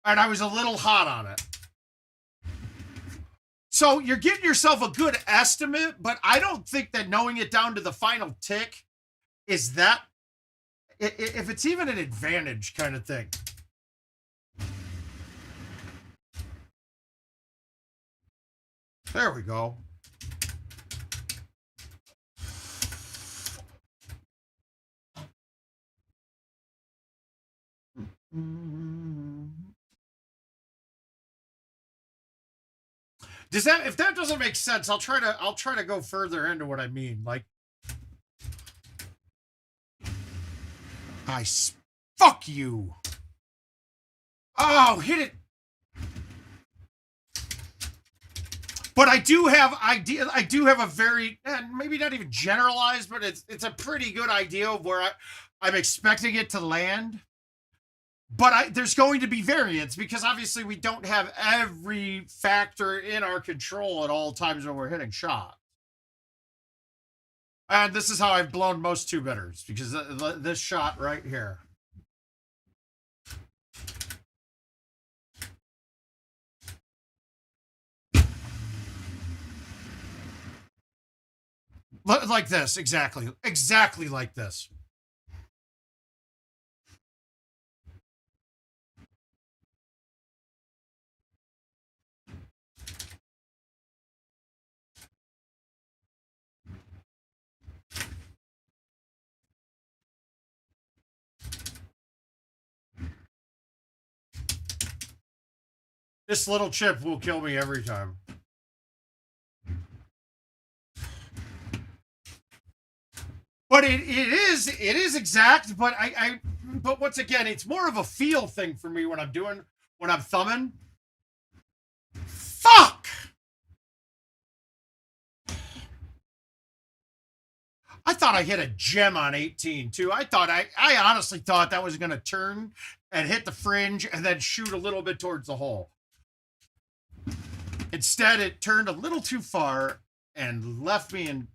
And I was a little hot on it. So you're getting yourself a good estimate, but I don't think that knowing it down to the final tick is that, if it's even an advantage kind of thing. There we go. Does that, if that doesn't make sense, I'll try to go further into what I mean. Like, fuck you. Oh, hit it. But I do have a very, maybe not even generalized, but it's a pretty good idea of where I'm expecting it to land. But there's going to be variance because obviously we don't have every factor in our control at all times when we're hitting shots. And this is how I've blown most 2-bitters because this shot right here. Like this, exactly like this. This little chip will kill me every time. But it is exact, but but once again, it's more of a feel thing for me when I'm thumbing. Fuck! I thought I hit a gem on 18 too. I honestly thought that was going to turn and hit the fringe and then shoot a little bit towards the hole. Instead, it turned a little too far and left me in.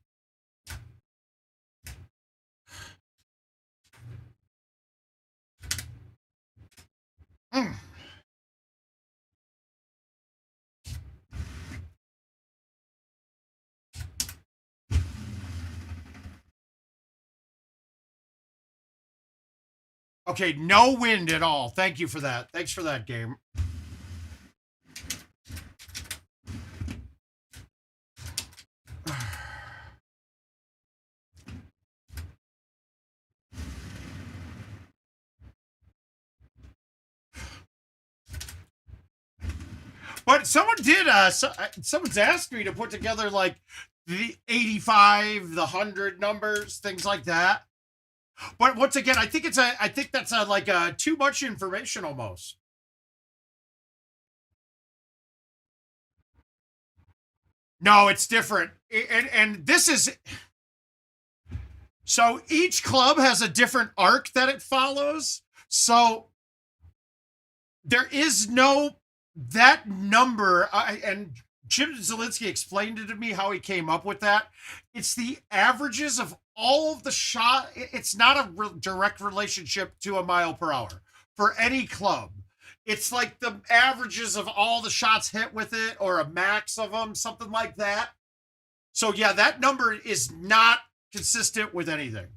Okay, no wind at all. Thank you for that. Thanks for that, game. But someone did. Someone's asked me to put together like the 85, the 100 numbers, things like that. But once again, I think that's like too much information almost. No, it's different. And this is, so each club has a different arc that it follows. So there is no, that number, and Jim Zielinski explained it to me how he came up with that. It's the averages of all of the shot. It's not a direct relationship to a mile per hour for any club. It's like the averages of all the shots hit with it, or a max of them, something like that. So yeah, that number is not consistent with anything.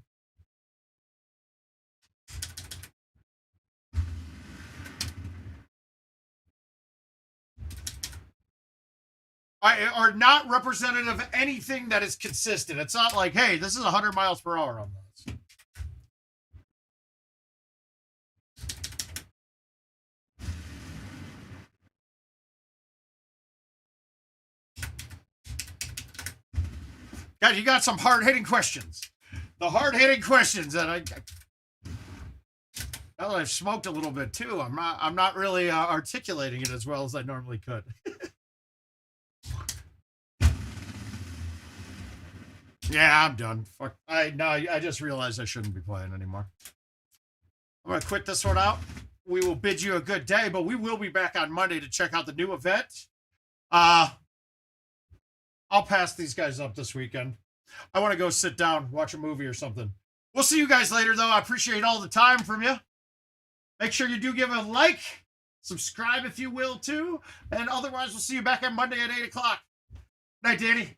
Are not representative of anything that is consistent. It's not like, hey, this is 100 miles per hour on this. Guys, you got some hard-hitting questions. The hard-hitting questions that now that I've smoked a little bit too, I'm not really articulating it as well as I normally could. Yeah, I'm done. Fuck. I just realized I shouldn't be playing anymore. I'm gonna quit this one out. We will bid you a good day, but we will be back on Monday to check out the new event. I'll pass these guys up this weekend. I want to go sit down, watch a movie or something. We'll see you guys later, though. I appreciate all the time from you. Make sure you do give a like, subscribe if you will, too. And otherwise, we'll see you back on Monday at 8 o'clock. Night, Danny.